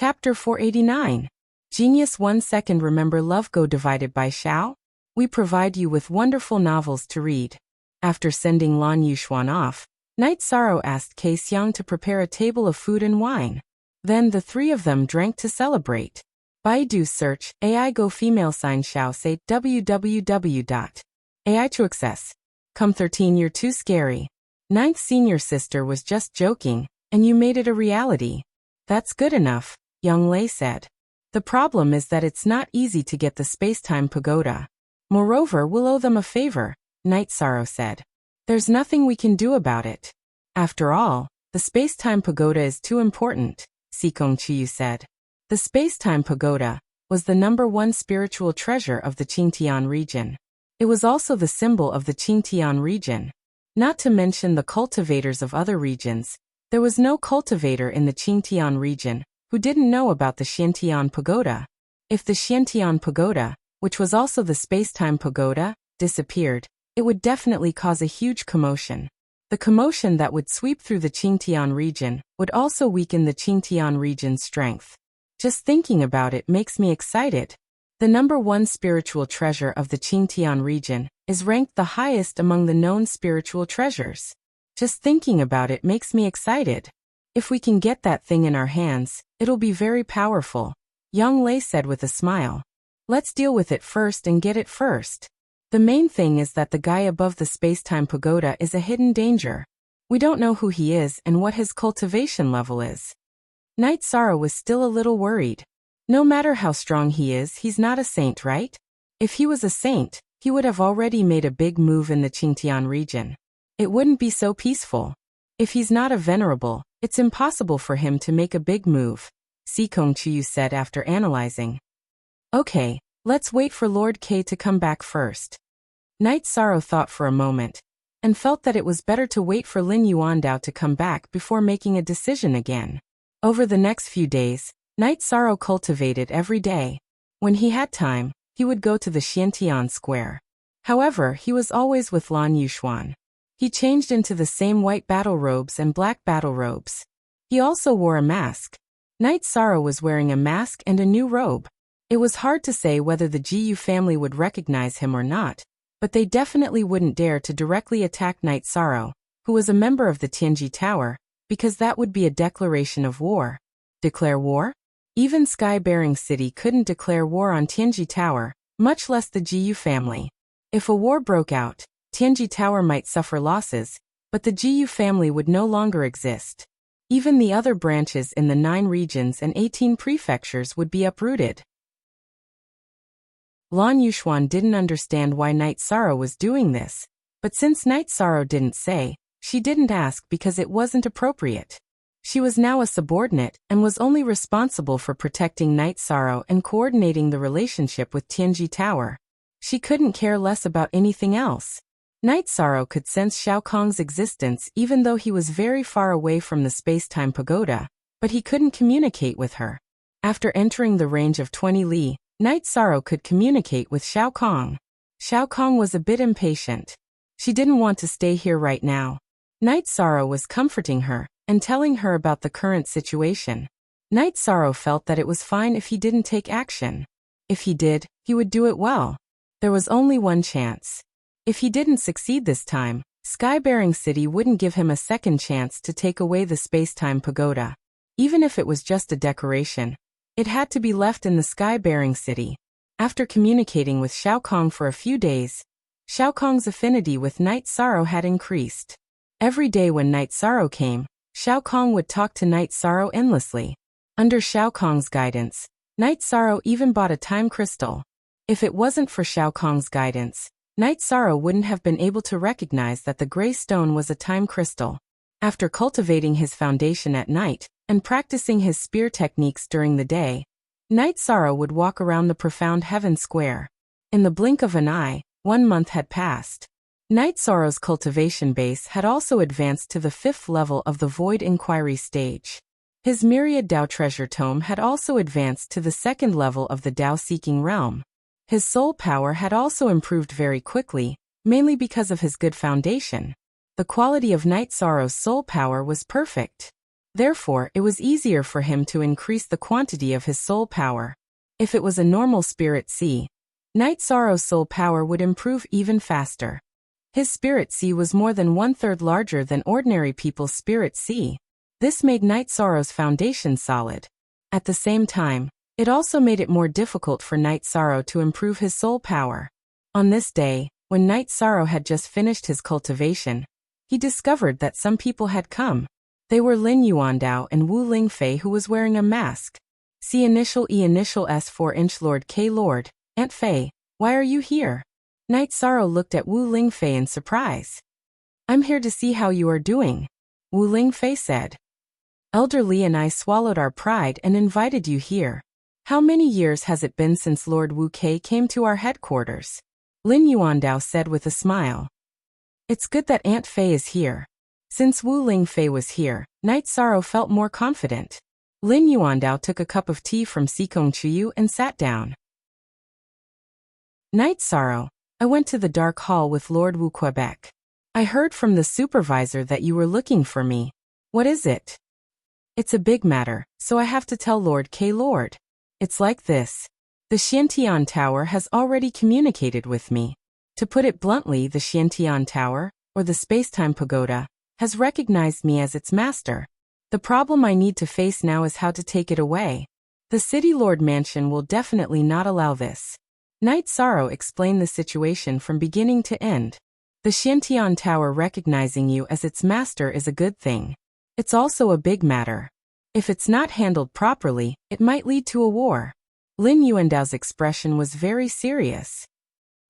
Chapter 489. Genius 1 second. Remember Love Go divided by Xiao? We provide you with wonderful novels to read. After sending Lan Yuxuan off, Night Sorrow asked Kei Xiang to prepare a table of food and wine. Then the three of them drank to celebrate. Baidu search, AI Go female sign Xiao say www.ai to access. Come 13 you're too scary. Ninth senior sister was just joking, and you made it a reality. That's good enough, Young Lei said. The problem is that it's not easy to get the space-time pagoda. Moreover, we'll owe them a favor, Night Sorrow said. There's nothing we can do about it. After all, the space-time pagoda is too important, Sikong Chiyu said. The space-time pagoda was the #1 spiritual treasure of the Qingtian region. It was also the symbol of the Qingtian region. Not to mention the cultivators of other regions, there was no cultivator in the Qingtian region who didn't know about the Xiantian pagoda. If the Xiantian pagoda, which was also the space-time pagoda, disappeared, it would definitely cause a huge commotion. The commotion that would sweep through the Qingtian region would also weaken the Qingtian region's strength. Just thinking about it makes me excited. The #1 spiritual treasure of the Qingtian region is ranked the highest among the known spiritual treasures. Just thinking about it makes me excited. If we can get that thing in our hands, it'll be very powerful, Yang Lei said with a smile. Let's deal with it first and get it first. The main thing is that the guy above the space-time pagoda is a hidden danger. We don't know who he is and what his cultivation level is. Night Sorrow was still a little worried. No matter how strong he is, he's not a saint, right? If he was a saint, he would have already made a big move in the Qingtian region. It wouldn't be so peaceful. If he's not a venerable, it's impossible for him to make a big move, Sikong Chiyu said after analyzing. Okay, let's wait for Lord Kei to come back first. Night Sorrow thought for a moment, and felt that it was better to wait for Lin Yuandao to come back before making a decision again. Over the next few days, Night Sorrow cultivated every day. When he had time, he would go to the Xiantian square. However, he was always with Lan Yuxuan. He changed into the same white battle robes and black battle robes. He also wore a mask. Night Sorrow was wearing a mask and a new robe. It was hard to say whether the Jiyu family would recognize him or not, but they definitely wouldn't dare to directly attack Night Sorrow, who was a member of the Tianji Tower, because that would be a declaration of war. Declare war? Even Sky-bearing City couldn't declare war on Tianji Tower, much less the Jiyu family. If a war broke out, Tianji Tower might suffer losses, but the Jiyu family would no longer exist. Even the other branches in the 9 regions and 18 prefectures would be uprooted. Lan Yuxuan didn't understand why Night Sorrow was doing this, but since Night Sorrow didn't say, she didn't ask because it wasn't appropriate. She was now a subordinate and was only responsible for protecting Night Sorrow and coordinating the relationship with Tianji Tower. She couldn't care less about anything else. Night Sorrow could sense Xiao Kong's existence even though he was very far away from the space-time pagoda, but he couldn't communicate with her. After entering the range of 20 li, Night Sorrow could communicate with Xiao Kong. Xiao Kong was a bit impatient. She didn't want to stay here right now. Night Sorrow was comforting her and telling her about the current situation. Night Sorrow felt that it was fine if he didn't take action. If he did, he would do it well. There was only one chance. If he didn't succeed this time, Sky-bearing City wouldn't give him a second chance to take away the space-time pagoda. Even if it was just a decoration, it had to be left in the Sky-bearing City. After communicating with Xiao Kong for a few days, Xiao Kong's affinity with Night Sorrow had increased. Every day when Night Sorrow came, Xiao Kong would talk to Night Sorrow endlessly. Under Xiao Kong's guidance, Night Sorrow even bought a time crystal. If it wasn't for Xiao Kong's guidance, Night Sorrow wouldn't have been able to recognize that the gray stone was a time crystal. After cultivating his foundation at night and practicing his spear techniques during the day, Night Sorrow would walk around the profound heaven square. In the blink of an eye, 1 month had passed. Night Sorrow's cultivation base had also advanced to the 5th level of the Void Inquiry stage. His myriad Dao treasure tome had also advanced to the 2nd level of the Dao seeking realm. His soul power had also improved very quickly, mainly because of his good foundation. The quality of Night Sorrow's soul power was perfect. Therefore, it was easier for him to increase the quantity of his soul power. If it was a normal spirit sea, Night Sorrow's soul power would improve even faster. His spirit sea was more than 1/3 larger than ordinary people's spirit sea. This made Night Sorrow's foundation solid. At the same time, it also made it more difficult for Night Sorrow to improve his soul power. On this day, when Night Sorrow had just finished his cultivation, he discovered that some people had come. They were Lin Yuandao and Wu Lingfei, who was wearing a mask. C initial E initial S 4-inch Lord K Lord, Aunt Fei, why are you here? Night Sorrow looked at Wu Lingfei in surprise. I'm here to see how you are doing, Wu Lingfei said. Elder Li and I swallowed our pride and invited you here. How many years has it been since Lord Wu Kei came to our headquarters? Lin Yuandao said with a smile. It's good that Aunt Fei is here. Since Wu Lingfei was here, Night Sorrow felt more confident. Lin Yuandao took a cup of tea from Sikong Chuyu and sat down. Night Sorrow, I went to the Dark Hall with Lord Wu Quebec. I heard from the supervisor that you were looking for me. What is it? It's a big matter, so I have to tell Lord K Lord. It's like this. The Xiantian Tower has already communicated with me. To put it bluntly, the Xiantian Tower, or the Spacetime Pagoda, has recognized me as its master. The problem I need to face now is how to take it away. The City Lord Mansion will definitely not allow this. Night Sorrow explained the situation from beginning to end. The Xiantian Tower recognizing you as its master is a good thing. It's also a big matter. If it's not handled properly, it might lead to a war. Lin Yuandao's expression was very serious.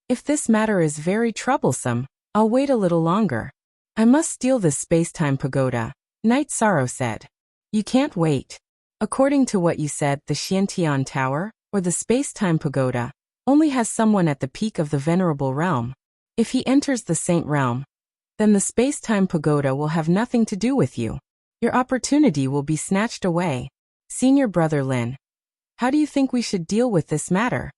If this matter is very troublesome, I'll wait a little longer. I must steal this space-time pagoda, Night Sorrow said. You can't wait. According to what you said, the Xiantian Tower, or the space-time pagoda, only has someone at the peak of the Venerable Realm. If he enters the Saint Realm, then the space-time pagoda will have nothing to do with you. Your opportunity will be snatched away. Senior Brother Lin, how do you think we should deal with this matter?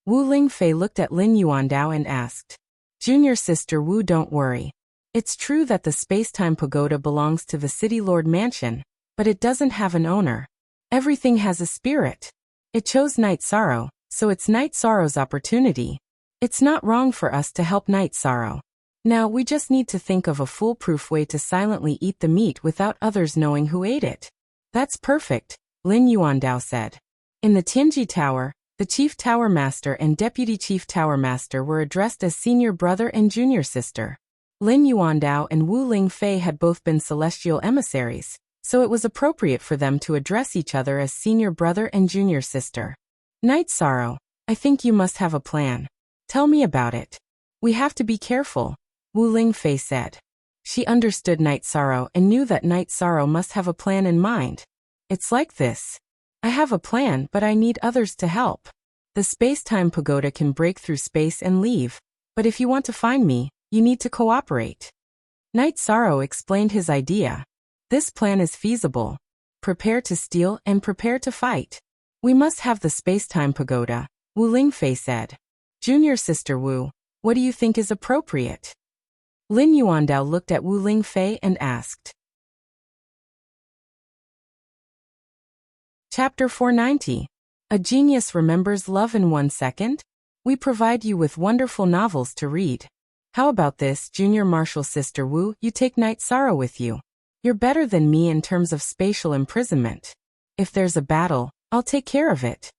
Wu Lingfei looked at Lin Yuandao and asked. Junior Sister Wu, don't worry. It's true that the space-time pagoda belongs to the City Lord Mansion, but it doesn't have an owner. Everything has a spirit. It chose Night Sorrow, so it's Night Sorrow's opportunity. It's not wrong for us to help Night Sorrow. Now we just need to think of a foolproof way to silently eat the meat without others knowing who ate it. That's perfect, Lin Yuandao said. In the Tianji Tower, the Chief Tower Master and Deputy Chief Tower Master were addressed as Senior Brother and Junior Sister. Lin Yuandao and Wu Lingfei had both been celestial emissaries, so it was appropriate for them to address each other as Senior Brother and Junior Sister. Night Sorrow, I think you must have a plan. Tell me about it. We have to be careful, Wu Lingfei said. She understood Night Sorrow and knew that Night Sorrow must have a plan in mind. It's like this. I have a plan, but I need others to help. The space-time pagoda can break through space and leave, but if you want to find me, you need to cooperate. Night Sorrow explained his idea. This plan is feasible. Prepare to steal and prepare to fight. We must have the space-time pagoda, Wu Lingfei said. Junior Sister Wu, what do you think is appropriate? Lin Yuandao looked at Wu Lingfei and asked. Chapter 490. A Genius Remembers Love in 1 Second? We provide you with wonderful novels to read. How about this, Junior Martial Sister Wu, you take Night Sorrow with you. You're better than me in terms of spatial imprisonment. If there's a battle, I'll take care of it.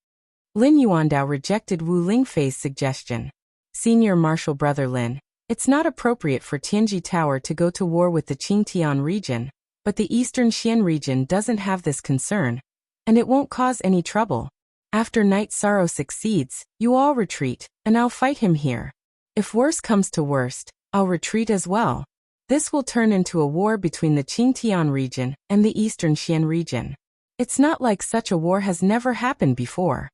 Lin Yuandao rejected Wu Lingfei's suggestion. Senior Martial Brother Lin, it's not appropriate for Tianji Tower to go to war with the Qingtian region, but the Eastern Xian region doesn't have this concern, and it won't cause any trouble. After Night Sorrow succeeds, you all retreat, and I'll fight him here. If worse comes to worst, I'll retreat as well. This will turn into a war between the Qingtian region and the Eastern Xian region. It's not like such a war has never happened before.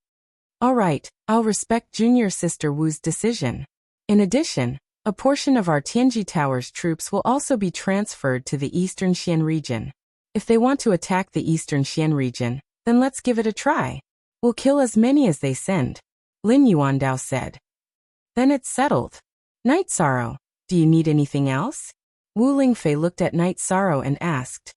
All right, I'll respect Junior Sister Wu's decision. In addition, a portion of our Tianji Tower's troops will also be transferred to the Eastern Xian region. If they want to attack the Eastern Xian region, then let's give it a try. We'll kill as many as they send, Lin Yuandao said. Then it's settled. Night Sorrow, do you need anything else? Wu Lingfei looked at Night Sorrow and asked.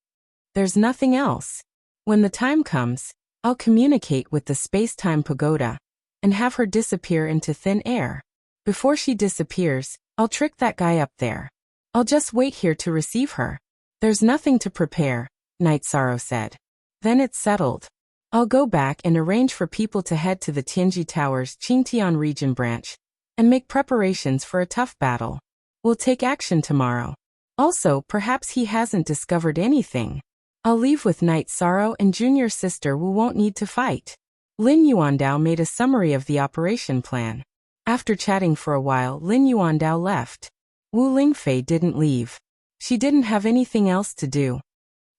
There's nothing else. When the time comes, I'll communicate with the space-time pagoda and have her disappear into thin air. Before she disappears, I'll trick that guy up there. I'll just wait here to receive her. There's nothing to prepare, Night Sorrow said. Then it's settled. I'll go back and arrange for people to head to the Tianji Tower's Qingtian region branch and make preparations for a tough battle. We'll take action tomorrow. Also, perhaps he hasn't discovered anything. I'll leave with Night Sorrow and junior sister who won't need to fight. Lin Yuandao made a summary of the operation plan. After chatting for a while, Lin Yuandao left. Wu Lingfei didn't leave. She didn't have anything else to do.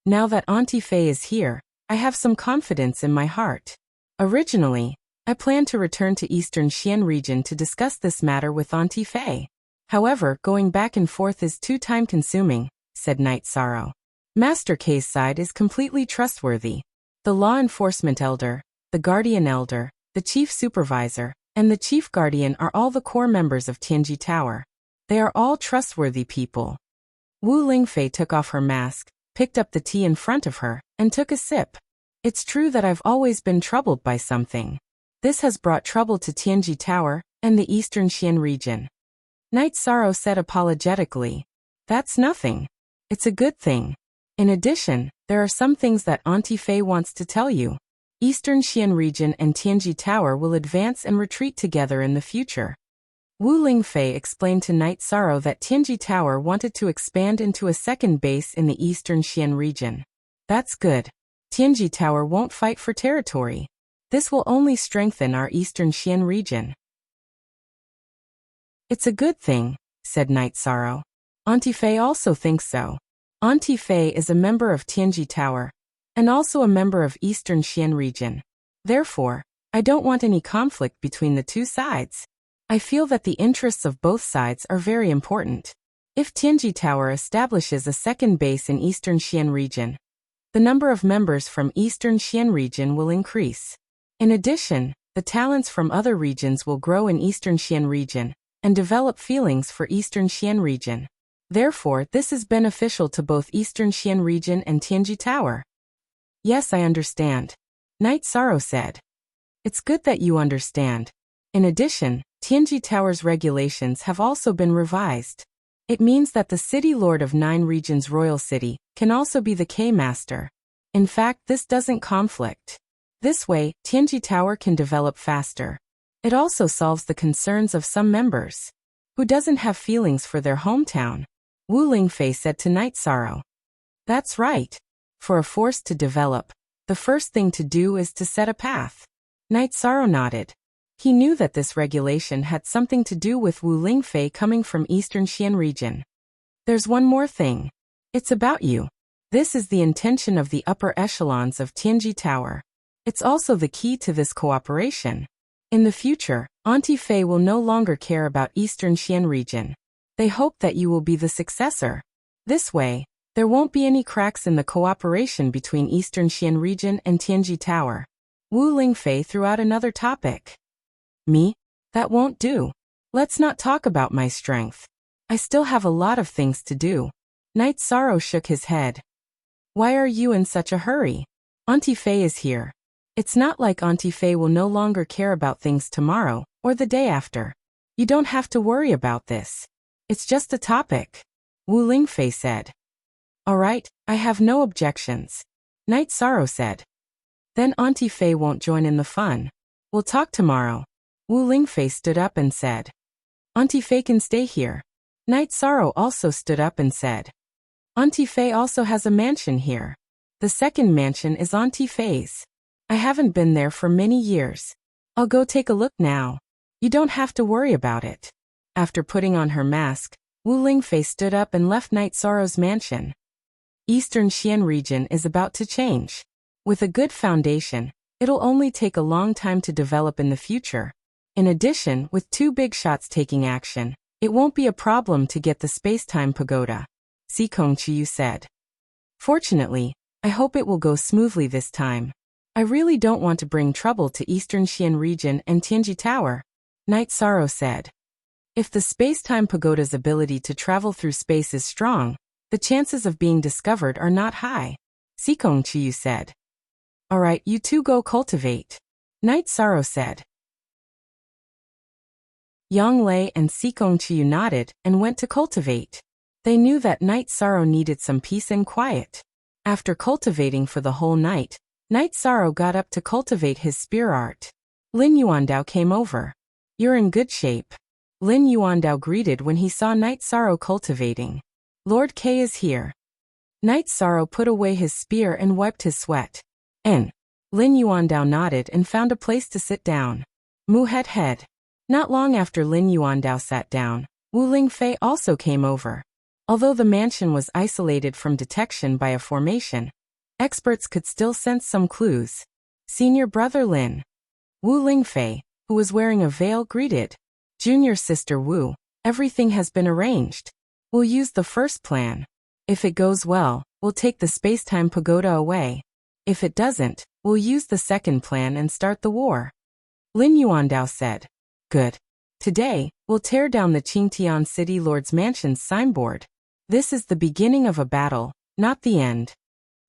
Now that Auntie Fei is here, I have some confidence in my heart. Originally, I planned to return to Eastern Xian region to discuss this matter with Auntie Fei. However, going back and forth is too time-consuming, said Night Sorrow. Master K's side is completely trustworthy. The law enforcement elder, the guardian elder, the chief supervisor, and the chief guardian are all the core members of Tianji Tower. They are all trustworthy people. Wu Lingfei took off her mask, picked up the tea in front of her, and took a sip. It's true that I've always been troubled by something. This has brought trouble to Tianji Tower and the Eastern Xian region. Night Sorrow said apologetically. That's nothing. It's a good thing. In addition, there are some things that Auntie Fei wants to tell you. Eastern Xian region and Tianji Tower will advance and retreat together in the future. Wu Lingfei explained to Night Sorrow that Tianji Tower wanted to expand into a second base in the Eastern Xian region. That's good. Tianji Tower won't fight for territory. This will only strengthen our Eastern Xian region. It's a good thing, said Night Sorrow. Auntie Fei also thinks so. Auntie Fei is a member of Tianji Tower, and also a member of Eastern Xian region. Therefore, I don't want any conflict between the two sides. I feel that the interests of both sides are very important. If Tianji Tower establishes a second base in Eastern Xian region, the number of members from Eastern Xian region will increase. In addition, the talents from other regions will grow in Eastern Xian region and develop feelings for Eastern Xian region. Therefore, this is beneficial to both Eastern Xian region and Tianji Tower. Yes, I understand, Night Sorrow said. It's good that you understand. In addition, Tianji Tower's regulations have also been revised. It means that the City Lord of 9 Regions Royal City can also be the K-Master. In fact, this doesn't conflict. This way, Tianji Tower can develop faster. It also solves the concerns of some members. Who doesn't have feelings for their hometown? Wu Lingfei said to Night Sorrow. That's right. For a force to develop, the first thing to do is to set a path. Night Sorrow nodded. He knew that this regulation had something to do with Wu Lingfei coming from Eastern Xian region. There's one more thing. It's about you. This is the intention of the upper echelons of Tianji Tower. It's also the key to this cooperation. In the future, Auntie Fei will no longer care about Eastern Xian region. They hope that you will be the successor. This way, there won't be any cracks in the cooperation between Eastern Xian region and Tianji Tower. Wu Lingfei threw out another topic. Me? That won't do. Let's not talk about my strength. I still have a lot of things to do. Night Sorrow shook his head. Why are you in such a hurry? Auntie Fei is here. It's not like Auntie Fei will no longer care about things tomorrow or the day after. You don't have to worry about this. It's just a topic, Wu Lingfei said. All right, I have no objections, Night Sorrow said. Then Auntie Fei won't join in the fun. We'll talk tomorrow. Wu Lingfei stood up and said. Auntie Fei can stay here. Night Sorrow also stood up and said. Auntie Fei also has a mansion here. The second mansion is Auntie Fei's. I haven't been there for many years. I'll go take a look now. You don't have to worry about it. After putting on her mask, Wu Lingfei stood up and left Night Sorrow's mansion. Eastern Xian region is about to change. With a good foundation, it'll only take a long time to develop in the future. In addition, with 2 big shots taking action, it won't be a problem to get the space-time pagoda, Sikong Chiyu said. Fortunately, I hope it will go smoothly this time. I really don't want to bring trouble to Eastern Xian region and Tianji Tower, Night Sorrow said. If the space-time pagoda's ability to travel through space is strong, the chances of being discovered are not high. Sikong Chiyu said. Alright, you two go cultivate. Night Sorrow said. Yang Lei and Sikong Chiyu nodded and went to cultivate. They knew that Night Sorrow needed some peace and quiet. After cultivating for the whole night, Night Sorrow got up to cultivate his spear art. Lin Yuandao came over. You're in good shape. Lin Yuandao greeted when he saw Night Sorrow cultivating. Lord K is here. Night Sorrow put away his spear and wiped his sweat. Lin Yuandao nodded and found a place to sit down. Mu head. Not long after Lin Yuandao sat down, Wu Lingfei also came over. Although the mansion was isolated from detection by a formation, experts could still sense some clues. Senior brother Lin. Wu Lingfei, who was wearing a veil, greeted. Junior sister Wu, everything has been arranged. We'll use the first plan. If it goes well, we'll take the space-time pagoda away. If it doesn't, we'll use the second plan and start the war. Lin Yuandao said. Good. Today, we'll tear down the Qingtian City Lord's Mansion's signboard. This is the beginning of a battle, not the end.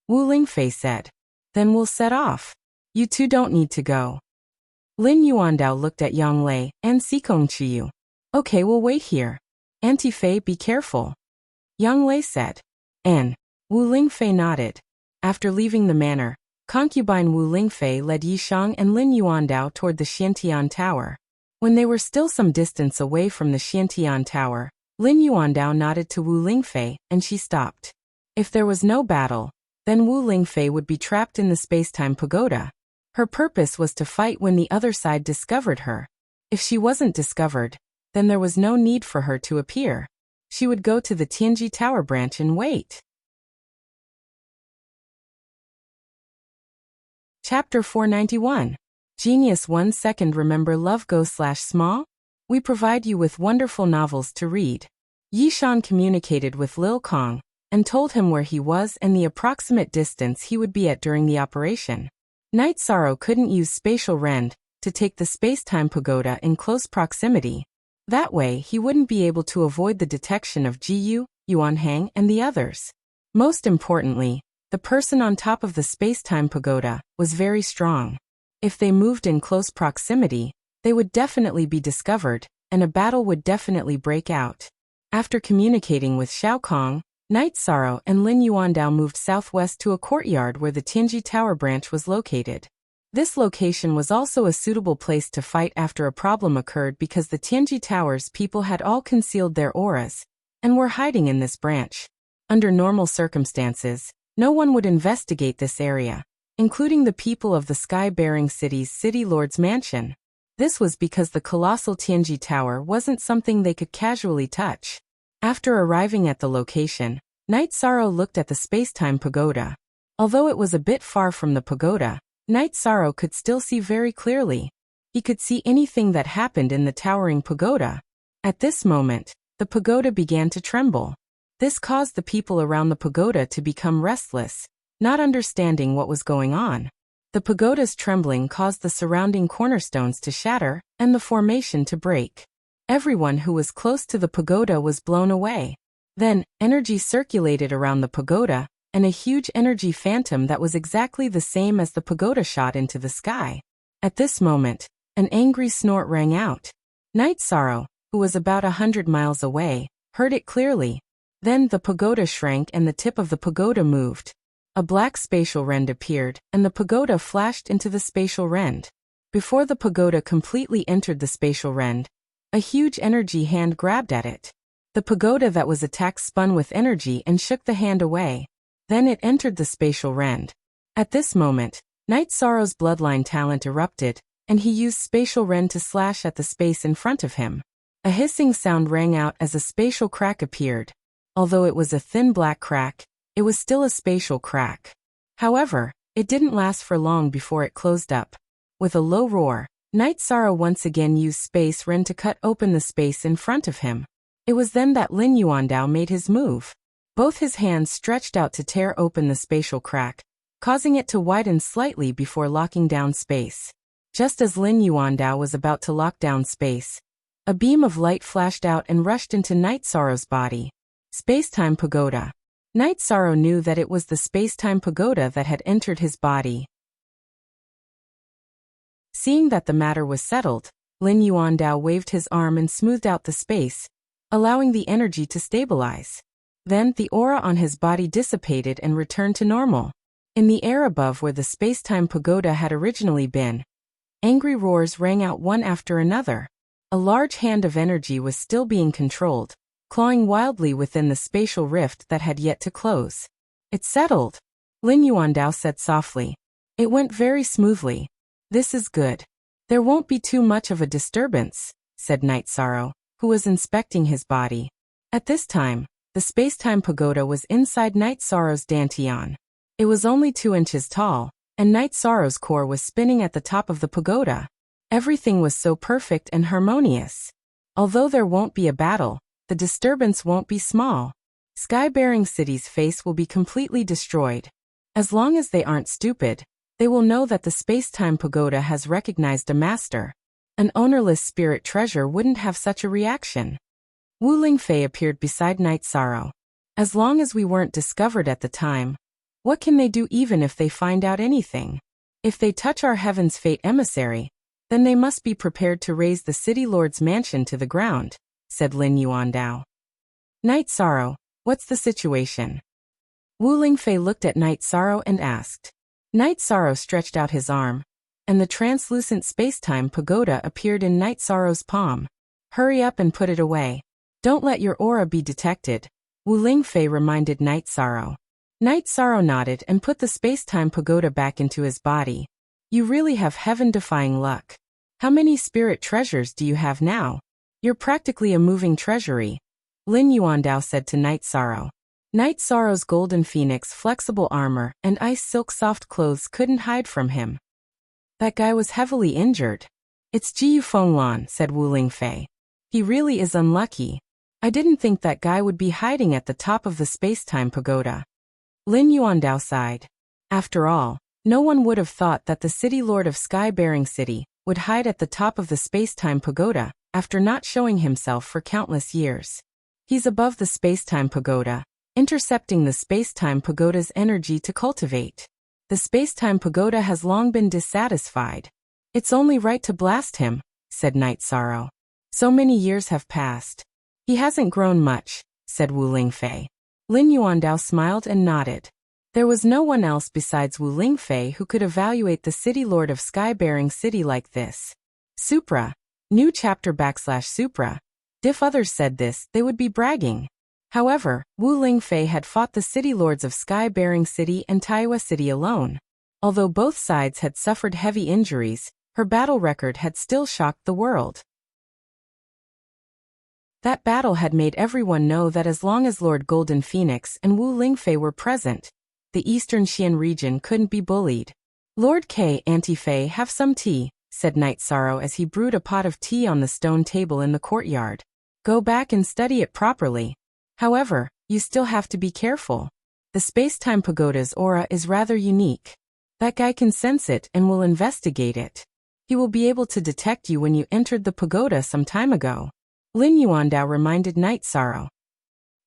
Wu Lingfei said. Then we'll set off. You two don't need to go. Lin Yuandao looked at Yang Lei and Sikong Chiyu. Okay, we'll wait here. Auntie Fei, be careful. Yang Lei said. Wu Lingfei nodded. After leaving the manor, concubine Wu Lingfei led Yishang and Lin Yuandao toward the Xiantian Tower. When they were still some distance away from the Xiantian Tower, Lin Yuandao nodded to Wu Lingfei and she stopped. If there was no battle, then Wu Lingfei would be trapped in the space-time pagoda. Her purpose was to fight when the other side discovered her. If she wasn't discovered, then there was no need for her to appear. She would go to the Tianji Tower branch and wait. Chapter 491. Genius 1 second. Remember Love Go/Small? We provide you with wonderful novels to read. Yishan communicated with Lil Kong and told him where he was and the approximate distance he would be at during the operation. Night Sorrow couldn't use spatial rend to take the space-time pagoda in close proximity. That way, he wouldn't be able to avoid the detection of Jiyu, Yuanhang, and the others. Most importantly, the person on top of the space-time pagoda was very strong. If they moved in close proximity, they would definitely be discovered, and a battle would definitely break out. After communicating with Xiao Kong, Night Sorrow and Lin Yuandao moved southwest to a courtyard where the Tianji Tower branch was located. This location was also a suitable place to fight after a problem occurred because the Tianji Tower's people had all concealed their auras and were hiding in this branch. Under normal circumstances, no one would investigate this area, including the people of the sky-bearing city's City Lord's Mansion. This was because the colossal Tianji Tower wasn't something they could casually touch. After arriving at the location, Night Sorrow looked at the space-time pagoda. Although it was a bit far from the pagoda, Night Sorrow could still see very clearly. He could see anything that happened in the towering pagoda. At this moment, the pagoda began to tremble. This caused the people around the pagoda to become restless, not understanding what was going on. The pagoda's trembling caused the surrounding cornerstones to shatter and the formation to break. Everyone who was close to the pagoda was blown away. Then, energy circulated around the pagoda, and a huge energy phantom that was exactly the same as the pagoda shot into the sky. At this moment, an angry snort rang out. Night Sorrow, who was about 100 miles away, heard it clearly. Then the pagoda shrank and the tip of the pagoda moved. A black spatial rend appeared, and the pagoda flashed into the spatial rend. Before the pagoda completely entered the spatial rend, a huge energy hand grabbed at it. The pagoda that was attacked spun with energy and shook the hand away. Then it entered the spatial rend. At this moment, Night Sorrow's bloodline talent erupted, and he used spatial rend to slash at the space in front of him. A hissing sound rang out as a spatial crack appeared. Although it was a thin black crack, it was still a spatial crack. However, it didn't last for long before it closed up. With a low roar, Night Sorrow once again used space rend to cut open the space in front of him. It was then that Lin Yuandao made his move. Both his hands stretched out to tear open the spatial crack, causing it to widen slightly before locking down space. Just as Lin Yuandao was about to lock down space, a beam of light flashed out and rushed into Night Sorrow's body. Space-time pagoda. Night Sorrow knew that it was the space-time pagoda that had entered his body. Seeing that the matter was settled, Lin Yuandao waved his arm and smoothed out the space, allowing the energy to stabilize. Then, the aura on his body dissipated and returned to normal. In the air above where the space-time pagoda had originally been, angry roars rang out one after another. A large hand of energy was still being controlled, clawing wildly within the spatial rift that had yet to close. "It's settled," Lin Yuandao said softly. "It went very smoothly. This is good. There won't be too much of a disturbance," said Night Sorrow, who was inspecting his body. At this time, the space-time pagoda was inside Night Sorrow's dantian. It was only 2 inches tall, and Night Sorrow's core was spinning at the top of the pagoda. Everything was so perfect and harmonious. Although there won't be a battle, the disturbance won't be small. Sky-bearing City's face will be completely destroyed. As long as they aren't stupid, they will know that the space-time pagoda has recognized a master. An ownerless spirit treasure wouldn't have such a reaction. Wu Lingfei appeared beside Night Sorrow. "As long as we weren't discovered at the time, what can they do even if they find out anything? If they touch our Heaven's Fate emissary, then they must be prepared to raze the City Lord's mansion to the ground," said Lin Yuandao. "Night Sorrow, what's the situation?" Wu Lingfei looked at Night Sorrow and asked. Night Sorrow stretched out his arm, and the translucent space-time pagoda appeared in Night Sorrow's palm. "Hurry up and put it away. Don't let your aura be detected," Wu Lingfei reminded Night Sorrow. Night Sorrow nodded and put the space-time pagoda back into his body. "You really have heaven-defying luck. How many spirit treasures do you have now? You're practically a moving treasury," Lin Yuandao said to Night Sorrow. Night Sorrow's golden phoenix flexible armor and ice silk soft clothes couldn't hide from him. "That guy was heavily injured." "It's Jiyu Fenglan," said Wu Lingfei. "He really is unlucky. I didn't think that guy would be hiding at the top of the space-time pagoda." Lin Yuandao sighed. After all, no one would have thought that the City Lord of Sky-bearing City would hide at the top of the space-time pagoda after not showing himself for countless years. He's above the space-time pagoda, intercepting the space-time pagoda's energy to cultivate. The space-time pagoda has long been dissatisfied. "It's only right to blast him," said Night Sorrow. "So many years have passed. He hasn't grown much," said Wu Lingfei. Lin Yuandao smiled and nodded. There was no one else besides Wu Lingfei who could evaluate the City Lord of Sky-bearing City like this. Supra. New chapter /Supra. If others said this, they would be bragging. However, Wu Lingfei had fought the City Lords of Sky-bearing City and Taiwa City alone. Although both sides had suffered heavy injuries, her battle record had still shocked the world. That battle had made everyone know that as long as Lord Golden Phoenix and Wu Lingfei were present, the Eastern Xian region couldn't be bullied. "Lord K. Auntie Fei, have some tea," said Night Sorrow as he brewed a pot of tea on the stone table in the courtyard. "Go back and study it properly. However, you still have to be careful. The space-time pagoda's aura is rather unique. That guy can sense it and will investigate it. He will be able to detect you when you entered the pagoda some time ago," Lin Yuandao reminded Night Sorrow.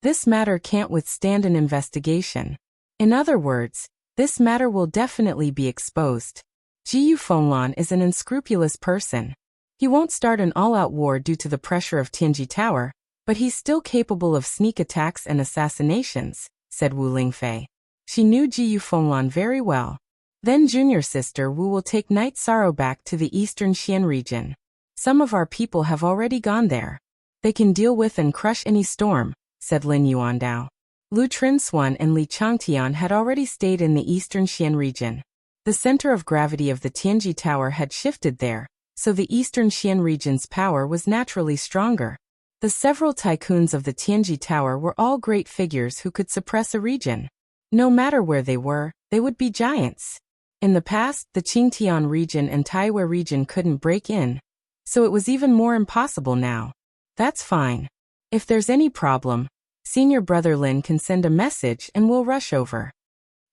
"This matter can't withstand an investigation. In other words, this matter will definitely be exposed. Jiyu Fenglan is an unscrupulous person. He won't start an all-out war due to the pressure of Tianji Tower, but he's still capable of sneak attacks and assassinations," said Wu Lingfei. She knew Jiyu Fenglan very well. "Then junior sister Wu will take Night Sorrow back to the Eastern Xian region. Some of our people have already gone there. They can deal with and crush any storm," said Lin Yuandao. Lu Trinswan and Li Changtian had already stayed in the Eastern Xian region. The center of gravity of the Tianji Tower had shifted there, so the Eastern Xian region's power was naturally stronger. The several tycoons of the Tianji Tower were all great figures who could suppress a region. No matter where they were, they would be giants. In the past, the Qingtian region and Taiwa region couldn't break in, so it was even more impossible now. "That's fine. If there's any problem, Senior Brother Lin can send a message and we'll rush over."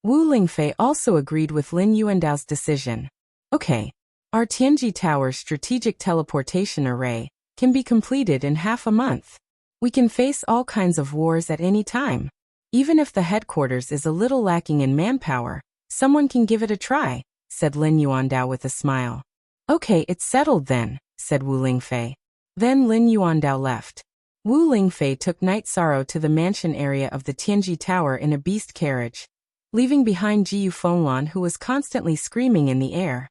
Wu Lingfei also agreed with Lin Yuandao's decision. "Okay. Our Tianji Tower's strategic teleportation array can be completed in half a month. We can face all kinds of wars at any time. Even if the headquarters is a little lacking in manpower, someone can give it a try, said Lin Yuandao with a smile. Okay, it's settled then, said Wu Lingfei. Then Lin Yuandao left. Wu Lingfei took Night Sorrow to the mansion area of the Tianji Tower in a beast carriage, leaving behind Jiyu Fenglan, who was constantly screaming in the air.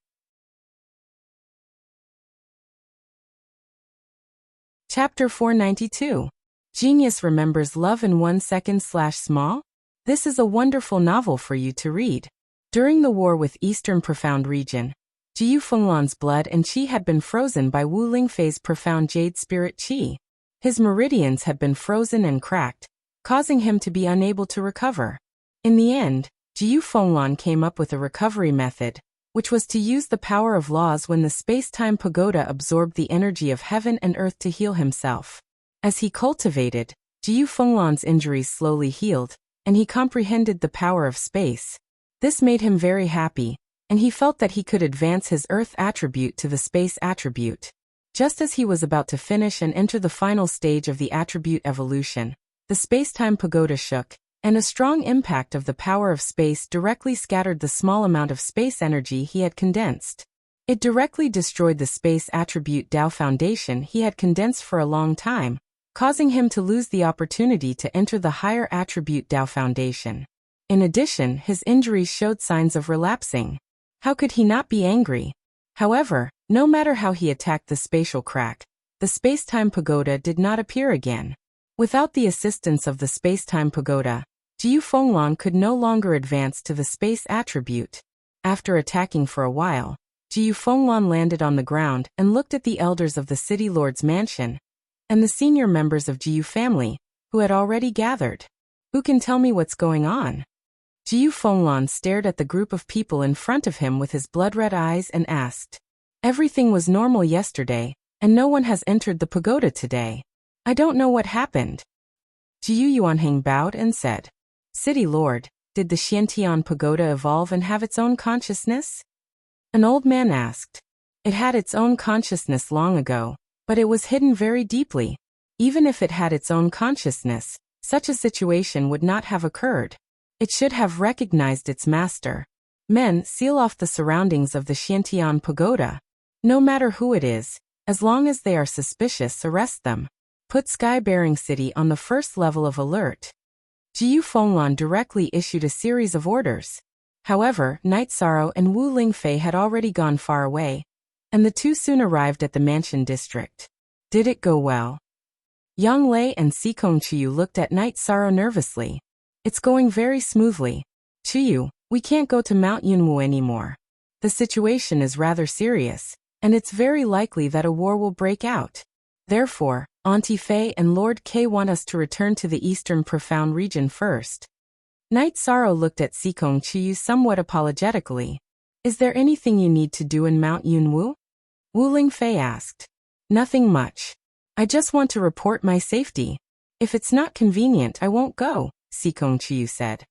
Chapter 492. Genius remembers love in 1 second/small? This is a wonderful novel for you to read. During the war with Eastern Profound Region, Jiyu Fenglan's blood and qi had been frozen by Wu Lingfei's profound jade spirit qi. His meridians had been frozen and cracked, causing him to be unable to recover. In the end, Jiyu Fenglan came up with a recovery method, which was to use the power of laws when the space-time pagoda absorbed the energy of heaven and earth to heal himself. As he cultivated, Jiyu Fenglan's injuries slowly healed, and he comprehended the power of space. This made him very happy, and he felt that he could advance his earth attribute to the space attribute. Just as he was about to finish and enter the final stage of the attribute evolution, the space-time pagoda shook, and a strong impact of the power of space directly scattered the small amount of space energy he had condensed. It directly destroyed the space attribute Tao foundation he had condensed for a long time, causing him to lose the opportunity to enter the higher attribute Tao foundation. In addition, his injuries showed signs of relapsing. How could he not be angry? However, no matter how he attacked the spatial crack, the space-time pagoda did not appear again. Without the assistance of the space-time pagoda, Jiyu Fenglan could no longer advance to the space attribute. After attacking for a while, Jiyu Fenglan landed on the ground and looked at the elders of the city lord's mansion, and the senior members of Jiyu family, who had already gathered. Who can tell me what's going on? Jiyu Fenglan stared at the group of people in front of him with his blood-red eyes and asked. Everything was normal yesterday, and no one has entered the pagoda today. I don't know what happened. Jiyu Yuanheng bowed and said, City Lord, did the Xiantian pagoda evolve and have its own consciousness? An old man asked. It had its own consciousness long ago, but it was hidden very deeply. Even if it had its own consciousness, such a situation would not have occurred. It should have recognized its master. Men seal off the surroundings of the Xiantian pagoda. No matter who it is, as long as they are suspicious, arrest them. Put Sky-bearing City on the first level of alert. Jiyu Fenglan directly issued a series of orders. However, Night Sorrow and Wu Lingfei had already gone far away, and the two soon arrived at the mansion district. Did it go well? Yang Lei and Sikong Chiyu looked at Night Sorrow nervously. It's going very smoothly. Chiyu, we can't go to Mount Yunwu anymore. The situation is rather serious, and it's very likely that a war will break out. Therefore, Auntie Fei and Lord K want us to return to the Eastern Profound Region first. Night Sorrow looked at Sikong Chiyu somewhat apologetically. Is there anything you need to do in Mount Yunwu? Wu Lingfei asked. Nothing much. I just want to report my safety. If it's not convenient, I won't go, Sikong Chiyu said.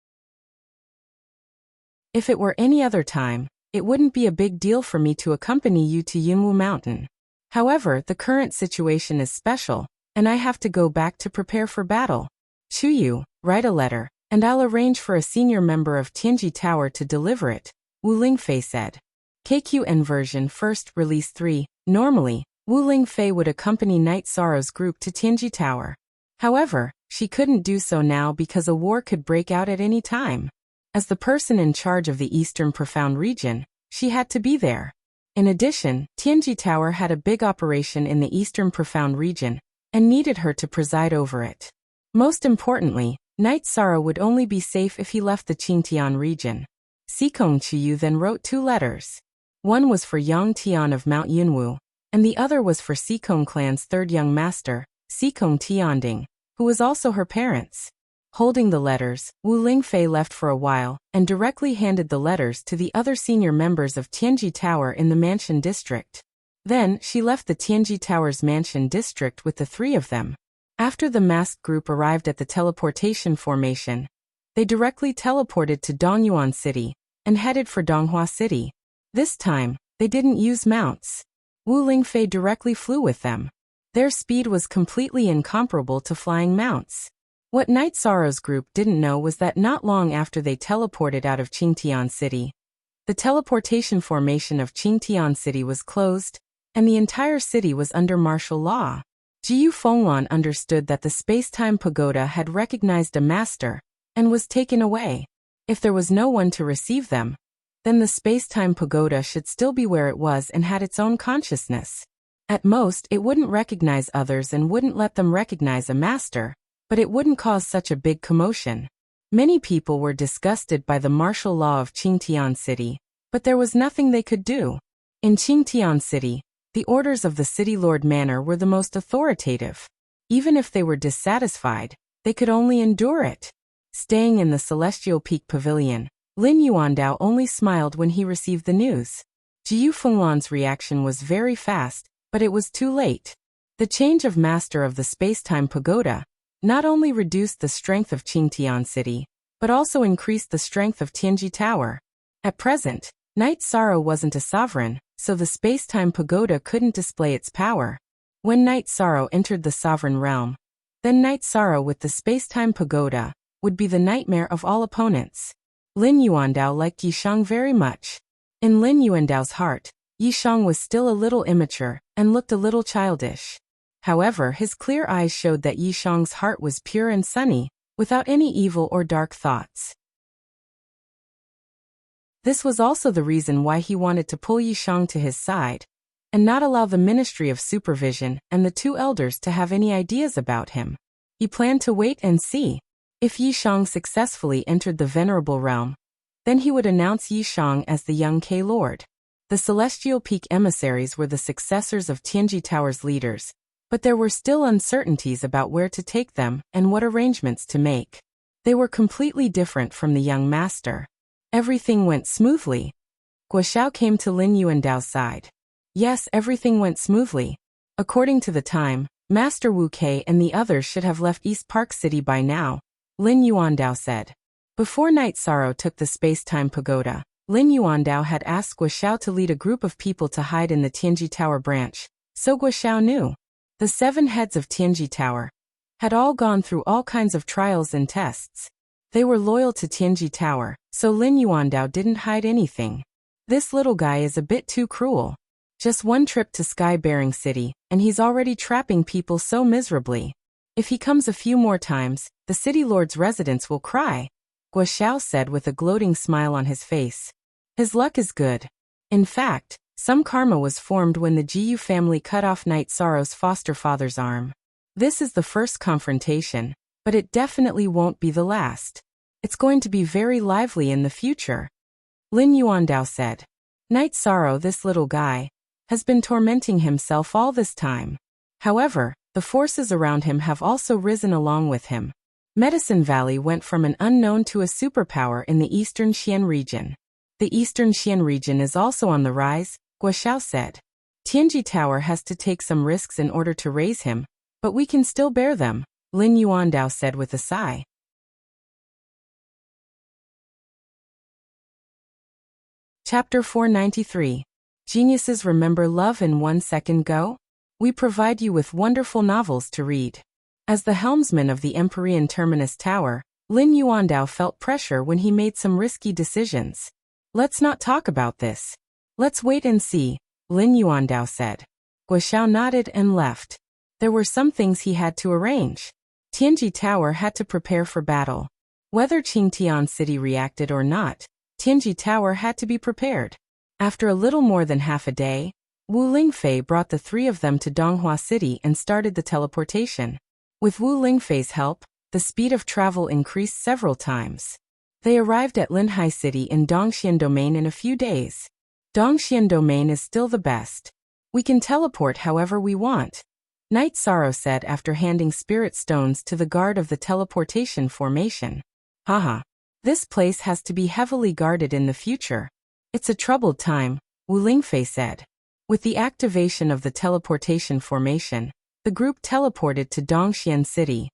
If it were any other time, it wouldn't be a big deal for me to accompany you to Yunwu Mountain. However, the current situation is special, and I have to go back to prepare for battle. Chuyu, write a letter, and I'll arrange for a senior member of Tianji Tower to deliver it, Wu Lingfei said. KQN version first release 3. Normally, Wu Lingfei would accompany Night Sorrow's group to Tianji Tower. However, she couldn't do so now because a war could break out at any time. As the person in charge of the Eastern Profound Region, she had to be there. In addition, Tianji Tower had a big operation in the Eastern Profound Region, and needed her to preside over it. Most importantly, Night Sorrow would only be safe if he left the Qingtian region. Sikong Chiyu then wrote 2 letters. One was for Yang Tian of Mount Yunwu, and the other was for Sikong clan's third young master, Sikong Tianding, who was also her parents. Holding the letters, Wu Lingfei left for a while, and directly handed the letters to the other senior members of Tianji Tower in the Mansion District. Then, she left the Tianji Tower's Mansion District with the 3 of them. After the masked group arrived at the teleportation formation, they directly teleported to Dongyuan City, and headed for Donghua City. This time, they didn't use mounts. Wu Lingfei directly flew with them. Their speed was completely incomparable to flying mounts. What Night Sorrow's group didn't know was that not long after they teleported out of Qingtian City, the teleportation formation of Qingtian City was closed, and the entire city was under martial law. Jiyu Fenglan understood that the space-time pagoda had recognized a master and was taken away. If there was no one to receive them, then the space-time pagoda should still be where it was and had its own consciousness. At most, it wouldn't recognize others and wouldn't let them recognize a master, but it wouldn't cause such a big commotion. Many people were disgusted by the martial law of Qingtian City, but there was nothing they could do. In Qingtian City, the orders of the City Lord Manor were the most authoritative. Even if they were dissatisfied, they could only endure it. Staying in the Celestial Peak Pavilion, Lin Yuandao only smiled when he received the news. Jiyu Fenglan's reaction was very fast, but it was too late. The change of master of the space-time pagoda not only reduced the strength of Qingtian City, but also increased the strength of Tianji Tower. At present, Night Sorrow wasn't a sovereign, so the space-time pagoda couldn't display its power. When Night Sorrow entered the sovereign realm, then Night Sorrow with the space-time pagoda would be the nightmare of all opponents. Lin Yuandao liked Yishang very much. In Lin Yuandao's heart, Yishang was still a little immature and looked a little childish. However, his clear eyes showed that Yishang's heart was pure and sunny, without any evil or dark thoughts. This was also the reason why he wanted to pull Yishang to his side, and not allow the Ministry of Supervision and the two elders to have any ideas about him. He planned to wait and see. If Yishang successfully entered the Venerable Realm, then he would announce Yishang as the young K-Lord. The Celestial Peak emissaries were the successors of Tianji Tower's leaders, but there were still uncertainties about where to take them and what arrangements to make. They were completely different from the young master. Everything went smoothly. Guoxiao came to Lin Yuandao's side. Yes, everything went smoothly. According to the time, Master Wu Kei and the others should have left East Park City by now, Lin Yuandao said. Before Night Sorrow took the space-time pagoda, Lin Yuandao had asked Guoxiao to lead a group of people to hide in the Tianji Tower branch, so Guoxiao knew. The 7 heads of Tianji Tower had all gone through all kinds of trials and tests. They were loyal to Tianji Tower, so Lin Yuandao didn't hide anything. This little guy is a bit too cruel. Just one trip to Sky-Bearing City, and he's already trapping people so miserably. If he comes a few more times, the City Lord's residents will cry, Guoxiao said with a gloating smile on his face. His luck is good. In fact, some karma was formed when the Jiyu family cut off Night Sorrow's foster father's arm. This is the first confrontation, but it definitely won't be the last. It's going to be very lively in the future. Lin Yuandao said. Night Sorrow, this little guy, has been tormenting himself all this time. However, the forces around him have also risen along with him. Medicine Valley went from an unknown to a superpower in the Eastern Xian region. The Eastern Xian region is also on the rise, Guoxiao said. Tianji Tower has to take some risks in order to raise him, but we can still bear them, Lin Yuandao said with a sigh. Chapter 493. Geniuses remember love in 1 second go? We provide you with wonderful novels to read. As the helmsman of the Empyrean Terminus Tower, Lin Yuandao felt pressure when he made some risky decisions. Let's not talk about this. Let's wait and see, Lin Yuandao said. Guoxiao nodded and left. There were some things he had to arrange. Tianji Tower had to prepare for battle. Whether Qingtian City reacted or not, Tianji Tower had to be prepared. After a little more than half a day, Wu Lingfei brought the 3 of them to Donghua City and started the teleportation. With Wu Lingfei's help, the speed of travel increased several times. They arrived at Linhai City in Dongxian Domain in a few days. Dongxian Domain is still the best. We can teleport however we want, Night Sorrow said after handing spirit stones to the guard of the teleportation formation. Haha. This place has to be heavily guarded in the future. It's a troubled time, Wu Lingfei said. With the activation of the teleportation formation, the group teleported to Dongxian City.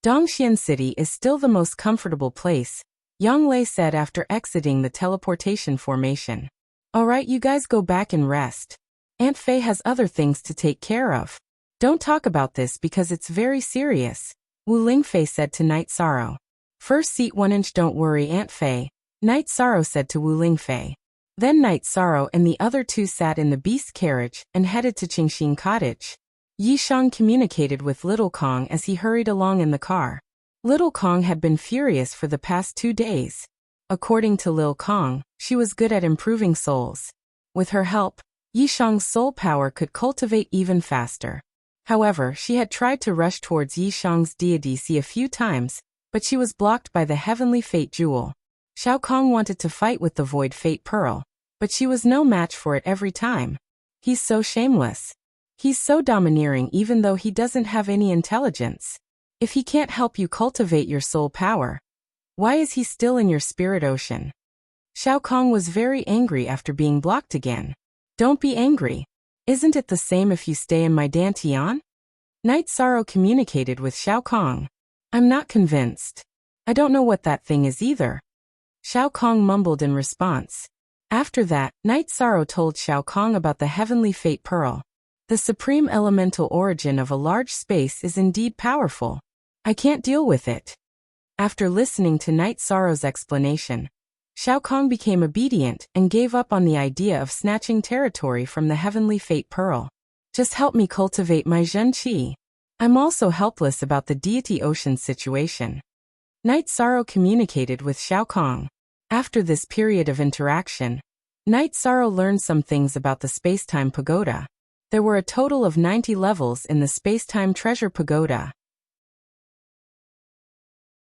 Dongxian City is still the most comfortable place, Yang Lei said after exiting the teleportation formation. Alright, you guys go back and rest. Aunt Fei has other things to take care of. Don't talk about this because it's very serious, Wu Lingfei said to Night Sorrow. First seat 1 inch, don't worry Aunt Fei, Night Sorrow said to Wu Lingfei. Then Night Sorrow and the other two sat in the beast carriage and headed to Qingxin Cottage. Yishang communicated with Little Kong as he hurried along in the car. Little Kong had been furious for the past 2 days. According to Lil Kong, she was good at improving souls. With her help, Yishang's soul power could cultivate even faster. However, she had tried to rush towards Yishang's deity a few times, but she was blocked by the heavenly fate jewel. Xiao Kong wanted to fight with the void fate pearl, but she was no match for it every time. He's so shameless. He's so domineering even though he doesn't have any intelligence. If he can't help you cultivate your soul power, why is he still in your spirit ocean? Xiao Kong was very angry after being blocked again. Don't be angry. Isn't it the same if you stay in my Dantian? Night Sorrow communicated with Xiao Kong. I'm not convinced. I don't know what that thing is either. Xiao Kong mumbled in response. After that, Night Sorrow told Xiao Kong about the heavenly fate pearl. The supreme elemental origin of a large space is indeed powerful. I can't deal with it. After listening to Night Sorrow's explanation, Xiao Kong became obedient and gave up on the idea of snatching territory from the heavenly fate pearl. Just help me cultivate my Zhen Qi. I'm also helpless about the deity ocean situation. Night Sorrow communicated with Xiao Kong. After this period of interaction, Night Sorrow learned some things about the Space-Time Pagoda. There were a total of 90 levels in the Space-Time Treasure Pagoda.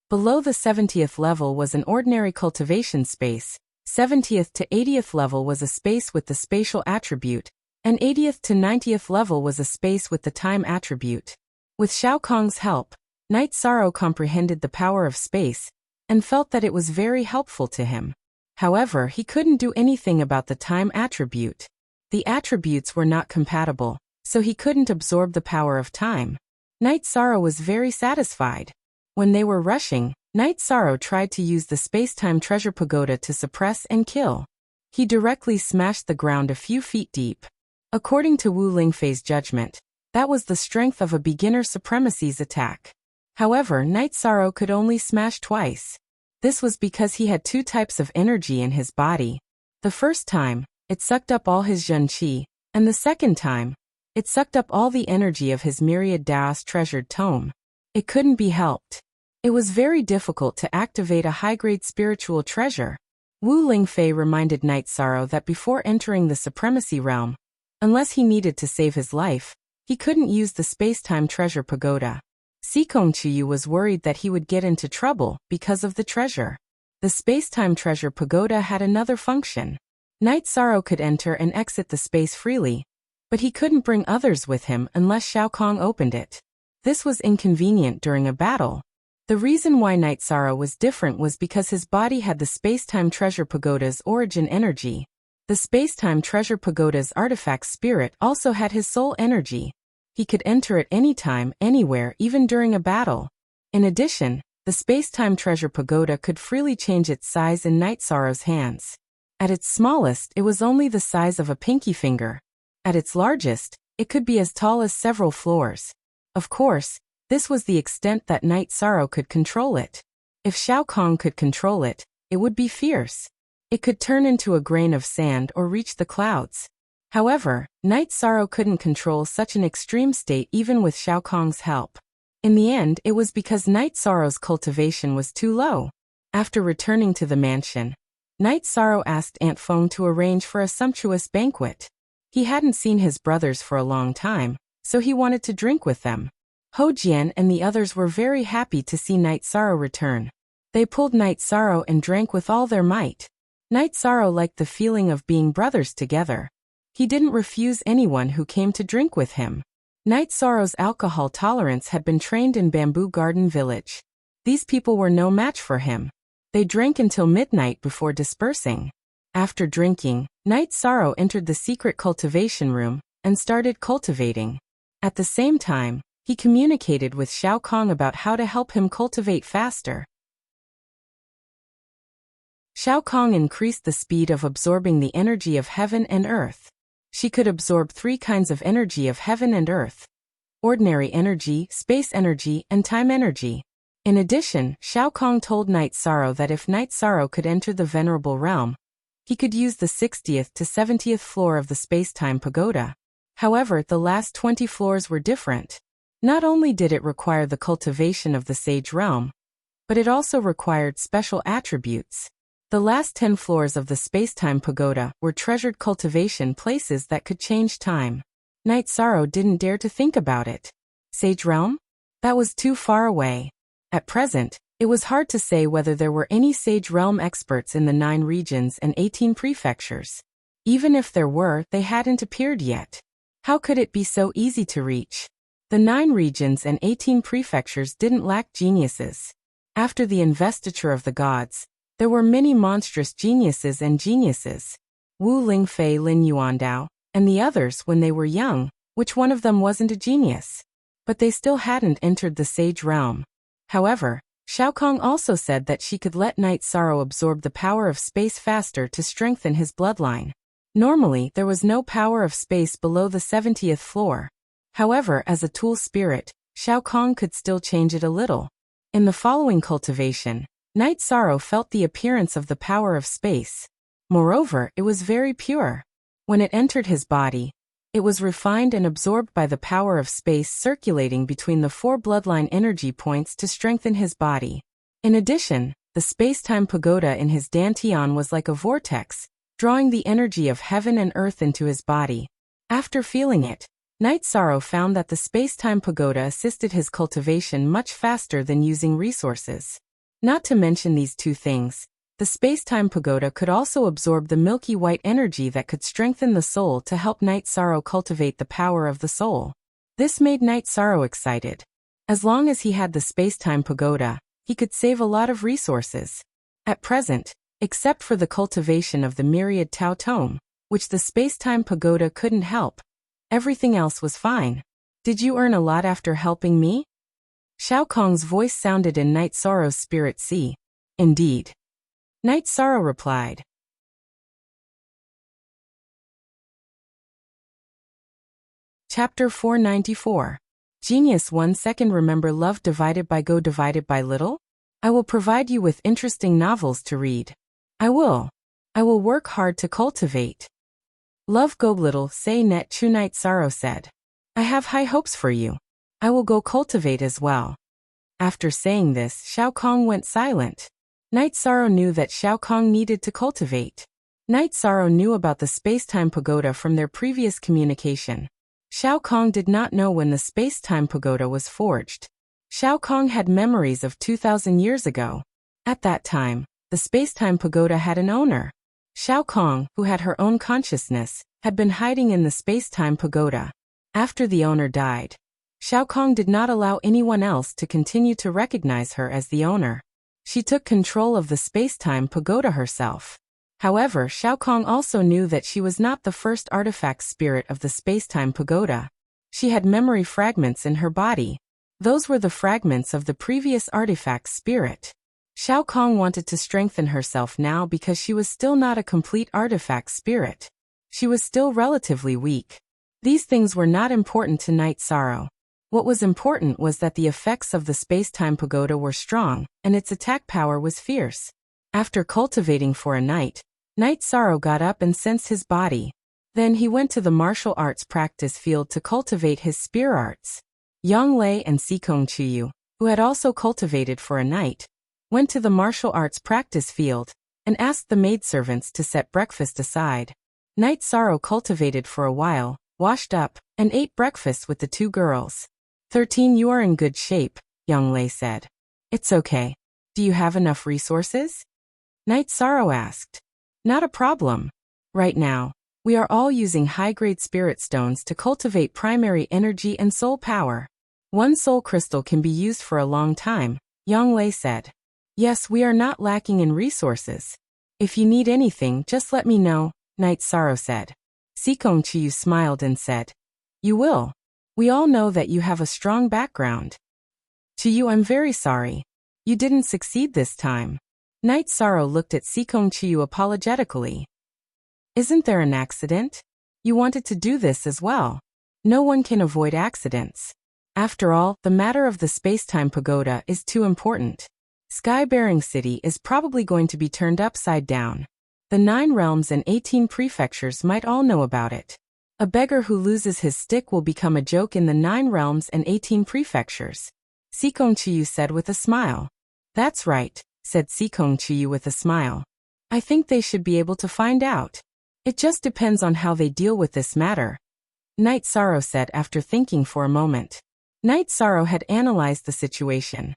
Below the 70th level was an ordinary cultivation space, 70th to 80th level was a space with the spatial attribute, and 80th to 90th level was a space with the time attribute. With Xiao Kong's help, Night Sorrow comprehended the power of space, and felt that it was very helpful to him. However, he couldn't do anything about the time attribute. The attributes were not compatible, so he couldn't absorb the power of time. Night Sorrow was very satisfied. When they were rushing, Night Sorrow tried to use the Space-Time Treasure Pagoda to suppress and kill. He directly smashed the ground a few feet deep. According to Wu Lingfei's judgment, that was the strength of a beginner supremacy's attack. However, Night Sorrow could only smash twice. This was because he had 2 types of energy in his body. The first time, it sucked up all his Zhen Qi, and the second time, it sucked up all the energy of his myriad Daos treasured tome. It couldn't be helped. It was very difficult to activate a high-grade spiritual treasure. Wu Lingfei reminded Night Sorrow that before entering the Supremacy Realm, unless he needed to save his life, he couldn't use the Space-Time Treasure Pagoda. Sikong Chuyu was worried that he would get into trouble because of the treasure. The Space-Time Treasure Pagoda had another function. Night Sorrow could enter and exit the space freely, but he couldn't bring others with him unless Xiao Kong opened it. This was inconvenient during a battle. The reason why Night Sorrow was different was because his body had the Space-Time Treasure Pagoda's origin energy. The Space-Time Treasure Pagoda's artifact spirit also had his soul energy. He could enter at any time, anywhere, even during a battle. In addition, the Space-Time Treasure Pagoda could freely change its size in Night Sorrow's hands. At its smallest, it was only the size of a pinky finger. At its largest, it could be as tall as several floors. Of course, this was the extent that Night Sorrow could control it. If Xiao Kong could control it, it would be fierce. It could turn into a grain of sand or reach the clouds. However, Night Sorrow couldn't control such an extreme state even with Xiao Kong's help. In the end, it was because Night Sorrow's cultivation was too low. After returning to the mansion, Night Sorrow asked Aunt Feng to arrange for a sumptuous banquet. He hadn't seen his brothers for a long time, so he wanted to drink with them. Ho Jian and the others were very happy to see Night Sorrow return. They pulled Night Sorrow and drank with all their might. Night Sorrow liked the feeling of being brothers together. He didn't refuse anyone who came to drink with him. Night Sorrow's alcohol tolerance had been trained in Bamboo Garden Village. These people were no match for him. They drank until midnight before dispersing. After drinking, Night Sorrow entered the secret cultivation room and started cultivating. At the same time, he communicated with Xiao Kong about how to help him cultivate faster. Xiao Kong increased the speed of absorbing the energy of heaven and earth. She could absorb 3 kinds of energy of heaven and earth. ordinary energy, space energy, and time energy. In addition, Shao Kong told Night Sorrow that if Night Sorrow could enter the Venerable Realm, he could use the 60th to 70th floor of the space-time pagoda. However, the last 20 floors were different. Not only did it require the cultivation of the Sage Realm, but it also required special attributes. The last 10 floors of the space-time pagoda were treasured cultivation places that could change time. Night Sorrow didn't dare to think about it. Sage Realm? That was too far away. At present, it was hard to say whether there were any Sage Realm experts in the 9 regions and 18 prefectures. Even if there were, they hadn't appeared yet. How could it be so easy to reach? The 9 regions and 18 prefectures didn't lack geniuses. After the investiture of the gods, there were many monstrous geniuses and geniuses. Wu Lingfei, Lin Yuandao, and the others when they were young, which one of them wasn't a genius? But they still hadn't entered the Sage Realm. However, Shao Kong also said that she could let Night Sorrow absorb the power of space faster to strengthen his bloodline. Normally, there was no power of space below the 70th floor. However, as a tool spirit, Shao Kong could still change it a little. In the following cultivation, Night Sorrow felt the appearance of the power of space. Moreover, it was very pure. When it entered his body, it was refined and absorbed by the power of space circulating between the 4 bloodline energy points to strengthen his body. In addition, the space-time pagoda in his dantian was like a vortex, drawing the energy of heaven and earth into his body. After feeling it, Night Sorrow found that the space-time pagoda assisted his cultivation much faster than using resources. Not to mention these 2 things, the space-time pagoda could also absorb the milky white energy that could strengthen the soul to help Night Sorrow cultivate the power of the soul. This made Night Sorrow excited. As long as he had the space-time pagoda, he could save a lot of resources. At present, except for the cultivation of the myriad Tao Tome, which the space-time pagoda couldn't help, everything else was fine. Did you earn a lot after helping me? Shao Kong's voice sounded in Night Sorrow's spirit sea. Indeed. Night Sorrow replied. Chapter 494. Genius 1 second. Remember love divided by go divided by little? I will provide you with interesting novels to read. I will work hard to cultivate. Love go little, say net chu. Night Sorrow said. I have high hopes for you. I will go cultivate as well. After saying this, Shao Kong went silent. Night Sorrow knew that Shao Kong needed to cultivate. Night Sorrow knew about the space-time pagoda from their previous communication. Shao Kong did not know when the space-time pagoda was forged. Shao Kong had memories of 2,000 years ago. At that time, the space-time pagoda had an owner. Shao Kong, who had her own consciousness, had been hiding in the space-time pagoda. After the owner died, Shao Kong did not allow anyone else to continue to recognize her as the owner. She took control of the space-time pagoda herself. However, Shao Kong also knew that she was not the first artifact spirit of the space-time pagoda. She had memory fragments in her body. Those were the fragments of the previous artifact spirit. Shao Kong wanted to strengthen herself now because she was still not a complete artifact spirit. She was still relatively weak. These things were not important to Night Sorrow. What was important was that the effects of the space-time pagoda were strong, and its attack power was fierce. After cultivating for a night, Night Sorrow got up and sensed his body. Then he went to the martial arts practice field to cultivate his spear arts. Yang Lei and Sikong Chuyu, who had also cultivated for a night, went to the martial arts practice field, and asked the maidservants to set breakfast aside. Night Sorrow cultivated for a while, washed up, and ate breakfast with the 2 girls. 13. You are in good shape, Yang Lei said. It's okay. Do you have enough resources? Night Sorrow asked. Not a problem. Right now, we are all using high-grade spirit stones to cultivate primary energy and soul power. 1 soul crystal can be used for a long time, Yang Lei said. Yes, we are not lacking in resources. If you need anything, just let me know, Night Sorrow said. Sikong Chiyu smiled and said, You will. We all know that you have a strong background. Chiyu, I'm very sorry. You didn't succeed this time. Night Sorrow looked at Sikong Chiyu apologetically. Isn't there an accident? You wanted to do this as well. No one can avoid accidents. After all, the matter of the space-time pagoda is too important. Sky-bearing city is probably going to be turned upside down. The 9 realms and 18 prefectures might all know about it. A beggar who loses his stick will become a joke in the 9 realms and 18 prefectures. Sikong Chiyu said with a smile. That's right, said Sikong Chiyu with a smile. I think they should be able to find out. It just depends on how they deal with this matter. Night Sorrow said after thinking for a moment. Night Sorrow had analyzed the situation.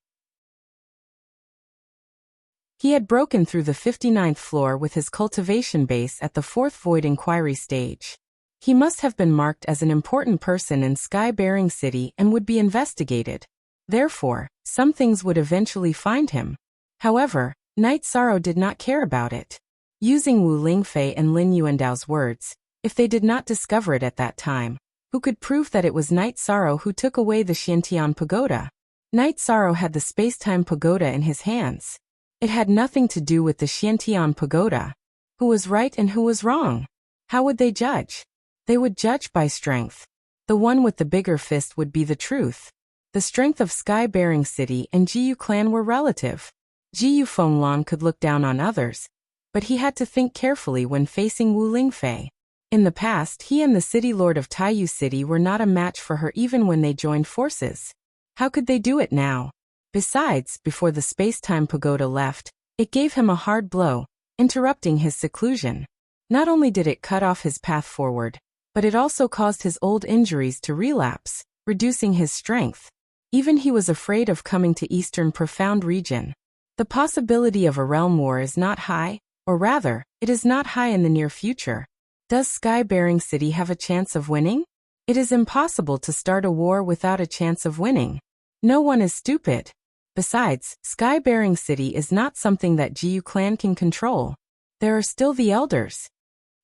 He had broken through the 59th floor with his cultivation base at the 4th Void Inquiry stage. He must have been marked as an important person in Sky-bearing City and would be investigated. Therefore, some things would eventually find him. However, Night Sorrow did not care about it. Using Wu Lingfei and Lin Yuandao's words, if they did not discover it at that time, who could prove that it was Night Sorrow who took away the Xiantian pagoda? Night Sorrow had the space-time pagoda in his hands. It had nothing to do with the Xiantian pagoda. Who was right and who was wrong? How would they judge? They would judge by strength. The one with the bigger fist would be the truth. The strength of Sky-bearing City and Jiyu clan were relative. Jiyu Fenglan could look down on others, but he had to think carefully when facing Wu Lingfei. In the past, he and the city lord of Taiyu City were not a match for her even when they joined forces. How could they do it now? Besides, before the space-time pagoda left, it gave him a hard blow, interrupting his seclusion. Not only did it cut off his path forward, but it also caused his old injuries to relapse, reducing his strength. Even he was afraid of coming to Eastern Profound region. The possibility of a realm war is not high, or rather, it is not high in the near future. Does Sky-bearing City have a chance of winning? It is impossible to start a war without a chance of winning. No one is stupid. Besides, Sky-bearing City is not something that Jiyu clan can control. There are still the elders.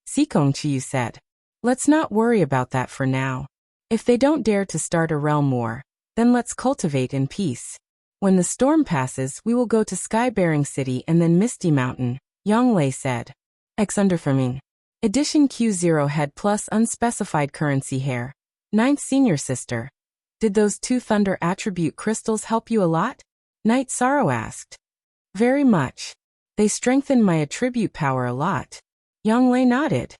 Sikong Chiyu said. Let's not worry about that for now. If they don't dare to start a realm war, then let's cultivate in peace. When the storm passes, we will go to Sky-bearing City and then Misty Mountain, Yang Lei said. Underfarming. Edition Q0 head plus unspecified currency hair. 9th senior sister. Did those 2 thunder attribute crystals help you a lot? Night Sorrow asked. Very much. They strengthened my attribute power a lot. Yang Lei nodded.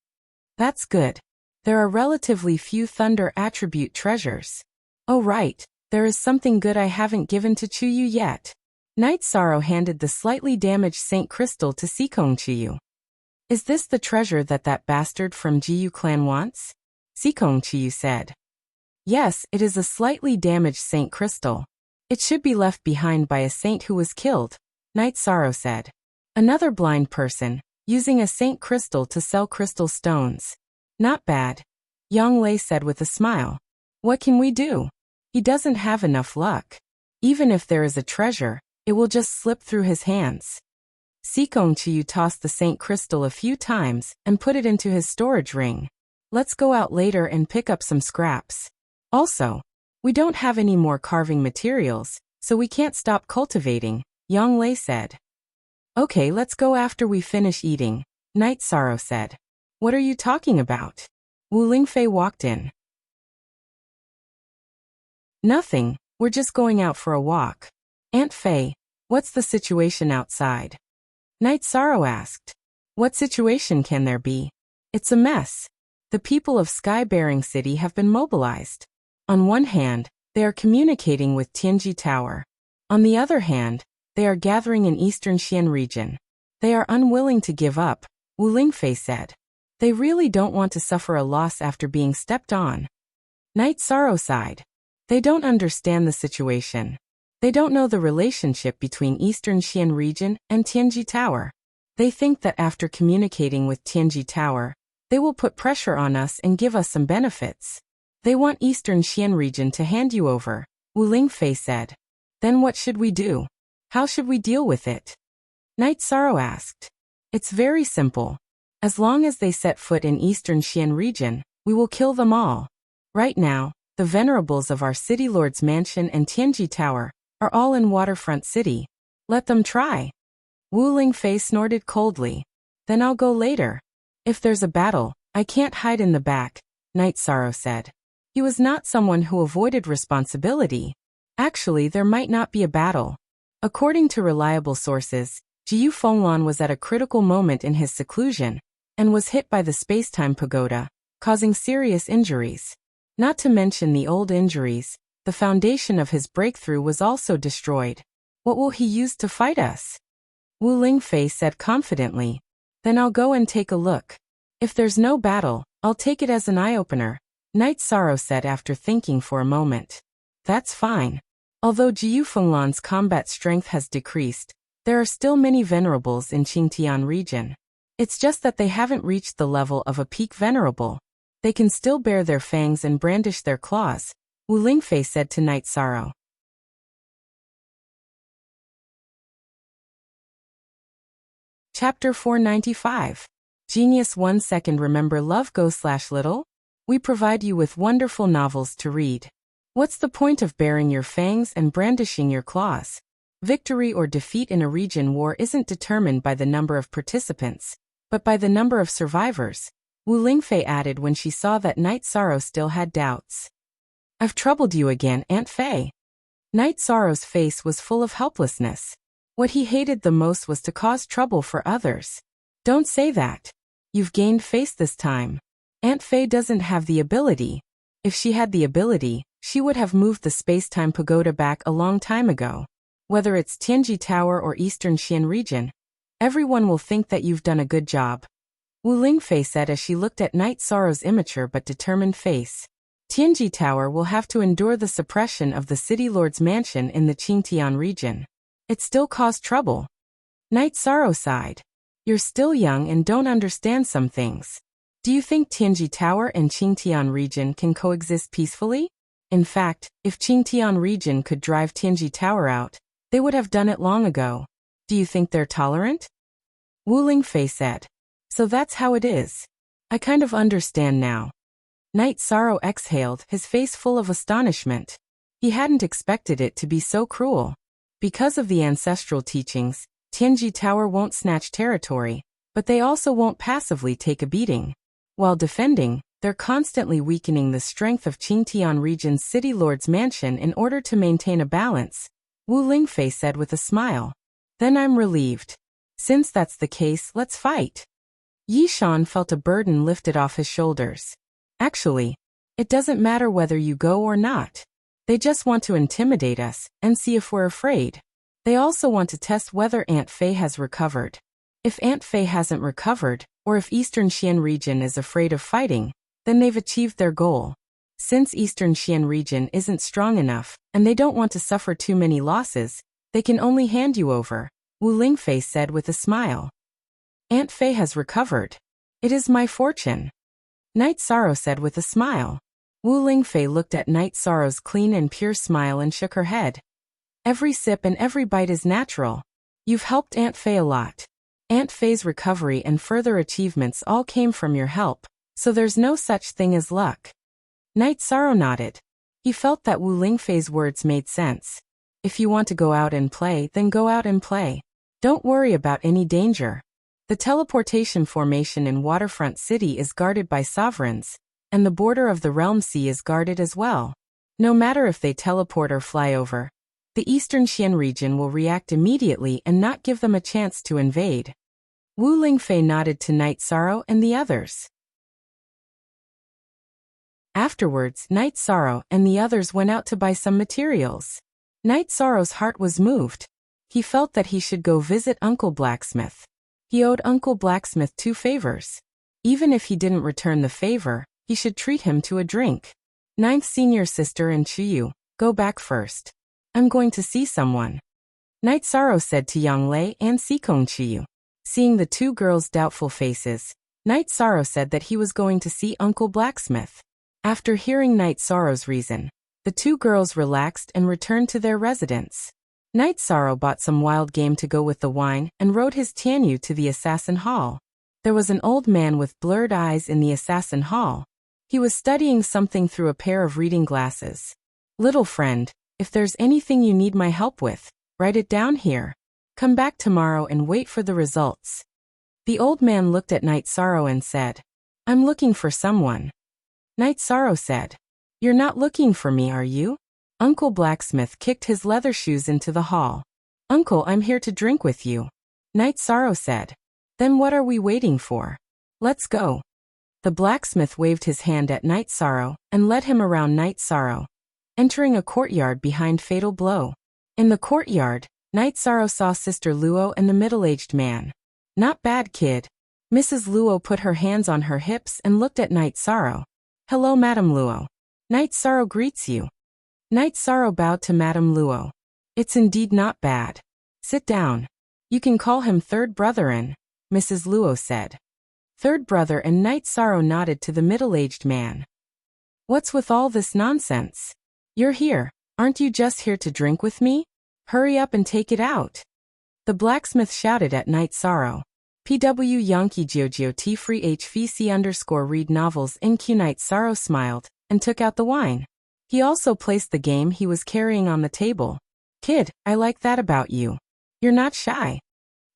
That's good. There are relatively few thunder attribute treasures. Oh right, there is something good I haven't given to Chuyu yet. Night Sorrow handed the slightly damaged Saint Crystal to Sikong Chiyu. Is this the treasure that bastard from Jiyu clan wants? Sikong Chiyu said. Yes, it is a slightly damaged Saint Crystal. It should be left behind by a saint who was killed, Night Sorrow said. Another blind person, using a Saint Crystal to sell crystal stones. Not bad, Yang Lei said with a smile. What can we do? He doesn't have enough luck. Even if there is a treasure, it will just slip through his hands. Sikong Chiyu tossed the Saint Crystal a few times and put it into his storage ring. Let's go out later and pick up some scraps. Also, we don't have any more carving materials, so we can't stop cultivating, Yang Lei said. Okay, let's go after we finish eating, Night Sorrow said. What are you talking about? Wu Lingfei walked in. Nothing, we're just going out for a walk. Aunt Fei, what's the situation outside? Night Sorrow asked. What situation can there be? It's a mess. The people of Sky-bearing City have been mobilized. On one hand, they are communicating with Tianji Tower. On the other hand, they are gathering in Eastern Xian region. They are unwilling to give up, Wu Lingfei said. They really don't want to suffer a loss after being stepped on. Night Sorrow sighed. They don't understand the situation. They don't know the relationship between Eastern Xian region and Tianji Tower. They think that after communicating with Tianji Tower, they will put pressure on us and give us some benefits. They want Eastern Xian region to hand you over, Wu Lingfei said. Then what should we do? How should we deal with it? Night Sorrow asked. It's very simple. As long as they set foot in Eastern Xian region, we will kill them all. Right now, the venerables of our city lord's mansion and Tianji Tower are all in Waterfront City. Let them try. Wu Lingfei snorted coldly. Then I'll go later. If there's a battle, I can't hide in the back, Night Sorrow said. He was not someone who avoided responsibility. Actually, there might not be a battle. According to reliable sources, Jiyu Fenglan was at a critical moment in his seclusion and was hit by the space-time pagoda, causing serious injuries. Not to mention the old injuries, the foundation of his breakthrough was also destroyed. What will he use to fight us? Wu Lingfei said confidently. Then I'll go and take a look. If there's no battle, I'll take it as an eye-opener, Knight Sorrow said after thinking for a moment. That's fine. Although Jiyu Fenglan's combat strength has decreased, there are still many venerables in Qingtian region. It's just that they haven't reached the level of a peak venerable. They can still bare their fangs and brandish their claws, Wu Lingfei said to Knight Sorrow. Chapter 495. Genius 1 second. Remember Love Go/Little? We provide you with wonderful novels to read. What's the point of baring your fangs and brandishing your claws? Victory or defeat in a region war isn't determined by the number of participants, but by the number of survivors, Wu Lingfei added when she saw that Knight Sorrow still had doubts. I've troubled you again, Aunt Fei. Knight Sorrow's face was full of helplessness. What he hated the most was to cause trouble for others. Don't say that. You've gained face this time. Aunt Fei doesn't have the ability. If she had the ability, she would have moved the space-time pagoda back a long time ago. Whether it's Tianji Tower or Eastern Xian region, everyone will think that you've done a good job, Wu Lingfei said as she looked at Knight Sorrow's immature but determined face. Tianji Tower will have to endure the suppression of the city lord's mansion in the Qingtian region. It still caused trouble. Knight Sorrow sighed. You're still young and don't understand some things. Do you think Tianji Tower and Qingtian region can coexist peacefully? In fact, if Qingtian region could drive Tianji Tower out, they would have done it long ago. Do you think they're tolerant? Wu Lingfei said. So that's how it is. I kind of understand now. Knight Sorrow exhaled, his face full of astonishment. He hadn't expected it to be so cruel. Because of the ancestral teachings, Tianji Tower won't snatch territory, but they also won't passively take a beating. While defending, they're constantly weakening the strength of Qingtian region's city lord's mansion in order to maintain a balance, Wu Lingfei said with a smile. Then I'm relieved. Since that's the case, let's fight. Yi Shan felt a burden lifted off his shoulders. Actually, it doesn't matter whether you go or not. They just want to intimidate us and see if we're afraid. They also want to test whether Aunt Fei has recovered. If Aunt Fei hasn't recovered, or if Eastern Xian region is afraid of fighting, then they've achieved their goal. Since Eastern Xian region isn't strong enough, and they don't want to suffer too many losses, they can only hand you over, Wu Lingfei said with a smile. Aunt Fei has recovered. It is my fortune. Knight Sorrow said with a smile. Wu Lingfei looked at Knight Sorrow's clean and pure smile and shook her head. Every sip and every bite is natural. You've helped Aunt Fei a lot. Aunt Fei's recovery and further achievements all came from your help, so there's no such thing as luck. Knight Sorrow nodded. He felt that Wu Lingfei's words made sense. If you want to go out and play, then go out and play. Don't worry about any danger. The teleportation formation in Waterfront City is guarded by sovereigns, and the border of the Realm Sea is guarded as well. No matter if they teleport or fly over, the Eastern Xian region will react immediately and not give them a chance to invade. Wu Lingfei nodded to Knight Sorrow and the others. Afterwards, Knight Sorrow and the others went out to buy some materials. Knight Sorrow's heart was moved. He felt that he should go visit Uncle Blacksmith. He owed Uncle Blacksmith 2 favors. Even if he didn't return the favor, he should treat him to a drink. 9th senior sister and Chiyu, go back first. I'm going to see someone. Knight Sorrow said to Yang Lei and Sikong Chiyu. Seeing the 2 girls' doubtful faces, Knight Sorrow said that he was going to see Uncle Blacksmith. After hearing Knight Sorrow's reason, the 2 girls relaxed and returned to their residence. Knight Sorrow bought some wild game to go with the wine and rode his Tianyu to the Assassin Hall. There was an old man with blurred eyes in the Assassin Hall. He was studying something through a pair of reading glasses. Little friend, if there's anything you need my help with, write it down here. Come back tomorrow and wait for the results. The old man looked at Knight Sorrow and said, I'm looking for someone. Knight Sorrow said, You're not looking for me, are you? Uncle Blacksmith kicked his leather shoes into the hall. Uncle, I'm here to drink with you, Night Sorrow said. Then what are we waiting for? Let's go. The blacksmith waved his hand at Night Sorrow and led him around Night Sorrow, entering a courtyard behind Fatal Blow. In the courtyard, Night Sorrow saw Sister Luo and the middle-aged man. Not bad, kid. Mrs. Luo put her hands on her hips and looked at Night Sorrow. Hello, Madame Luo. Night Sorrow greets you. Night Sorrow bowed to Madame Luo. It's indeed not bad. Sit down. You can call him Third Brotherin, Mrs. Luo said. Third Brother and Night Sorrow nodded to the middle-aged man. What's with all this nonsense? You're here. Aren't you just here to drink with me? Hurry up and take it out. The blacksmith shouted at Night Sorrow. PW Yankee Jojo T Free HVC _ read novels NQ. Night Sorrow smiled and took out the wine. He also placed the game he was carrying on the table. Kid, I like that about you. You're not shy.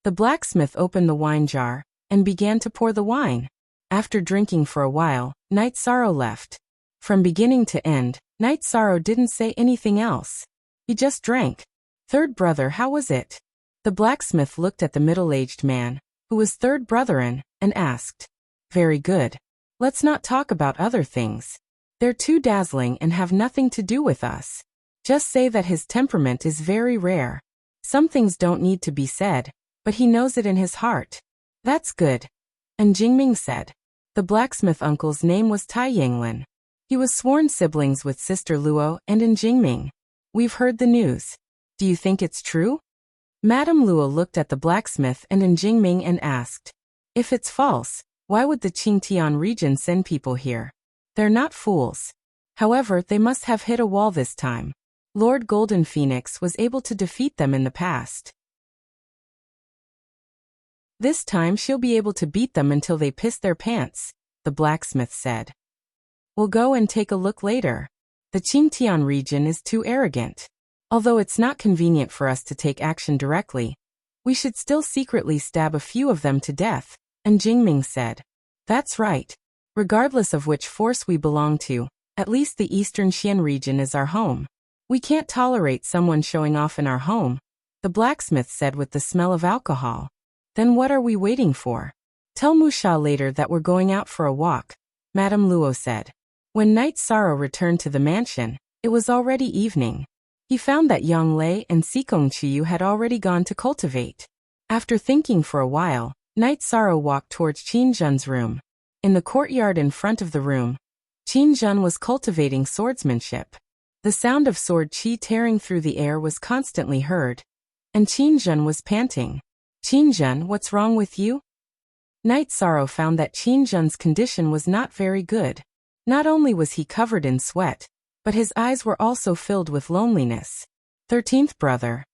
The blacksmith opened the wine jar and began to pour the wine. After drinking for a while, Night Sorrow left. From beginning to end, Night Sorrow didn't say anything else. He just drank. Third Brother, how was it? The blacksmith looked at the middle-aged man, who was Third Brotherin, and asked. Very good. Let's not talk about other things. They're too dazzling and have nothing to do with us. Just say that his temperament is very rare. Some things don't need to be said, but he knows it in his heart. That's good. And Jingming said. The blacksmith uncle's name was Tai Yanglin. He was sworn siblings with Sister Luo and in Jingming. We've heard the news. Do you think it's true? Madame Luo looked at the blacksmith and in Jingming and asked. If it's false, why would the Qingtian region send people here? They're not fools. However, they must have hit a wall this time. Lord Golden Phoenix was able to defeat them in the past. This time she'll be able to beat them until they piss their pants, the blacksmith said. We'll go and take a look later. The Qingtian region is too arrogant. Although it's not convenient for us to take action directly, we should still secretly stab a few of them to death, and Jingming said. That's right. Regardless of which force we belong to, at least the Eastern Xian region is our home. We can't tolerate someone showing off in our home, the blacksmith said with the smell of alcohol. Then what are we waiting for? Tell Musha later that we're going out for a walk, Madame Luo said. When Night Sorrow returned to the mansion, it was already evening. He found that Yang Lei and Sikong Chiyu had already gone to cultivate. After thinking for a while, Night Sorrow walked towards Qin Zhen's room. In the courtyard in front of the room, Qin Zhen was cultivating swordsmanship. The sound of sword qi tearing through the air was constantly heard, and Qin Zhen was panting. Qin Zhen, what's wrong with you? Night Sorrow found that Qin Zhen's condition was not very good. Not only was he covered in sweat, but his eyes were also filled with loneliness. 13th Brother.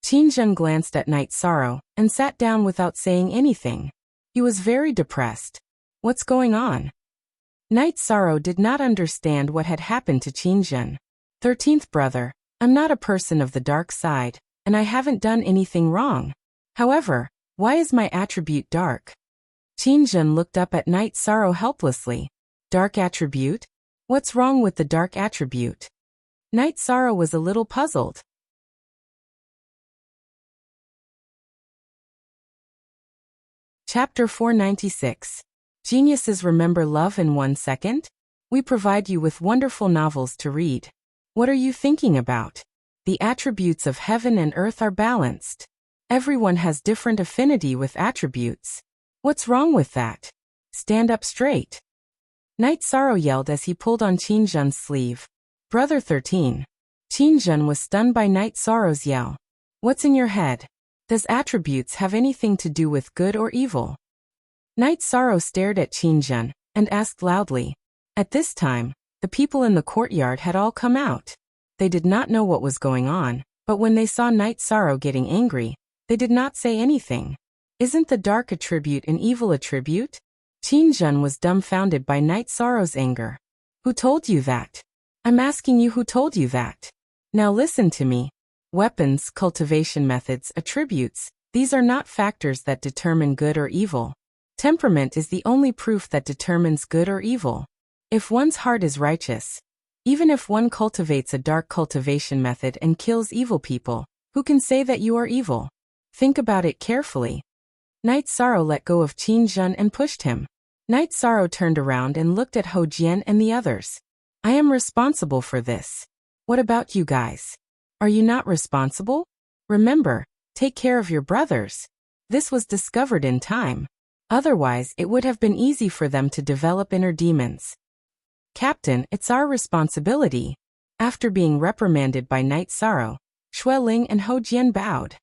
Qin Zhen glanced at Night Sorrow and sat down without saying anything. He was very depressed. What's going on? Night Sorrow did not understand what had happened to Qin Zhen. 13th Brother, I'm not a person of the dark side, and I haven't done anything wrong. However, why is my attribute dark? Qin Zhen looked up at Night Sorrow helplessly. Dark attribute? What's wrong with the dark attribute? Night Sorrow was a little puzzled. Chapter 496. Geniuses remember love in 1 second? We provide you with wonderful novels to read. What are you thinking about? The attributes of heaven and earth are balanced. Everyone has different affinity with attributes. What's wrong with that? Stand up straight. Night Sorrow yelled as he pulled on Qin Zhen's sleeve. Brother 13. Qin Zhen was stunned by Night Sorrow's yell. What's in your head? Does attributes have anything to do with good or evil? Night Sorrow stared at Qin Zhen and asked loudly. At this time, the people in the courtyard had all come out. They did not know what was going on, but when they saw Night Sorrow getting angry, they did not say anything. Isn't the dark attribute an evil attribute? Qin Zhen was dumbfounded by Night Sorrow's anger. Who told you that? I'm asking you who told you that. Now listen to me. Weapons, cultivation methods, attributes, these are not factors that determine good or evil. Temperament is the only proof that determines good or evil. If one's heart is righteous, Even if one cultivates a dark cultivation method and kills evil people, who can say that you are evil? Think about it carefully. Night Sorrow let go of Qin Zhen and pushed him. Night Sorrow turned around and looked at Hou Jian and the others. I am responsible for this. What about you guys? Are you not responsible? Remember, take care of your brothers. This was discovered in time. Otherwise, it would have been easy for them to develop inner demons. Captain, it's our responsibility. After being reprimanded by Night Sorrow, Xue Ling and Hou Jian bowed.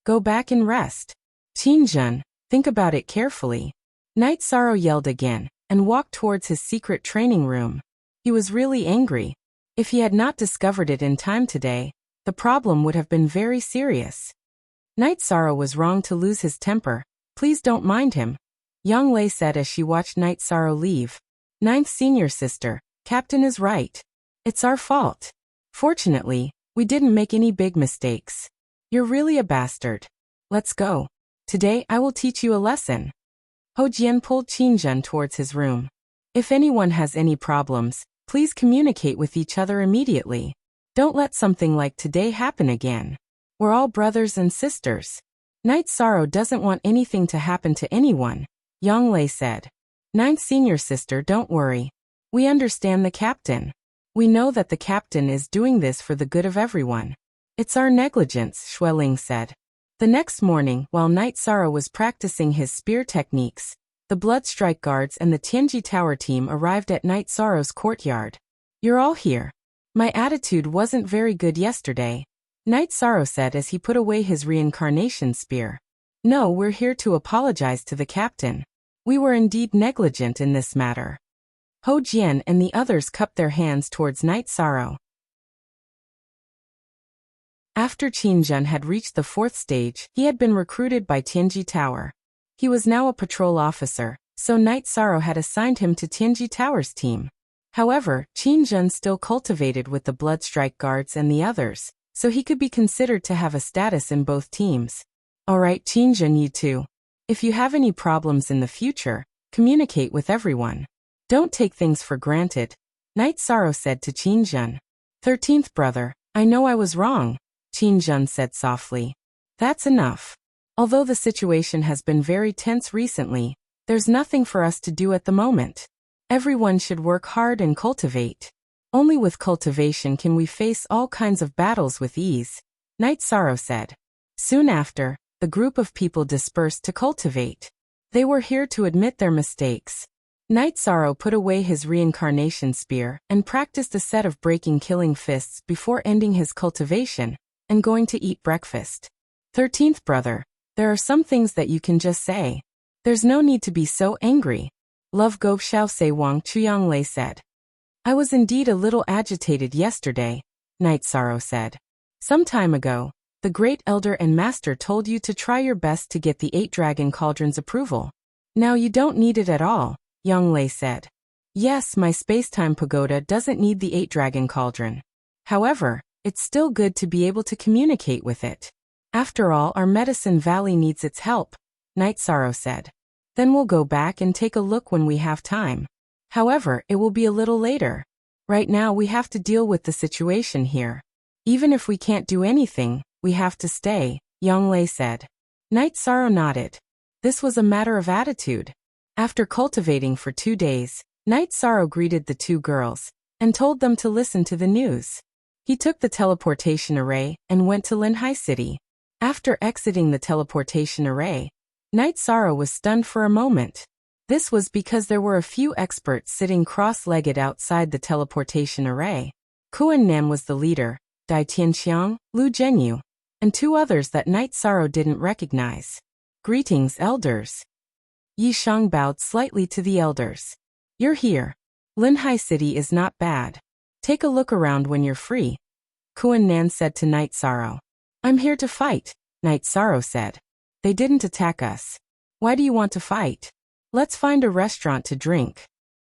Go back and rest. Qin Zhen, think about it carefully. Night Sorrow yelled again, and walked towards his secret training room. He was really angry. If he had not discovered it in time today, the problem would have been very serious. Night Sorrow was wrong to lose his temper. Please don't mind him, Yang Lei said as she watched Night Sorrow leave. Ninth senior sister, Captain is right. It's our fault. Fortunately, we didn't make any big mistakes. You're really a bastard. Let's go. Today I will teach you a lesson. Hou Jian pulled Qin Zhen towards his room. If anyone has any problems, please communicate with each other immediately. Don't let something like today happen again. We're all brothers and sisters. Night Sorrow doesn't want anything to happen to anyone, Yang Lei said. Ninth senior sister, don't worry. We understand the captain. We know that the captain is doing this for the good of everyone. It's our negligence, Xue Ling said. The next morning, while Night Sorrow was practicing his spear techniques, the Bloodstrike Guards and the Tianji Tower team arrived at Night Sorrow's courtyard. You're all here. My attitude wasn't very good yesterday, Night Sorrow said as he put away his reincarnation spear. No, we're here to apologize to the captain. We were indeed negligent in this matter. Hou Jian and the others cupped their hands towards Night Sorrow. After Qin Zhen had reached the 4th stage, he had been recruited by Tianji Tower. He was now a patrol officer, so Night Sorrow had assigned him to Tianji Tower's team. However, Qin Zhen still cultivated with the Bloodstrike Guards and the others, so he could be considered to have a status in both teams. Alright Qin Zhen, you too. If you have any problems in the future, communicate with everyone. Don't take things for granted, Night Sorrow said to Qin Zhen. 13th brother, I know I was wrong, Qin Zhen said softly. That's enough. Although the situation has been very tense recently, there's nothing for us to do at the moment. Everyone should work hard and cultivate. Only with cultivation can we face all kinds of battles with ease, Night Sorrow said. Soon after, the group of people dispersed to cultivate. They were here to admit their mistakes. Night Sorrow put away his reincarnation spear and practiced a set of breaking killing fists before ending his cultivation and going to eat breakfast. 13th brother, there are some things that you can just say. There's no need to be so angry, Love Go Xiao Se Wang Chuyang Lei said. I was indeed a little agitated yesterday, Night Sorrow said. Some time ago, the Great Elder and Master told you to try your best to get the 8 Dragon Cauldron's approval. Now you don't need it at all, Yang Lei said. Yes, my space-time pagoda doesn't need the 8 Dragon Cauldron. However, it's still good to be able to communicate with it. After all, our Medicine Valley needs its help, Night Sorrow said. Then we'll go back and take a look when we have time. However, it will be a little later. Right now we have to deal with the situation here. Even if we can't do anything, we have to stay, Yang Lei said. Night Sorrow nodded. This was a matter of attitude. After cultivating for 2 days, Night Sorrow greeted the 2 girls and told them to listen to the news. He took the teleportation array and went to Linhai City. After exiting the teleportation array, Night Sorrow was stunned for a moment. This was because there were a few experts sitting cross-legged outside the teleportation array. Kuan Nam was the leader, Dai Tianqiang, Lu Zhenyu, and 2 others that Night Sorrow didn't recognize. Greetings, elders. Yi Shang bowed slightly to the elders. You're here. Linhai City is not bad. Take a look around when you're free, Kuan Nan said to Night Sorrow. I'm here to fight, Night Sorrow said. They didn't attack us. Why do you want to fight? Let's find a restaurant to drink,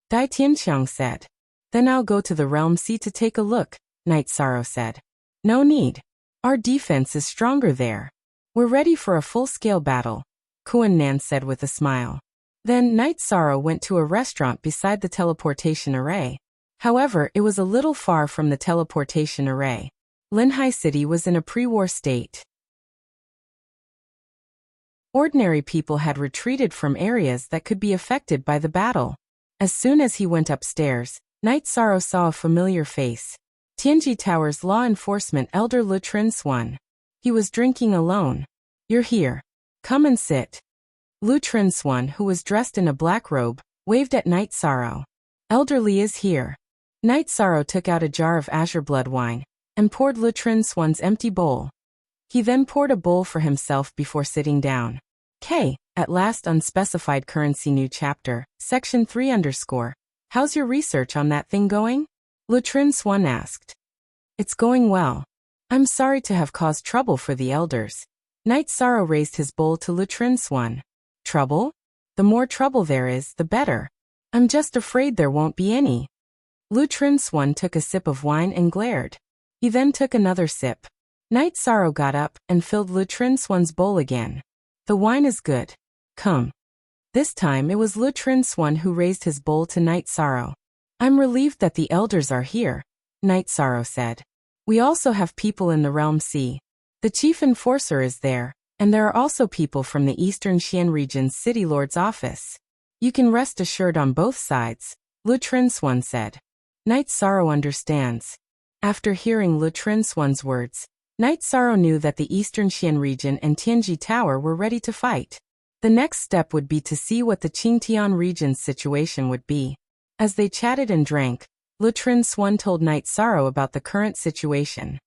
Dai Tianqiang said. Then I'll go to the Realm Sea to take a look, Night Sorrow said. No need. Our defense is stronger there. We're ready for a full-scale battle, Kuan Nan said with a smile. Then Night Sorrow went to a restaurant beside the teleportation array. However, it was a little far from the teleportation array. Linhai City was in a pre-war state. Ordinary people had retreated from areas that could be affected by the battle. As soon as he went upstairs, Knight Sorrow saw a familiar face. Tianji Tower's law enforcement elder Lu Trinswan. He was drinking alone. "You're here. Come and sit." Lu Trinswan, who was dressed in a black robe, waved at Knight Sorrow. "Elder Li is here." Knight Sorrow took out a jar of azure blood wine and poured Lu Trinswan's empty bowl. He then poured a bowl for himself before sitting down. At last unspecified currency new chapter, section 3 _ How's your research on that thing going? Lu Trinswan asked. It's going well. I'm sorry to have caused trouble for the elders. Knight Sorrow raised his bowl to Lu Trinswan. Trouble? The more trouble there is, the better. I'm just afraid there won't be any. Lu Trinswan took a sip of wine and glared. He then took another sip. Knight Sorrow got up and filled Lu Trinswan's bowl again. The wine is good. Come. This time it was Lu Trinswan who raised his bowl to Knight Sorrow. I'm relieved that the elders are here, Knight Sorrow said. We also have people in the Realm Sea. The chief enforcer is there, and there are also people from the Eastern Xian region's City Lord's office. You can rest assured on both sides, Lu Trinswan said. Knight Sorrow understands. After hearing Lu Trinswan's words, Knight Sorrow knew that the Eastern Xian region and Tianji Tower were ready to fight. The next step would be to see what the Qingtian region's situation would be. As they chatted and drank, Lu Trinswan told Knight Sorrow about the current situation.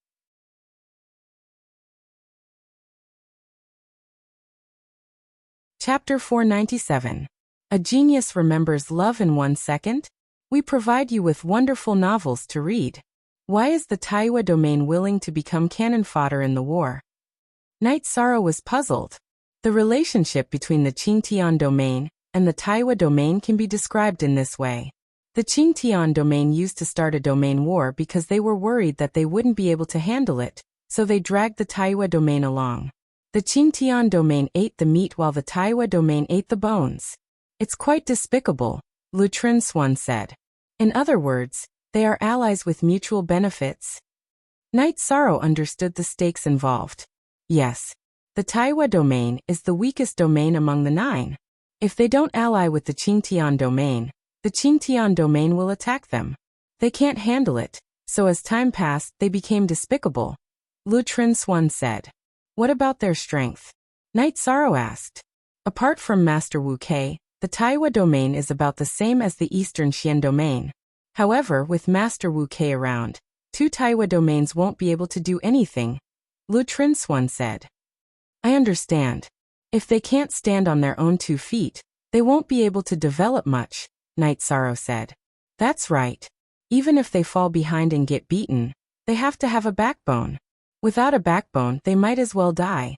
Chapter 497. A Genius Remembers Love in 1 Second? We provide you with wonderful novels to read. Why is the Taiwa domain willing to become cannon fodder in the war? Knight Sorrow was puzzled. The relationship between the Qingtian domain and the Taiwa domain can be described in this way. The Qingtian domain used to start a domain war because they were worried that they wouldn't be able to handle it, so they dragged the Taiwa domain along. The Qingtian domain ate the meat while the Taiwa domain ate the bones. It's quite despicable, Lu Trinswan said. In other words, they are allies with mutual benefits. Knight Sorrow understood the stakes involved. Yes. The Taiwa domain is the weakest domain among the 9. If they don't ally with the Qingtian domain, the Qingtian domain will attack them. They can't handle it, so as time passed they became despicable. Lu Trinswan said. What about their strength? Knight Sorrow asked. Apart from Master Wu Kei, the Taiwa domain is about the same as the Eastern Xian domain. However, with Master Wu Kei around, 2 Taiwa domains won't be able to do anything, Lu Trinswan said. I understand. If they can't stand on their own 2 feet, they won't be able to develop much, Knight Sorrow said. That's right. Even if they fall behind and get beaten, they have to have a backbone. Without a backbone, they might as well die.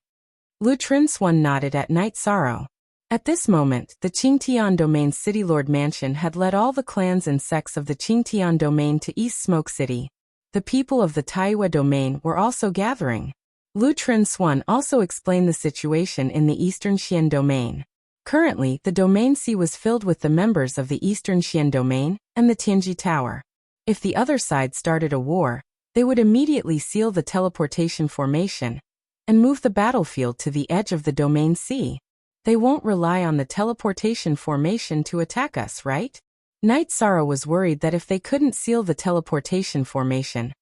Lu Trinswan nodded at Knight Sorrow. At this moment, the Qingtian domain's City Lord Mansion had led all the clans and sects of the Qingtian domain to East Smoke City. The people of the Taiwa domain were also gathering. Lu Trinswan also explained the situation in the Eastern Xian domain. Currently, the domain sea was filled with the members of the Eastern Xian domain and the Tianji Tower. If the other side started a war, they would immediately seal the teleportation formation and move the battlefield to the edge of the domain sea. They won't rely on the teleportation formation to attack us, right? Knight Sorrow was worried that if they couldn't seal the teleportation formation,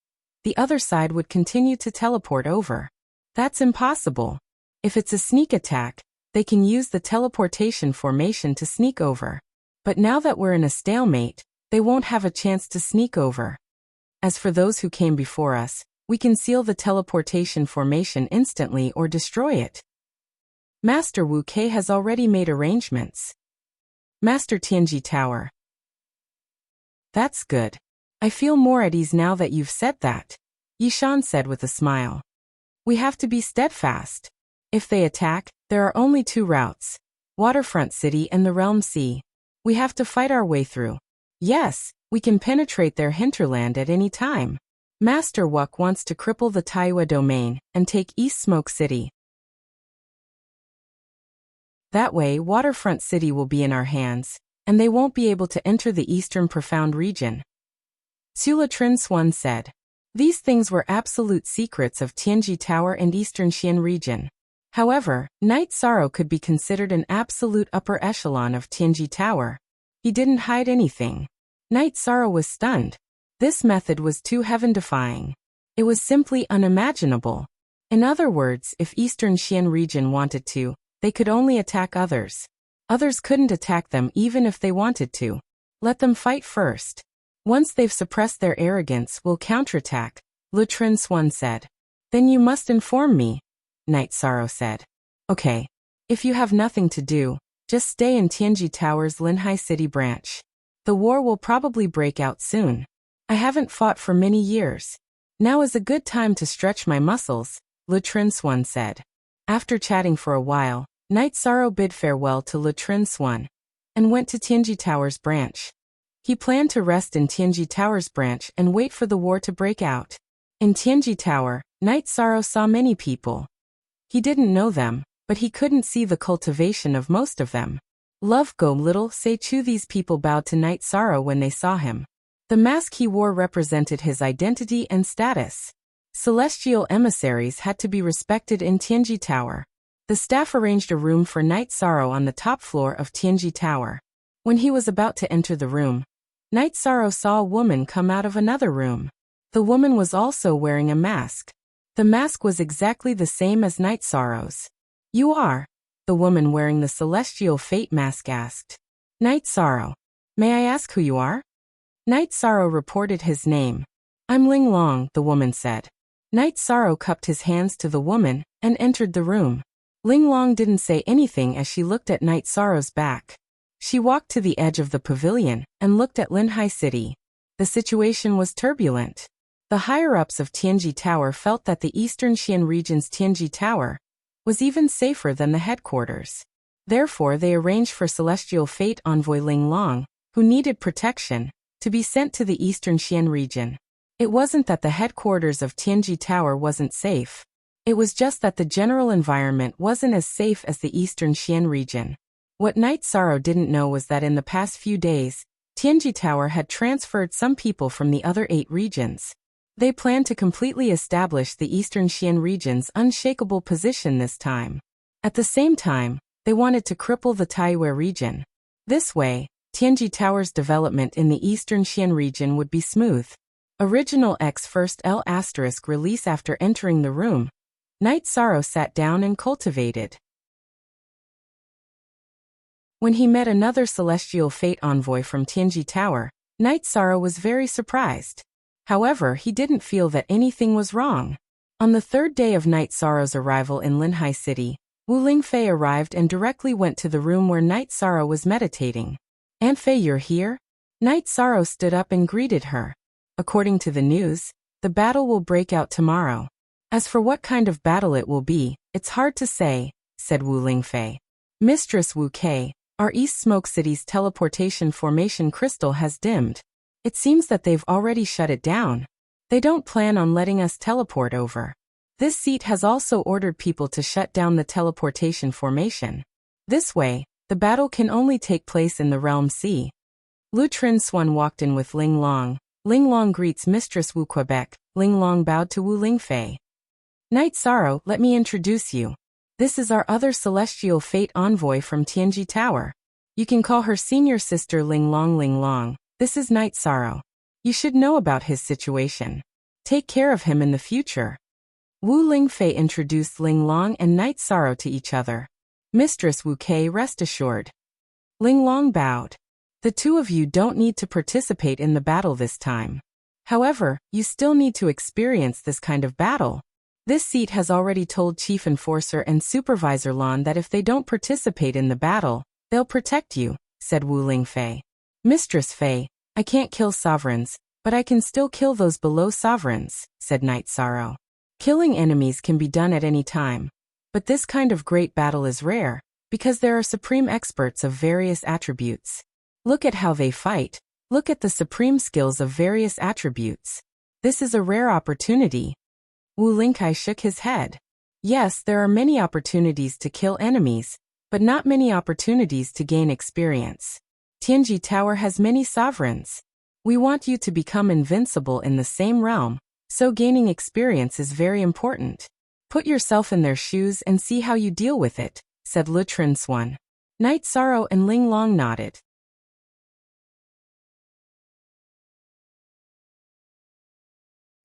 the other side would continue to teleport over. That's impossible. If it's a sneak attack, they can use the teleportation formation to sneak over. But now that we're in a stalemate, they won't have a chance to sneak over. As for those who came before us, we can seal the teleportation formation instantly or destroy it. Master Wu Kei has already made arrangements. Master Tianji Tower. That's good. I feel more at ease now that you've said that, Yishan said with a smile. We have to be steadfast. If they attack, there are only 2 routes, Waterfront City and the Realm Sea. We have to fight our way through. Yes, we can penetrate their hinterland at any time. Master Wuk wants to cripple the Taiwa domain and take East Smoke City. That way, Waterfront City will be in our hands, and they won't be able to enter the Eastern Profound region. Sulatrin Swan said. These things were absolute secrets of Tianji Tower and Eastern Xian region. However, Knight Sorrow could be considered an absolute upper echelon of Tianji Tower. He didn't hide anything. Knight Sorrow was stunned. This method was too heaven-defying. It was simply unimaginable. In other words, if Eastern Xian region wanted to, they could only attack others. Others couldn't attack them even if they wanted to. Let them fight first. Once they've suppressed their arrogance, we'll counterattack, Lutrin Swan said. Then you must inform me, Knight Sorrow said. Okay. If you have nothing to do, just stay in Tianji Tower's Linhai City branch. The war will probably break out soon. I haven't fought for many years. Now is a good time to stretch my muscles, Lutrin Swan said. After chatting for a while, Knight Sorrow bid farewell to Lutrin Swan and went to Tianji Tower's branch. He planned to rest in Tianji Tower's branch and wait for the war to break out. In Tianji Tower, Knight Sorrow saw many people. He didn't know them, but he couldn't see the cultivation of most of them. Love go little say Chu. These people bowed to Knight Sorrow when they saw him. The mask he wore represented his identity and status. Celestial emissaries had to be respected in Tianji Tower. The staff arranged a room for Knight Sorrow on the top floor of Tianji Tower. When he was about to enter the room, Knight Sorrow saw a woman come out of another room. The woman was also wearing a mask. The mask was exactly the same as Knight Sorrow's. You are? The woman wearing the Celestial Fate mask asked. Knight Sorrow. May I ask who you are? Knight Sorrow reported his name. I'm Ling Long, the woman said. Knight Sorrow cupped his hands to the woman and entered the room. Ling Long didn't say anything as she looked at Knight Sorrow's back. She walked to the edge of the pavilion and looked at Linhai City. The situation was turbulent. The higher-ups of Tianji Tower felt that the Eastern Xian region's Tianji Tower was even safer than the headquarters. Therefore, they arranged for Celestial Fate envoy Ling Long, who needed protection, to be sent to the Eastern Xian region. It wasn't that the headquarters of Tianji Tower wasn't safe. It was just that the general environment wasn't as safe as the Eastern Xian region. What Knight Sorrow didn't know was that in the past few days, Tianji Tower had transferred some people from the other 8 regions. They planned to completely establish the Eastern Xian region's unshakable position this time. At the same time, they wanted to cripple the Taiyue region. This way, Tianji Tower's development in the Eastern Xian region would be smooth. Original X first L** release. After entering the room, Knight Sorrow sat down and cultivated. When he met another Celestial Fate envoy from Tianji Tower, Knight Sorrow was very surprised. However, he didn't feel that anything was wrong. On the 3rd day of Knight Sorrow's arrival in Linhai City, Wu Lingfei arrived and directly went to the room where Knight Sorrow was meditating. Aunt Fei, you're here? Knight Sorrow stood up and greeted her. According to the news, the battle will break out tomorrow. As for what kind of battle it will be, it's hard to say, said Wu Lingfei. Mistress Wu Kei, our East Smoke City's teleportation formation crystal has dimmed. It seems that they've already shut it down. They don't plan on letting us teleport over. This seat has also ordered people to shut down the teleportation formation. This way, the battle can only take place in the Realm C. Lutrin Swan walked in with Ling Long. Ling Long greets Mistress Wu Quebec. Ling Long bowed to Wu Lingfei. Knight Sorrow, let me introduce you. This is our other Celestial Fate envoy from Tianji Tower. You can call her senior sister Ling Long. Ling Long, this is Knight Sorrow. You should know about his situation. Take care of him in the future. Wu Lingfei introduced Ling Long and Knight Sorrow to each other. Mistress Wu Kei, rest assured. Ling Long bowed. The two of you don't need to participate in the battle this time. However, you still need to experience this kind of battle. This seat has already told Chief Enforcer and Supervisor Lan that if they don't participate in the battle, they'll protect you, said Wu Lingfei. Mistress Fei, I can't kill sovereigns, but I can still kill those below sovereigns, said Knight Sorrow. Killing enemies can be done at any time. But this kind of great battle is rare, because there are supreme experts of various attributes. Look at how they fight. Look at the supreme skills of various attributes. This is a rare opportunity. Wu Lingkai shook his head. Yes, there are many opportunities to kill enemies, but not many opportunities to gain experience. Tianji Tower has many sovereigns. We want you to become invincible in the same realm, so gaining experience is very important. Put yourself in their shoes and see how you deal with it, said Le Trinswan. Knight Sorrow and Ling Long nodded.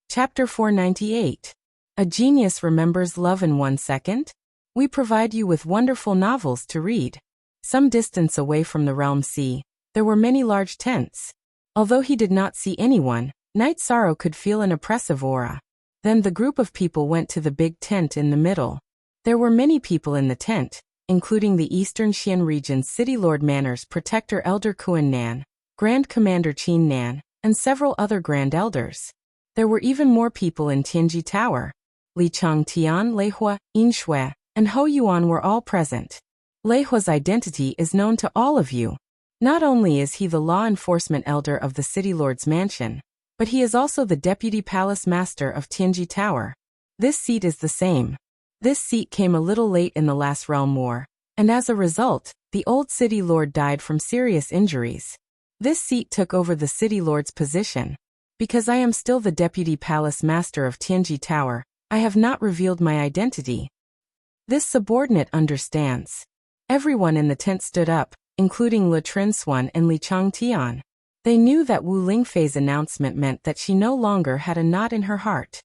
Chapter 498. A Genius Remembers Love in 1 Second? We provide you with wonderful novels to read. Some distance away from the realm sea, there were many large tents. Although he did not see anyone, Knight Sorrow could feel an oppressive aura. Then the group of people went to the big tent in the middle. There were many people in the tent, including the Eastern Xian region's City Lord Manor's protector Elder Kuan Nan, Grand Commander Qin Nan, and several other Grand Elders. There were even more people in Tianji Tower. Li Changtian, Lei Hua, Yin Shui, and Hou Yuan were all present. Lei Hua's identity is known to all of you. Not only is he the law enforcement elder of the City Lord's mansion, but he is also the deputy palace master of Tianji Tower. This seat is the same. This seat came a little late in the last realm war, and as a result, the old City Lord died from serious injuries. This seat took over the City Lord's position. Because I am still the deputy palace master of Tianji Tower, I have not revealed my identity. This subordinate understands. Everyone in the tent stood up, including Le Trinswan and Li Changtian. They knew that Wu Lingfei's announcement meant that she no longer had a knot in her heart.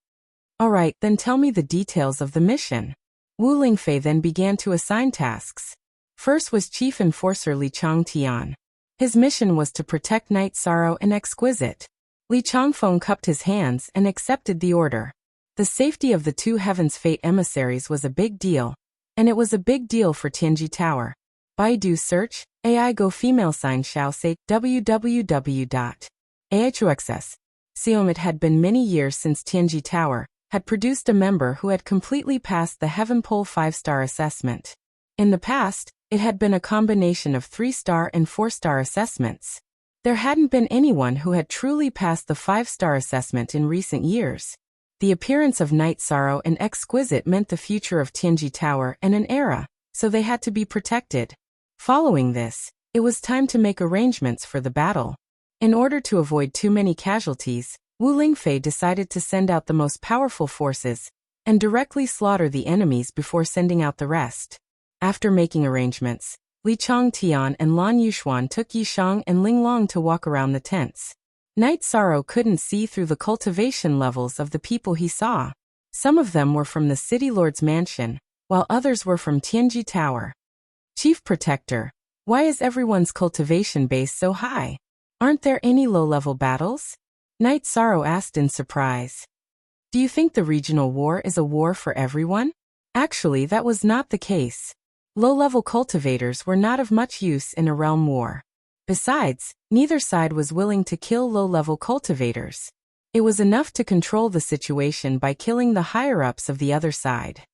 All right, then tell me the details of the mission. Wu Lingfei then began to assign tasks. First was Chief Enforcer Li Changtian. His mission was to protect Knight Sorrow and Exquisite. Li Changfeng cupped his hands and accepted the order. The safety of the two Heaven's Fate emissaries was a big deal, and it was a big deal for Tianji Tower. Baidu search, AI go female sign shall say www.aichuxs. It had been many years since Tianji Tower had produced a member who had completely passed the Heaven Pole 5-star assessment. In the past, it had been a combination of 3-star and 4-star assessments. There hadn't been anyone who had truly passed the 5-star assessment in recent years. The appearance of Knight Sorrow and Exquisite meant the future of Tianji Tower and an era, so they had to be protected. Following this, it was time to make arrangements for the battle. In order to avoid too many casualties, Wu Lingfei decided to send out the most powerful forces and directly slaughter the enemies before sending out the rest. After making arrangements, Li Changtian and Lan Yuxuan took Yishang and Ling Long to walk around the tents. Knight Sorrow couldn't see through the cultivation levels of the people he saw. Some of them were from the City Lord's mansion, while others were from Tianji Tower. Chief Protector, why is everyone's cultivation base so high? Aren't there any low-level battles? Knight Sorrow asked in surprise. Do you think the regional war is a war for everyone? Actually, that was not the case. Low-level cultivators were not of much use in a realm war. Besides, neither side was willing to kill low-level cultivators. It was enough to control the situation by killing the higher-ups of the other side.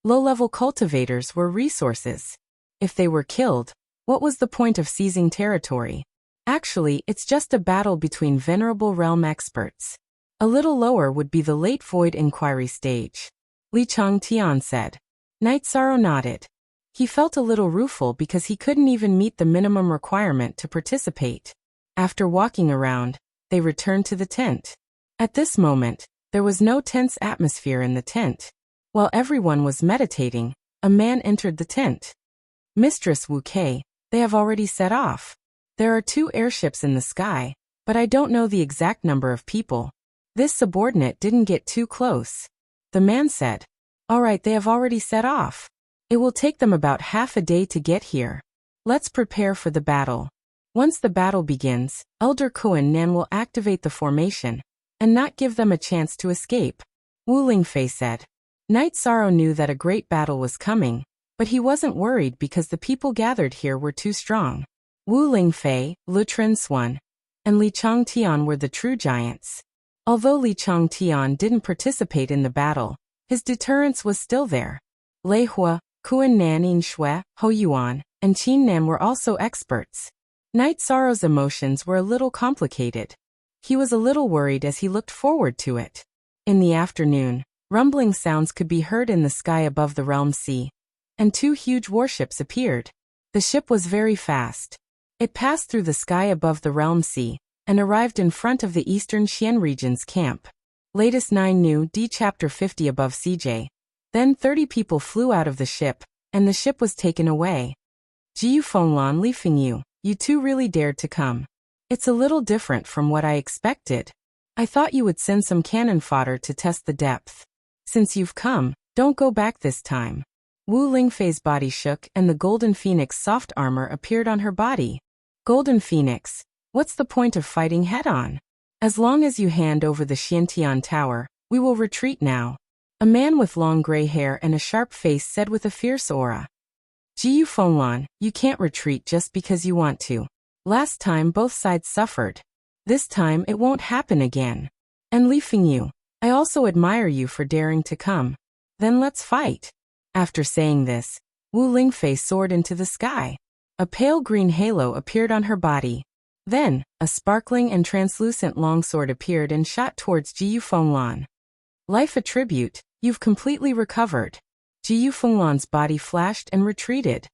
Low-level cultivators were resources. If they were killed, what was the point of seizing territory? Actually, it's just a battle between venerable realm experts. A little lower would be the late void inquiry stage. Li Changtian said. Knight Sorrow nodded. He felt a little rueful because he couldn't even meet the minimum requirement to participate. After walking around, they returned to the tent. At this moment, there was no tense atmosphere in the tent. While everyone was meditating, a man entered the tent. Mistress Wu Kei, they have already set off. There are 2 airships in the sky, but I don't know the exact number of people. This subordinate didn't get too close. The man said, All right, they have already set off. It will take them about half a day to get here. Let's prepare for the battle. Once the battle begins, Elder Kuan Nan will activate the formation, and not give them a chance to escape. Wu Lingfei said. Knight Sorrow knew that a great battle was coming, but he wasn't worried because the people gathered here were too strong. Wu Lingfei, Lu Trinswan, and Li Changtian were the true giants. Although Li Changtian didn't participate in the battle, his deterrence was still there. Lei Hua, Kuan Nan Yin Shui, Hou Yuan, and Qin Nan were also experts. Knight Sorrow's emotions were a little complicated. He was a little worried as he looked forward to it. In the afternoon, rumbling sounds could be heard in the sky above the realm sea, and 2 huge warships appeared. The ship was very fast. It passed through the sky above the realm sea, and arrived in front of the Eastern Xian region's camp. Latest 9 New D Chapter 50 above CJ. Then 30 people flew out of the ship, and the ship was taken away. Jiyu Fenglan Li Fengyu, you two really dared to come. It's a little different from what I expected. I thought you would send some cannon fodder to test the depth. Since you've come, don't go back this time. Wu Lingfei's body shook and the Golden Phoenix soft armor appeared on her body. Golden Phoenix, what's the point of fighting head-on? As long as you hand over the Xiantian Tower, we will retreat now. A man with long gray hair and a sharp face said with a fierce aura. Jiyu Fenglan, you can't retreat just because you want to. Last time both sides suffered. This time it won't happen again. And Li Fengyu, I also admire you for daring to come. Then let's fight. After saying this, Wu Lingfei soared into the sky. A pale green halo appeared on her body. Then, a sparkling and translucent longsword appeared and shot towards Jiyu Fenglan. Life attribute, you've completely recovered. Jiyu Fenglan's body flashed and retreated.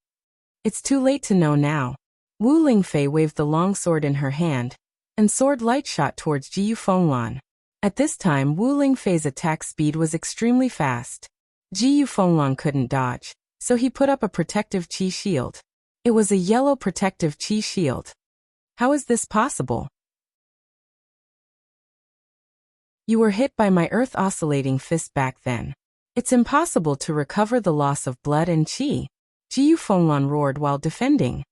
It's too late to know now. Wu Lingfei waved the longsword in her hand, and sword light shot towards Jiyu Fenglan. At this time Wu Lingfei's attack speed was extremely fast. Jiyu Fenglan couldn't dodge, so he put up a protective qi shield. It was a yellow protective qi shield. How is this possible? You were hit by my earth-oscillating fist back then. It's impossible to recover the loss of blood and qi. Jiyu Fenglan roared while defending.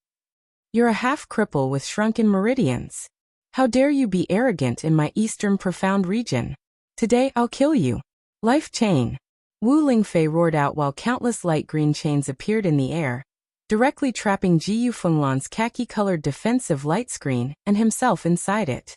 You're a half-cripple with shrunken meridians. How dare you be arrogant in my eastern profound region? Today I'll kill you. Life chain. Wu Lingfei roared out while countless light green chains appeared in the air, directly trapping Jiyu Fenglan's khaki-colored defensive light screen and himself inside it.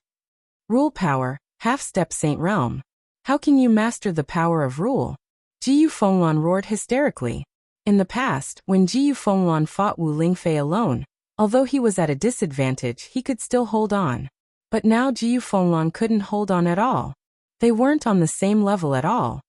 Rule power, half-step Saint Realm. How can you master the power of rule? Jiyu Fenglan roared hysterically. In the past, when Jiyu Fenglan fought Wu Lingfei alone, although he was at a disadvantage, he could still hold on. But now Jiyu Fenglan couldn't hold on at all. They weren't on the same level at all.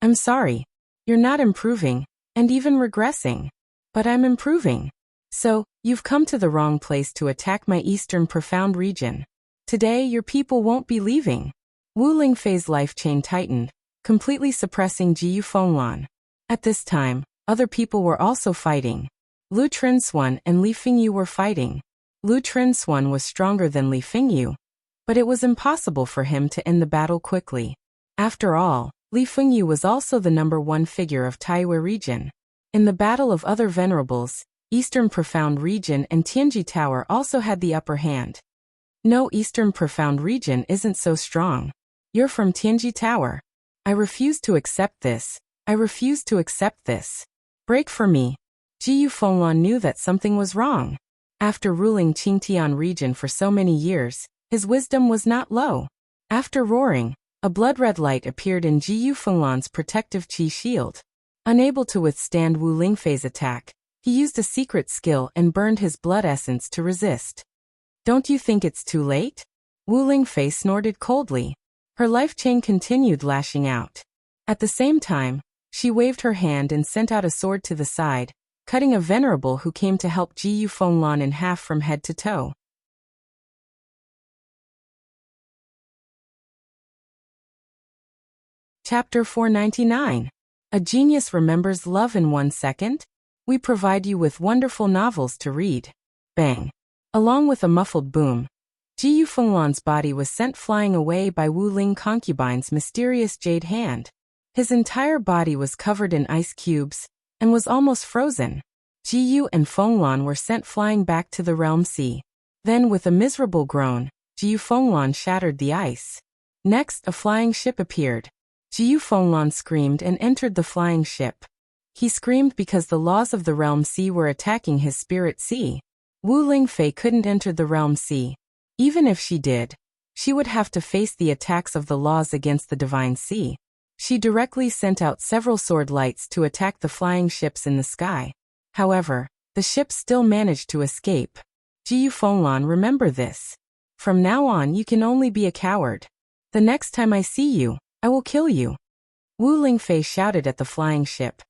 I'm sorry. You're not improving, and even regressing. But I'm improving. So, you've come to the wrong place to attack my eastern profound region. Today your people won't be leaving. Wu Lingfei's life chain tightened, completely suppressing Jiyu Fenglan. At this time, other people were also fighting. Lu Trinsuan and Li Fengyu were fighting. Lu Trinsuan was stronger than Li Fengyu, but it was impossible for him to end the battle quickly. After all, Li Fengyu was also the #1 figure of Taiwei region. In the battle of other venerables, Eastern Profound Region and Tianji Tower also had the upper hand. No, Eastern Profound Region isn't so strong. You're from Tianji Tower. I refuse to accept this. I refuse to accept this. Break for me. Jiyu Fenglan knew that something was wrong. After ruling Qingtian region for so many years, his wisdom was not low. After roaring, a blood-red light appeared in Jiyu Fenglan's protective qi shield. Unable to withstand Wu Lingfei's attack, he used a secret skill and burned his blood essence to resist. Don't you think it's too late? Wu Lingfei snorted coldly. Her life chain continued lashing out. At the same time, she waved her hand and sent out a sword to the side, cutting a venerable who came to help Jiyu Fenglan in half from head to toe. Chapter 499. A Genius Remembers Love in 1 Second? We provide you with wonderful novels to read. Bang. Along with a muffled boom, Jiyu Fenglan's body was sent flying away by Wu Ling Concubine's mysterious jade hand. His entire body was covered in ice cubes, and was almost frozen. Jiyu and Fenglan were sent flying back to the realm sea. Then with a miserable groan, Jiyu Fenglan shattered the ice. Next, a flying ship appeared. Jiyu Fenglan screamed and entered the flying ship. He screamed because the laws of the realm sea were attacking his spirit sea. Wu Lingfei couldn't enter the realm sea. Even if she did, she would have to face the attacks of the laws against the divine sea. She directly sent out several sword lights to attack the flying ships in the sky. However, the ships still managed to escape. Jiyu Fenglan, remember this. From now on you can only be a coward. The next time I see you, I will kill you. Wu Lingfei shouted at the flying ship.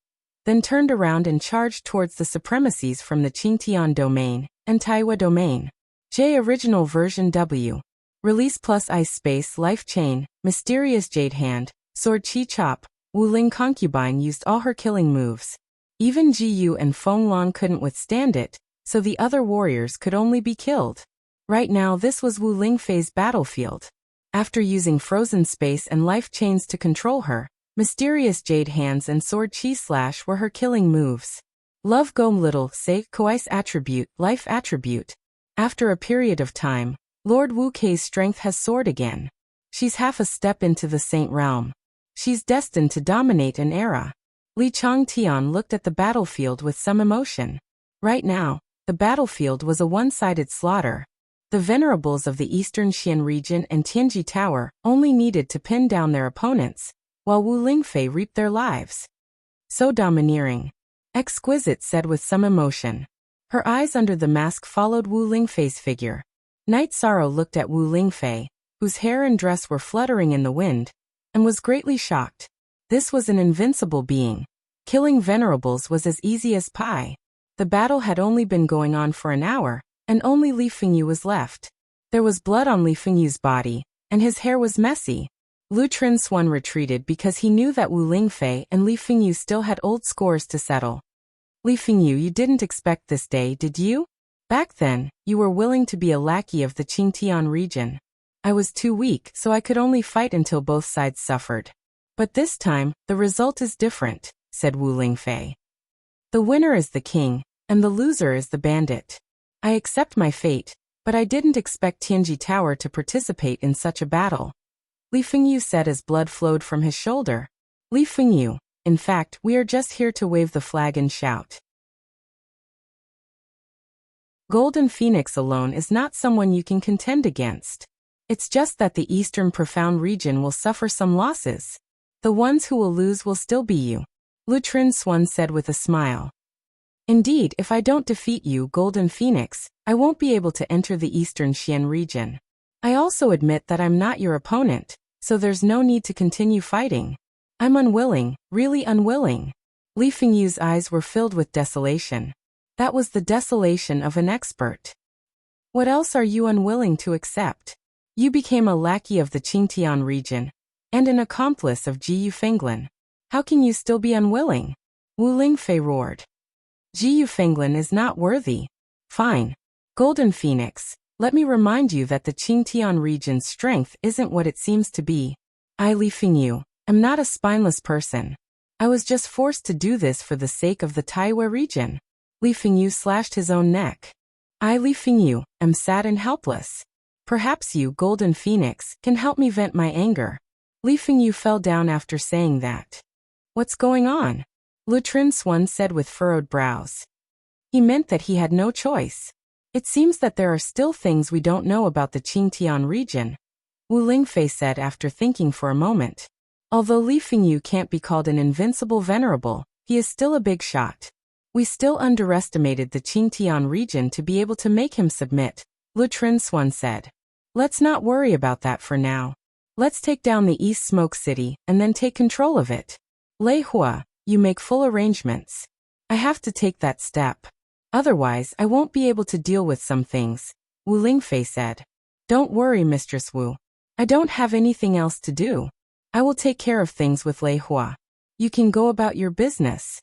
then turned around and charged towards the supremacies from the Qingtian domain and Taiwa domain. J original version W. Release plus ice space life chain, mysterious jade hand, sword chi chop, Wuling concubine used all her killing moves. Even Jiyu and Feng Long couldn't withstand it, so the other warriors could only be killed. Right now this was Wu Lingfei's battlefield. After using frozen space and life chains to control her, mysterious jade hands and sword chi slash were her killing moves. Love go little say Koi's attribute, life attribute. After a period of time, Lord Wu Kei's strength has soared again. She's half a step into the saint realm. She's destined to dominate an era. Li Changtian looked at the battlefield with some emotion. Right now, the battlefield was a one-sided slaughter. The venerables of the Eastern Xian region and Tianji Tower only needed to pin down their opponents, while Wu Lingfei reaped their lives. So domineering. Exquisite said with some emotion. Her eyes under the mask followed Wu Lingfei's figure. Night Sorrow looked at Wu Lingfei, whose hair and dress were fluttering in the wind, and was greatly shocked. This was an invincible being. Killing venerables was as easy as pie. The battle had only been going on for an hour, and only Li Fengyu was left. There was blood on Li Fengyu's body, and his hair was messy. Lu Trinswan retreated because he knew that Wu Lingfei and Li Fengyu still had old scores to settle. Li Fengyu, you didn't expect this day, did you? Back then, you were willing to be a lackey of the Qingtian region. I was too weak, so I could only fight until both sides suffered. But this time, the result is different, said Wu Lingfei. The winner is the king, and the loser is the bandit. I accept my fate, but I didn't expect Tianji Tower to participate in such a battle. Li Fengyu said as blood flowed from his shoulder. Li Fengyu, in fact, we are just here to wave the flag and shout. Golden Phoenix alone is not someone you can contend against. It's just that the Eastern Profound region will suffer some losses. The ones who will lose will still be you, Lu Trinswan said with a smile. Indeed, if I don't defeat you, Golden Phoenix, I won't be able to enter the Eastern Xian region. I also admit that I'm not your opponent, so there's no need to continue fighting. I'm unwilling, really unwilling. Li Fengyu's eyes were filled with desolation. That was the desolation of an expert. What else are you unwilling to accept? You became a lackey of the Qingtian region, and an accomplice of Jiyu Fenglan. How can you still be unwilling? Wu Lingfei roared. Jiyu Fenglan is not worthy. Fine. Golden Phoenix, let me remind you that the Qingtian region's strength isn't what it seems to be. I, Li Fengyu, am not a spineless person. I was just forced to do this for the sake of the Taiwa region. Li Fengyu slashed his own neck. I, Li Fengyu, am sad and helpless. Perhaps you, Golden Phoenix, can help me vent my anger. Li Fengyu fell down after saying that. What's going on? Lu Trinswan said with furrowed brows. He meant that he had no choice. It seems that there are still things we don't know about the Qingtian region, Wu Lingfei said after thinking for a moment. Although Li Fengyu can't be called an invincible venerable, he is still a big shot. We still underestimated the Qingtian region to be able to make him submit, Lu Trinswan said. Let's not worry about that for now. Let's take down the East Smoke City and then take control of it. Lei Hua, you make full arrangements. I have to take that step. Otherwise, I won't be able to deal with some things, Wu Lingfei said. Don't worry, Mistress Wu. I don't have anything else to do. I will take care of things with Lei Hua. You can go about your business.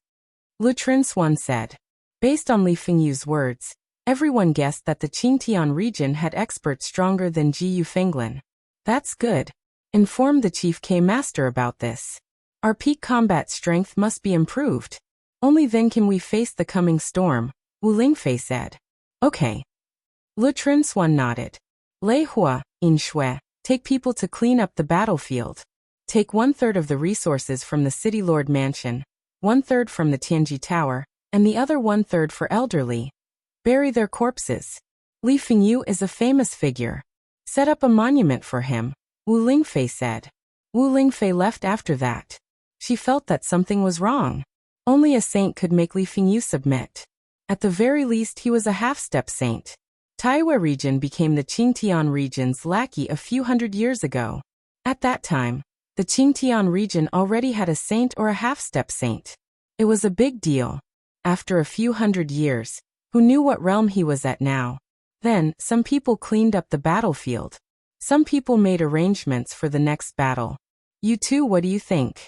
Lu Trinswan said. Based on Li Fengyu's words, everyone guessed that the Qingtian region had experts stronger than Jiyu Fenglan. That's good. Inform the Chief K Master about this. Our peak combat strength must be improved. Only then can we face the coming storm, Wu Lingfei said. Okay. Lu Trinswan nodded. Lei Hua, in Shui, take people to clean up the battlefield. Take 1/3 of the resources from the City Lord Mansion, 1/3 from the Tianji Tower, and the other 1/3 for elderly. Bury their corpses. Li Fengyu is a famous figure. Set up a monument for him, Wu Lingfei said. Wu Lingfei left after that. She felt that something was wrong. Only a saint could make Li Fengyu submit. At the very least, he was a half-step saint. Taiwa region became the Qingtian region's lackey a few hundred years ago. At that time, the Qingtian region already had a saint or a half-step saint. It was a big deal. After a few hundred years, who knew what realm he was at now? Then, some people cleaned up the battlefield. Some people made arrangements for the next battle. You two, what do you think?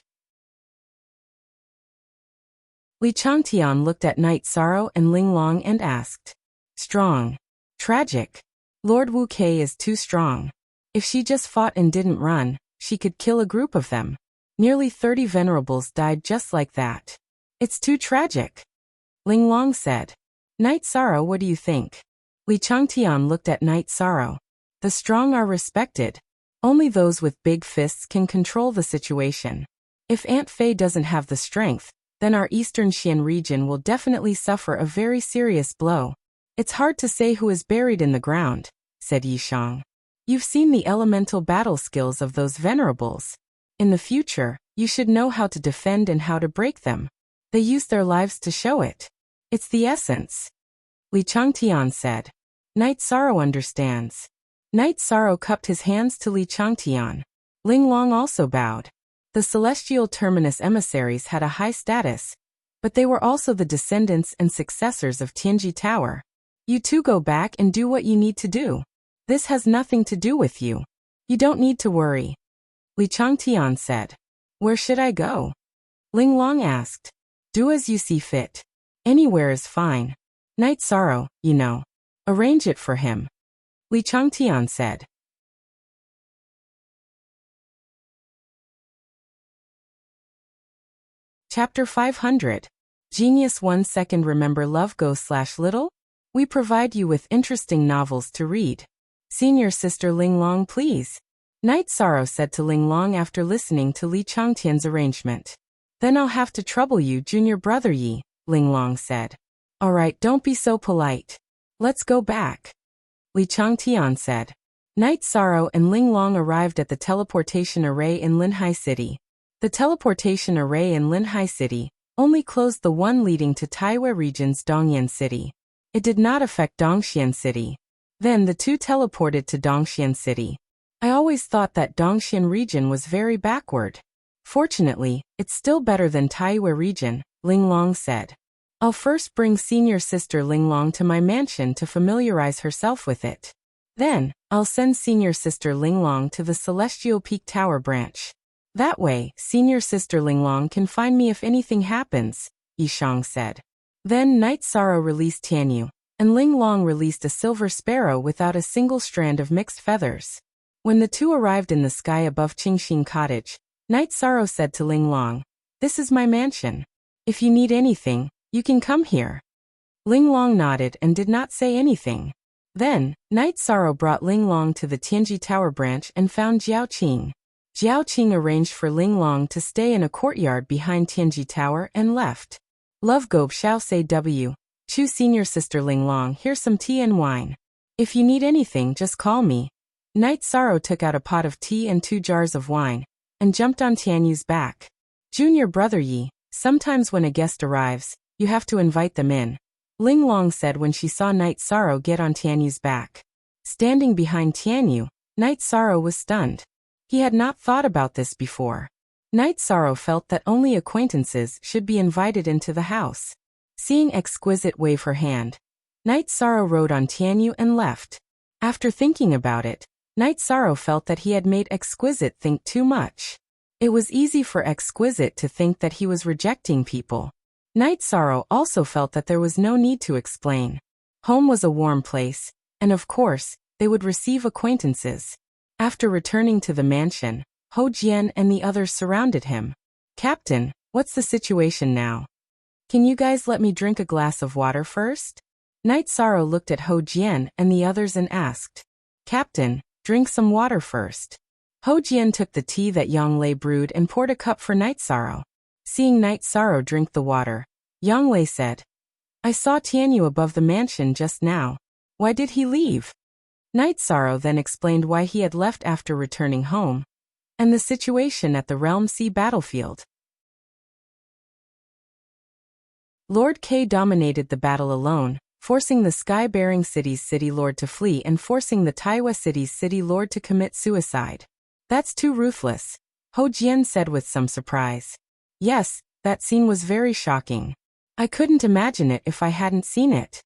Li Changtian looked at Night Sorrow and Ling Long and asked. Strong. Tragic. Lord Wu Kei is too strong. If she just fought and didn't run, she could kill a group of them. Nearly 30 venerables died just like that. It's too tragic. Ling Long said. Night Sorrow, what do you think? Li Changtian looked at Night Sorrow. The strong are respected. Only those with big fists can control the situation. If Aunt Fei doesn't have the strength, then our Eastern Xian region will definitely suffer a very serious blow. It's hard to say who is buried in the ground, said Yishang. You've seen the elemental battle skills of those venerables. In the future, you should know how to defend and how to break them. They use their lives to show it. It's the essence. Li Changtian said. Night Sorrow understands. Night Sorrow cupped his hands to Li Changtian. Ling Long also bowed. The celestial terminus emissaries had a high status, but they were also the descendants and successors of Tianji Tower. You two go back and do what you need to do. This has nothing to do with you. You don't need to worry. Li Changtian said. Where should I go? Ling Long asked. Do as you see fit. Anywhere is fine. Night Sorrow, you know. Arrange it for him. Li Changtian said. Chapter 500. Genius 1 second. Remember Love Go/Little? We provide you with interesting novels to read. Senior sister Ling Long, please. Night Sorrow said to Ling Long after listening to Li Changtian's arrangement. Then I'll have to trouble you, junior brother Yi, Ling Long said. All right, don't be so polite. Let's go back. Li Changtian said. Night Sorrow and Ling Long arrived at the teleportation array in Linhai City. The teleportation array in Linhai City only closed the one leading to Taiwei region's Dongyan City. It did not affect Dongxian City. Then the two teleported to Dongxian City. I always thought that Dongxian region was very backward. Fortunately, it's still better than Taiwei region, Ling Long said. I'll first bring senior sister Ling Long to my mansion to familiarize herself with it. Then, I'll send senior sister Ling Long to the Celestial Peak Tower branch. That way, senior sister Ling Long can find me if anything happens, Yishang said. Then Night Sorrow released Tianyu, and Ling Long released a silver sparrow without a single strand of mixed feathers. When the two arrived in the sky above Qingxin Cottage, Night Sorrow said to Ling Long, This is my mansion. If you need anything, you can come here. Ling Long nodded and did not say anything. Then, Night Sorrow brought Ling Long to the Tianji Tower branch and found Jiao Qing. Jiao Qing arranged for Ling Long to stay in a courtyard behind Tianji Tower and left. Love Gobe Xiao say W. Chu senior sister Ling Long, here's some tea and wine. If you need anything, just call me. Night Sorrow took out a pot of tea and 2 jars of wine, and jumped on Tianyu's back. Junior brother Yi, sometimes when a guest arrives, you have to invite them in, Ling Long said when she saw Night Sorrow get on Tianyu's back. Standing behind Tianyu, Night Sorrow was stunned. He had not thought about this before. Night Sorrow felt that only acquaintances should be invited into the house. Seeing Exquisite wave her hand, Night Sorrow rode on Tianyu and left. After thinking about it, Night Sorrow felt that he had made Exquisite think too much. It was easy for Exquisite to think that he was rejecting people. Night Sorrow also felt that there was no need to explain. Home was a warm place, and of course, they would receive acquaintances. After returning to the mansion, Ho Jian and the others surrounded him. Captain, what's the situation now? Can you guys let me drink a glass of water first? Night Sorrow looked at Ho Jian and the others and asked. Captain, drink some water first. Ho Jian took the tea that Yang Lei brewed and poured a cup for Night Sorrow. Seeing Night Sorrow drink the water, Yang Lei said, I saw Tianyu above the mansion just now. Why did he leave? Night Sorrow then explained why he had left after returning home, and the situation at the Realm Sea battlefield. Lord K dominated the battle alone, forcing the Sky-bearing City's City Lord to flee and forcing the Taiwa City's City Lord to commit suicide. That's too ruthless, Ho Jian said with some surprise. Yes, That scene was very shocking. I couldn't imagine it if I hadn't seen it.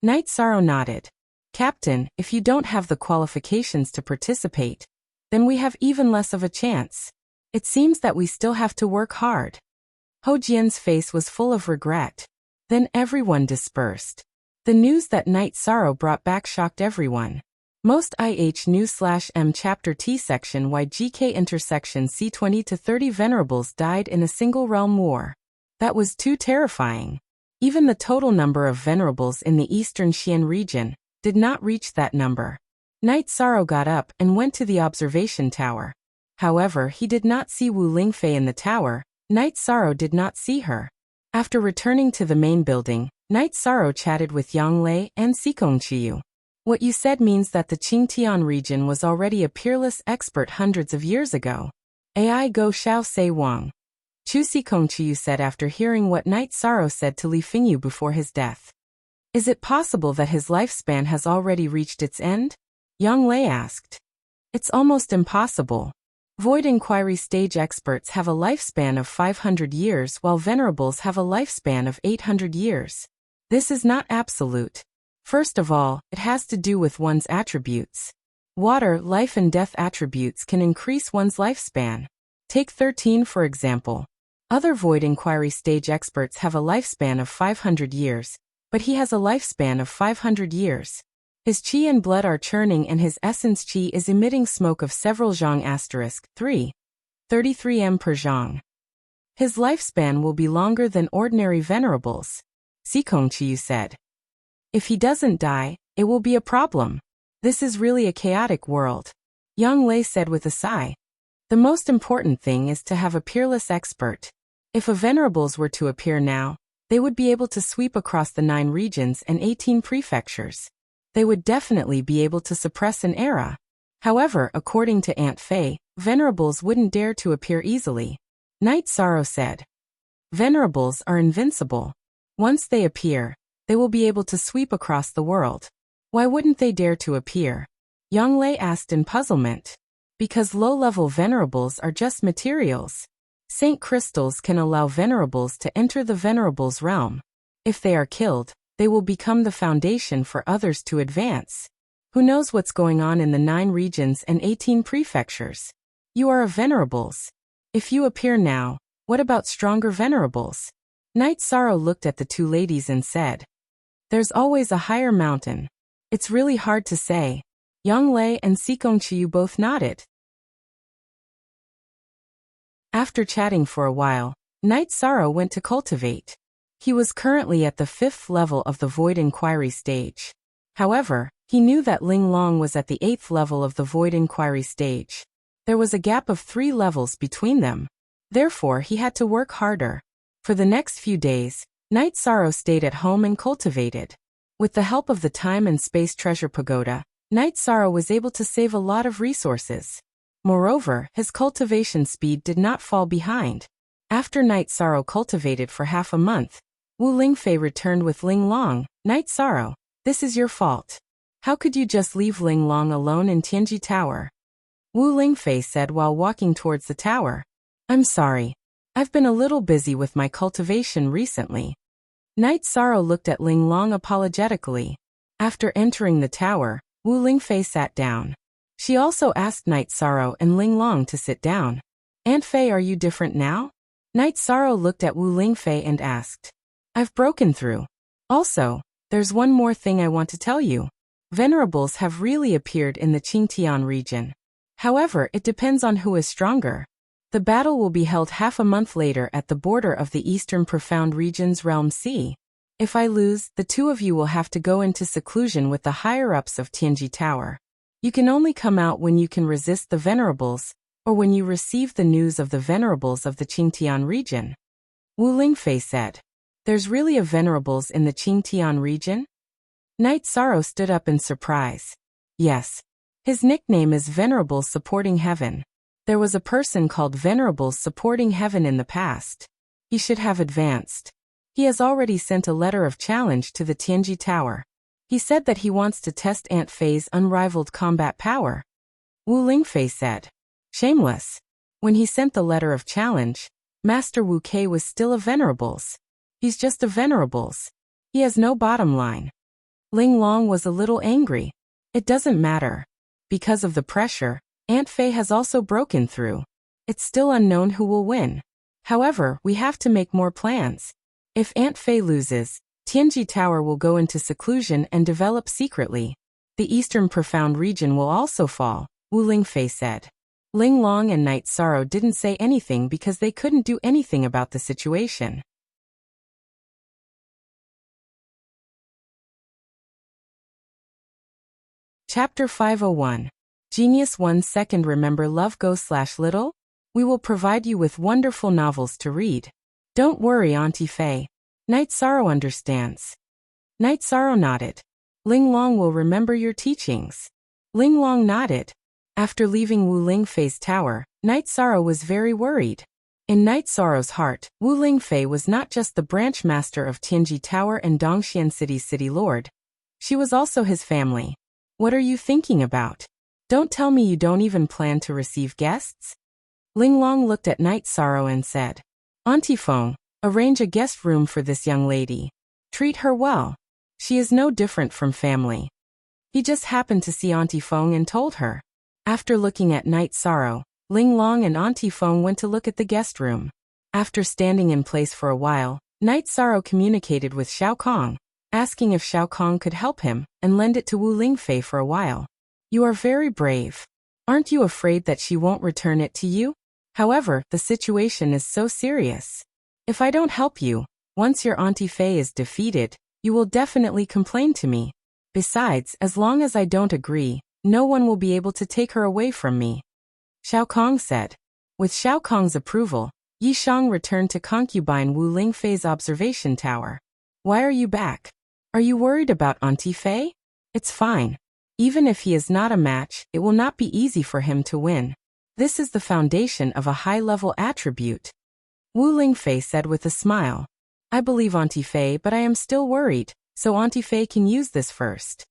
Night Sorrow nodded. Captain, if you don't have the qualifications to participate, then we have even less of a chance. It seems that we still have to work hard. Ho Jian's face was full of regret. Then everyone dispersed. The news that Night Sorrow brought back shocked everyone. Most IH News/M Chapter T Section YGK Intersection C20 to 30 Venerables died in a single realm war. That was too terrifying. Even the total number of Venerables in the eastern Xian region did not reach that number. Night Sorrow got up and went to the observation tower. However, he did not see Wu Lingfei in the tower. Night Sorrow did not see her. After returning to the main building, Night Sorrow chatted with Yang Lei and Xikong Qiyu. What you said means that the Qingtian region was already a peerless expert hundreds of years ago. Ai Go Xiao Sei Wang. Chu Xikong Qiyu said after hearing what Night Sorrow said to Li Fengyu before his death. Is it possible that his lifespan has already reached its end? Yang Lei asked. It's almost impossible. Void Inquiry stage experts have a lifespan of 500 years while Venerables have a lifespan of 800 years. This is not absolute. First of all, it has to do with one's attributes. Water, life and death attributes can increase one's lifespan. Take 13 for example. Other Void Inquiry stage experts have a lifespan of 500 years, but he has a lifespan of 500 years. His qi and blood are churning and his essence qi is emitting smoke of several zhang *3, 33 m per zhang. His lifespan will be longer than ordinary Venerables. Xikong Qiyu said. If he doesn't die, it will be a problem. This is really a chaotic world. Yang Lei said with a sigh. The most important thing is to have a peerless expert. If a Venerables were to appear now, they would be able to sweep across the 9 regions and 18 prefectures. They would definitely be able to suppress an era. However, according to Aunt Fei, Venerables wouldn't dare to appear easily. Night Sorrow said. Venerables are invincible. Once they appear, they will be able to sweep across the world. Why wouldn't they dare to appear? Yang Lei asked in puzzlement. Because low-level Venerables are just materials. Saint crystals can allow Venerables to enter the Venerables realm. If they are killed, they will become the foundation for others to advance. Who knows what's going on in the 9 regions and 18 prefectures? You are a Venerables. If you appear now, what about stronger Venerables? Night Sorrow looked at the 2 ladies and said. There's always a higher mountain. It's really hard to say. Yang Lei and Xikong Qiyu both nodded. After chatting for a while, Night Sorrow went to cultivate. He was currently at the 5th level of the Void Inquiry stage. However, he knew that Ling Long was at the 8th level of the Void Inquiry stage. There was a gap of 3 levels between them. Therefore, he had to work harder. For the next few days, Night Sorrow stayed at home and cultivated. With the help of the Time and Space Treasure Pagoda, Night Sorrow was able to save a lot of resources. Moreover, his cultivation speed did not fall behind. After Night Sorrow cultivated for half a month, Wu Lingfei returned with Ling Long. Night Sorrow, this is your fault. How could you just leave Ling Long alone in Tianji Tower? Wu Lingfei said while walking towards the tower. I'm sorry. I've been a little busy with my cultivation recently. Night Sorrow looked at Ling Long apologetically. After entering the tower, Wu Lingfei sat down. She also asked Night Sorrow and Ling Long to sit down. Aunt Fei, are you different now? Night Sorrow looked at Wu Lingfei and asked. I've broken through. Also, there's one more thing I want to tell you. Venerables have really appeared in the Qingtian region. However, it depends on who is stronger. The battle will be held half a month later at the border of the Eastern Profound Region's Realm C. If I lose, the 2 of you will have to go into seclusion with the higher-ups of Tianji Tower. You can only come out when you can resist the Venerables, or when you receive the news of the Venerables of the Qingtian region. Wu Lingfei said. There's really a Venerables in the Qingtian region? Night Sorrow stood up in surprise. Yes. His nickname is Venerables Supporting Heaven. There was a person called Venerables Supporting Heaven in the past. He should have advanced. He has already sent a letter of challenge to the Tianji Tower. He said that he wants to test Aunt Fei's unrivaled combat power. Wu Lingfei said. Shameless. When he sent the letter of challenge, Master Wu Kei was still a venerables. He's just a venerables. He has no bottom line. Ling Long was a little angry. It doesn't matter. Because of the pressure, Aunt Fei has also broken through. It's still unknown who will win. However, we have to make more plans. If Aunt Fei loses, Tianji Tower will go into seclusion and develop secretly. The eastern profound region will also fall, Wu Lingfei said. Ling Long and Night Sorrow didn't say anything because they couldn't do anything about the situation. Chapter 501. Genius 1 Second. Remember Love Go/Little? We will provide you with wonderful novels to read. Don't worry, Auntie Fei. Night Sorrow understands. Night Sorrow nodded. Ling Long will remember your teachings. Ling Long nodded. After leaving Wu Lingfei's tower, Night Sorrow was very worried. In Night Sorrow's heart, Wu Lingfei was not just the branch master of Tianji Tower and Dongxian City's city lord. She was also his family. What are you thinking about? Don't tell me you don't even plan to receive guests? Ling Long looked at Night Sorrow and said, Auntie Feng, arrange a guest room for this young lady. Treat her well. She is no different from family. He just happened to see Auntie Feng and told her. After looking at Night Sorrow, Ling Long and Auntie Feng went to look at the guest room. After standing in place for a while, Night Sorrow communicated with Xiao Kong, asking if Xiao Kong could help him and lend it to Wu Lingfei for a while. You are very brave. Aren't you afraid that she won't return it to you? However, the situation is so serious. If I don't help you, once your Auntie Fei is defeated, you will definitely complain to me. Besides, as long as I don't agree, no one will be able to take her away from me. Xiao Kong said. With Xiao Kong's approval, Yi Shang returned to concubine Wu Lingfei's observation tower. Why are you back? Are you worried about Auntie Fei? It's fine. Even if he is not a match, it will not be easy for him to win. This is the foundation of a high-level attribute. Wu Lingfei said with a smile. I believe Auntie Fei, but I am still worried, so Auntie Fei can use this first.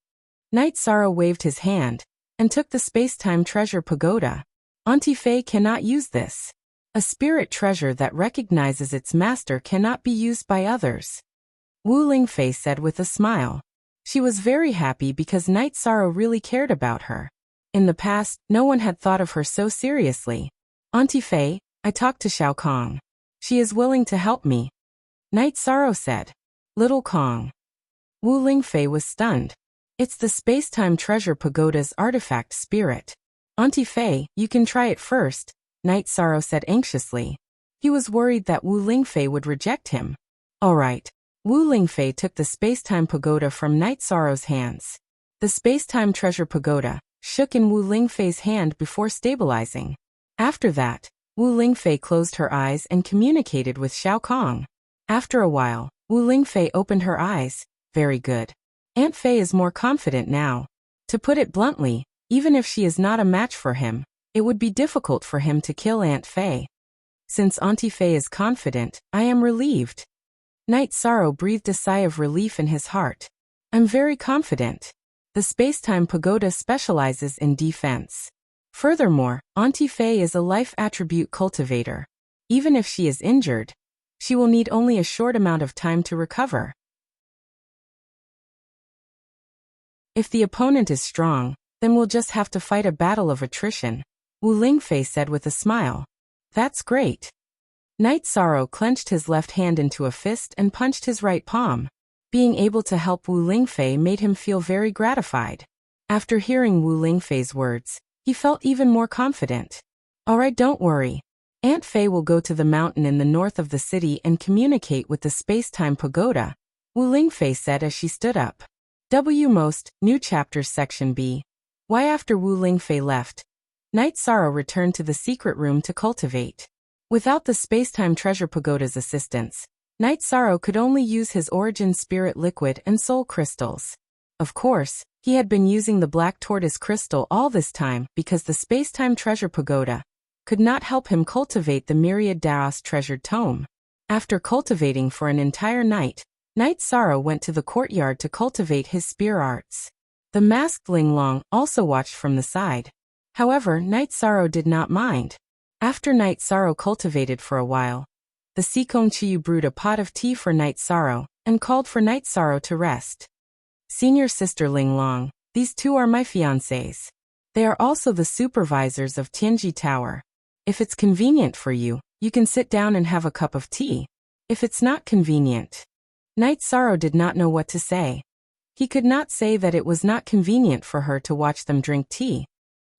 Night Sorrow waved his hand and took the space-time treasure pagoda. Auntie Fei cannot use this. A spirit treasure that recognizes its master cannot be used by others. Wu Lingfei said with a smile. She was very happy because Night Sorrow really cared about her. In the past, no one had thought of her so seriously. Auntie Fei, I talked to Xiao Kong. She is willing to help me. Night Sorrow said. Little Kong. Wu Lingfei was stunned. It's the space-time treasure pagoda's artifact spirit. Auntie Fei, you can try it first, Night Sorrow said anxiously. He was worried that Wu Lingfei would reject him. All right. Wu Lingfei took the space-time pagoda from Night Sorrow's hands. The space-time treasure pagoda shook in Wu Lingfei's hand before stabilizing. After that, Wu Lingfei closed her eyes and communicated with Xiao Kong. After a while, Wu Lingfei opened her eyes. Very good. Aunt Fei is more confident now. To put it bluntly, even if she is not a match for him, it would be difficult for him to kill Aunt Fei. Since Auntie Fei is confident, I am relieved. Night Sorrow breathed a sigh of relief in his heart. I'm very confident. The space-time pagoda specializes in defense. Furthermore, Auntie Fei is a life attribute cultivator. Even if she is injured, she will need only a short amount of time to recover. If the opponent is strong, then we'll just have to fight a battle of attrition, Wu Lingfei said with a smile. That's great. Night Sorrow clenched his left hand into a fist and punched his right palm. Being able to help Wu Lingfei made him feel very gratified. After hearing Wu Lingfei's words, he felt even more confident. Alright, don't worry. Aunt Fei will go to the mountain in the north of the city and communicate with the space-time pagoda, Wu Lingfei said as she stood up. Most New Chapters Section B. Why after Wu Lingfei left, Night Sorrow returned to the secret room to cultivate. Without the space-time treasure pagoda's assistance, Night Sorrow could only use his origin spirit liquid and soul crystals. Of course, he had been using the black tortoise crystal all this time because the space-time treasure pagoda could not help him cultivate the myriad Daos treasured tome. After cultivating for an entire night, Night Sorrow went to the courtyard to cultivate his spear arts. The masked Ling Long also watched from the side. However, Night Sorrow did not mind. After Night Sorrow cultivated for a while, The Sikong Chiyu brewed a pot of tea for Night Sorrow, and called for Night Sorrow to rest. Senior sister Ling Long, these two are my fiancés. They are also the supervisors of Tianji Tower. If it's convenient for you, you can sit down and have a cup of tea. If it's not convenient. Night Sorrow did not know what to say. He could not say that it was not convenient for her to watch them drink tea.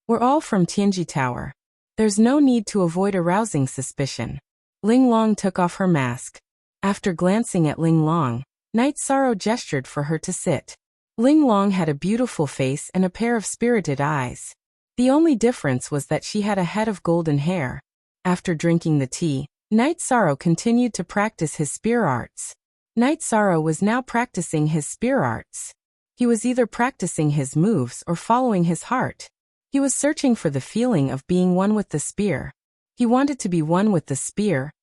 We're all from Tianji Tower. There's no need to avoid arousing suspicion. Ling Long took off her mask. After glancing at Ling Long, Night Sorrow gestured for her to sit. Ling Long had a beautiful face and a pair of spirited eyes. The only difference was that she had a head of golden hair. After drinking the tea, Night Sorrow continued to practice his spear arts. Night Sorrow was now practicing his spear arts. He was either practicing his moves or following his heart. He was searching for the feeling of being one with the spear. He wanted to be one with the spear,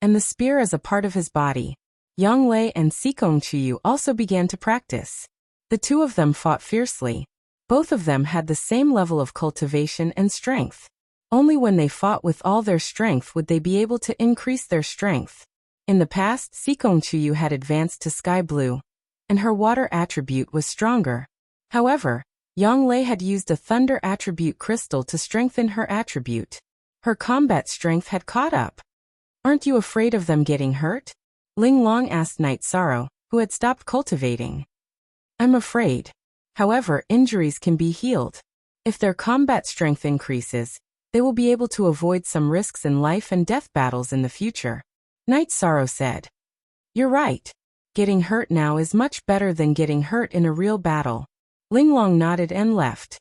and the spear as a part of his body. Yang Lei and Sikong Chiyu also began to practice. The two of them fought fiercely. Both of them had the same level of cultivation and strength. Only when they fought with all their strength would they be able to increase their strength. In the past, Sikong Chiyu had advanced to sky blue, and her water attribute was stronger. However, Yang Lei had used a thunder attribute crystal to strengthen her attribute. Her combat strength had caught up. Aren't you afraid of them getting hurt? Ling Long asked Night Sorrow, who had stopped cultivating. I'm afraid. However, injuries can be healed. If their combat strength increases, they will be able to avoid some risks in life and death battles in the future. Night Sorrow said. You're right. Getting hurt now is much better than getting hurt in a real battle. Ling Long nodded and left.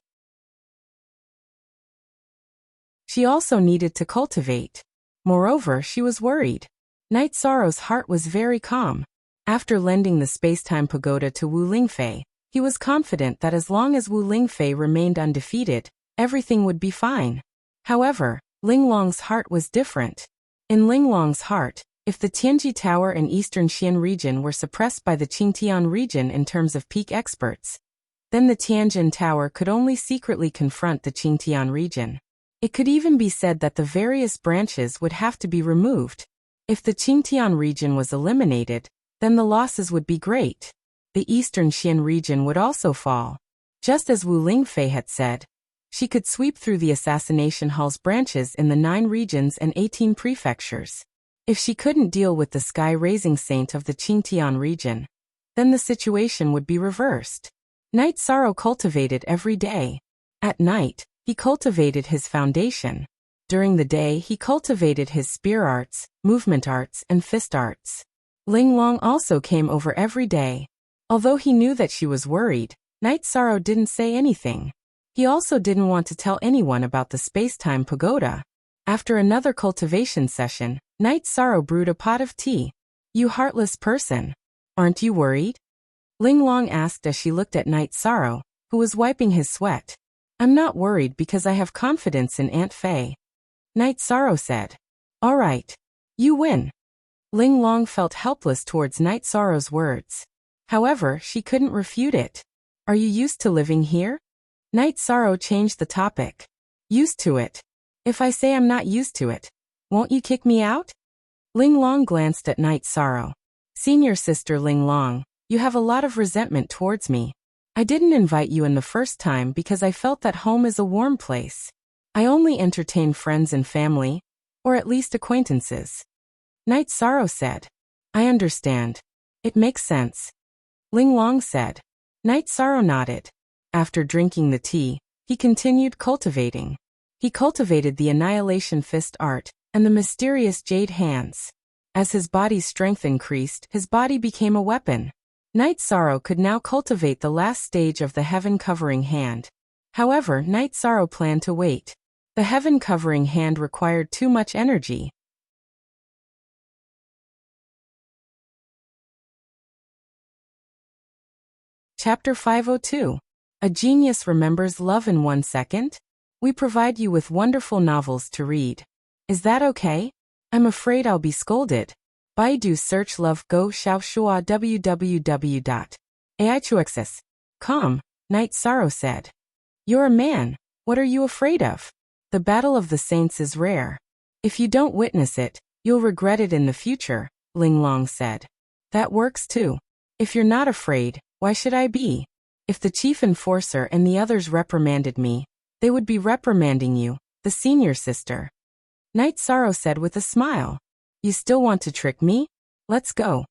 She also needed to cultivate. Moreover, she was worried. Night Sorrow's heart was very calm. After lending the space-time pagoda to Wu Lingfei, he was confident that as long as Wu Lingfei remained undefeated, everything would be fine. However, Ling Long's heart was different. In Ling Long's heart, if the Tianji Tower and Eastern Xian region were suppressed by the Qingtian region in terms of peak experts, then the Tianjin Tower could only secretly confront the Qingtian region. It could even be said that the various branches would have to be removed. If the Qingtian region was eliminated, then the losses would be great. The Eastern Xian region would also fall. Just as Wu Lingfei had said, she could sweep through the assassination hall's branches in the 9 regions and 18 prefectures. If she couldn't deal with the sky-raising saint of the Qingtian region, then the situation would be reversed. Night Sorrow cultivated every day. At night, he cultivated his foundation. During the day, he cultivated his spear arts, movement arts, and fist arts. Ling Long also came over every day. Although he knew that she was worried, Night Sorrow didn't say anything. He also didn't want to tell anyone about the space-time pagoda. After another cultivation session, Night Sorrow brewed a pot of tea. You heartless person. Aren't you worried? Ling Long asked as she looked at Night Sorrow, who was wiping his sweat. I'm not worried because I have confidence in Aunt Fei. Night Sorrow said. All right. You win. Ling Long felt helpless towards Night Sorrow's words. However, she couldn't refute it. Are you used to living here? Night Sorrow changed the topic. Used to it. If I say I'm not used to it, won't you kick me out? Ling Long glanced at Night Sorrow. Senior sister Ling Long, you have a lot of resentment towards me. I didn't invite you in the first time because I felt that home is a warm place. I only entertain friends and family, or at least acquaintances. Night Sorrow said. I understand. It makes sense. Ling Long said. Night Sorrow nodded. After drinking the tea, he continued cultivating. He cultivated the Annihilation Fist art and the mysterious Jade Hands. As his body's strength increased, his body became a weapon. Night Sorrow could now cultivate the last stage of the Heaven Covering Hand. However, Night Sorrow planned to wait. The Heaven Covering Hand required too much energy. Chapter 502. A Genius Remembers Love in 1 Second? We provide you with wonderful novels to read. Is that okay? I'm afraid I'll be scolded. Baidu search love go xiaoshua www.aichuxs.com. Night Sorrow said. You're a man. What are you afraid of? The Battle of the Saints is rare. If you don't witness it, You'll regret it in the future, Ling Long said. That works too. If you're not afraid, why should I be? If the chief enforcer and the others reprimanded me, they would be reprimanding you, the senior sister. Night Sorrow said with a smile. You still want to trick me? Let's go.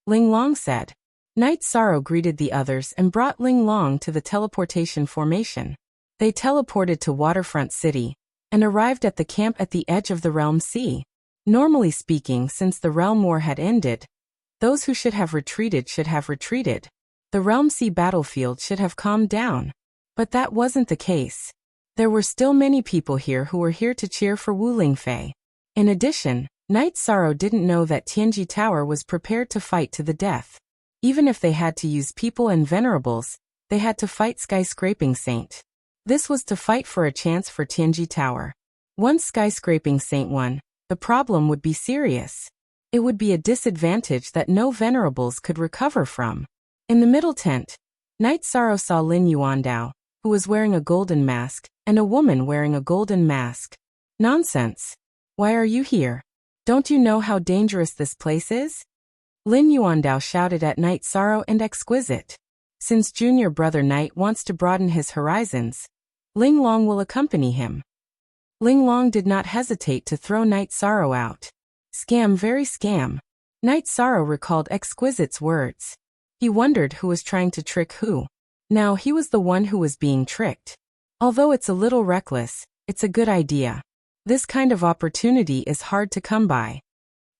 Ling Long said. Night Sorrow greeted the others and brought Ling Long to the teleportation formation. They teleported to Waterfront City and arrived at the camp at the edge of the Realm Sea. Normally speaking, since the Realm War had ended, those who should have retreated should have retreated. The Realm Sea battlefield should have calmed down. But that wasn't the case. There were still many people here who were here to cheer for Wu Lingfei. In addition, Night Sorrow didn't know that Tianji Tower was prepared to fight to the death. Even if they had to use people and venerables, they had to fight Skyscraping Saint. This was to fight for a chance for Tianji Tower. Once Skyscraping Saint won, the problem would be serious. It would be a disadvantage that no venerables could recover from. In the middle tent, Night Sorrow saw Lin Yuandao, who was wearing a golden mask, and a woman wearing a golden mask. Nonsense. Why are you here? Don't you know how dangerous this place is? Lin Yuandao shouted at Night Sorrow and Exquisite. Since junior brother Night wants to broaden his horizons, Ling Long will accompany him. Ling Long did not hesitate to throw Night Sorrow out. Scam, very scam. Night Sorrow recalled Exquisite's words. He wondered who was trying to trick who. Now he was the one who was being tricked. Although it's a little reckless, it's a good idea. This kind of opportunity is hard to come by.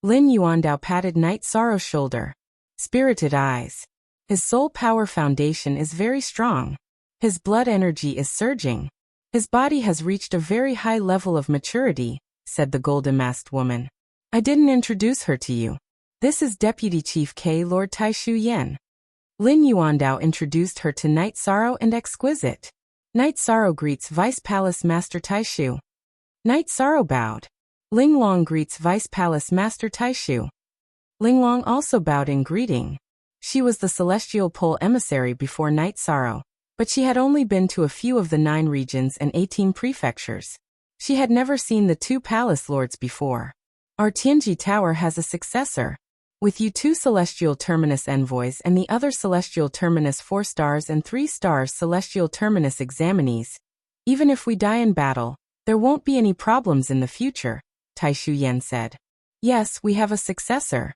Lin Yuandao patted Night Sorrow's shoulder. Spirited eyes. His soul power foundation is very strong. His blood energy is surging. His body has reached a very high level of maturity, said the golden-masked woman. I didn't introduce her to you. This is Deputy Chief K. Lord Taishu Yen. Lin Yuandao introduced her to Night Sorrow and Exquisite. Night Sorrow greets Vice Palace Master Taishu. Night Sorrow bowed. Ling Long greets Vice Palace Master Taishu. Ling Long also bowed in greeting. She was the celestial pole emissary before Night Sorrow, but she had only been to a few of the 9 regions and 18 prefectures. She had never seen the 2 palace lords before. Our Tianji Tower has a successor. With you 2 Celestial Terminus envoys and the other Celestial Terminus 4 stars and 3 stars Celestial Terminus examinees. Even if we die in battle, there won't be any problems in the future, Taishu Yen said. Yes, we have a successor.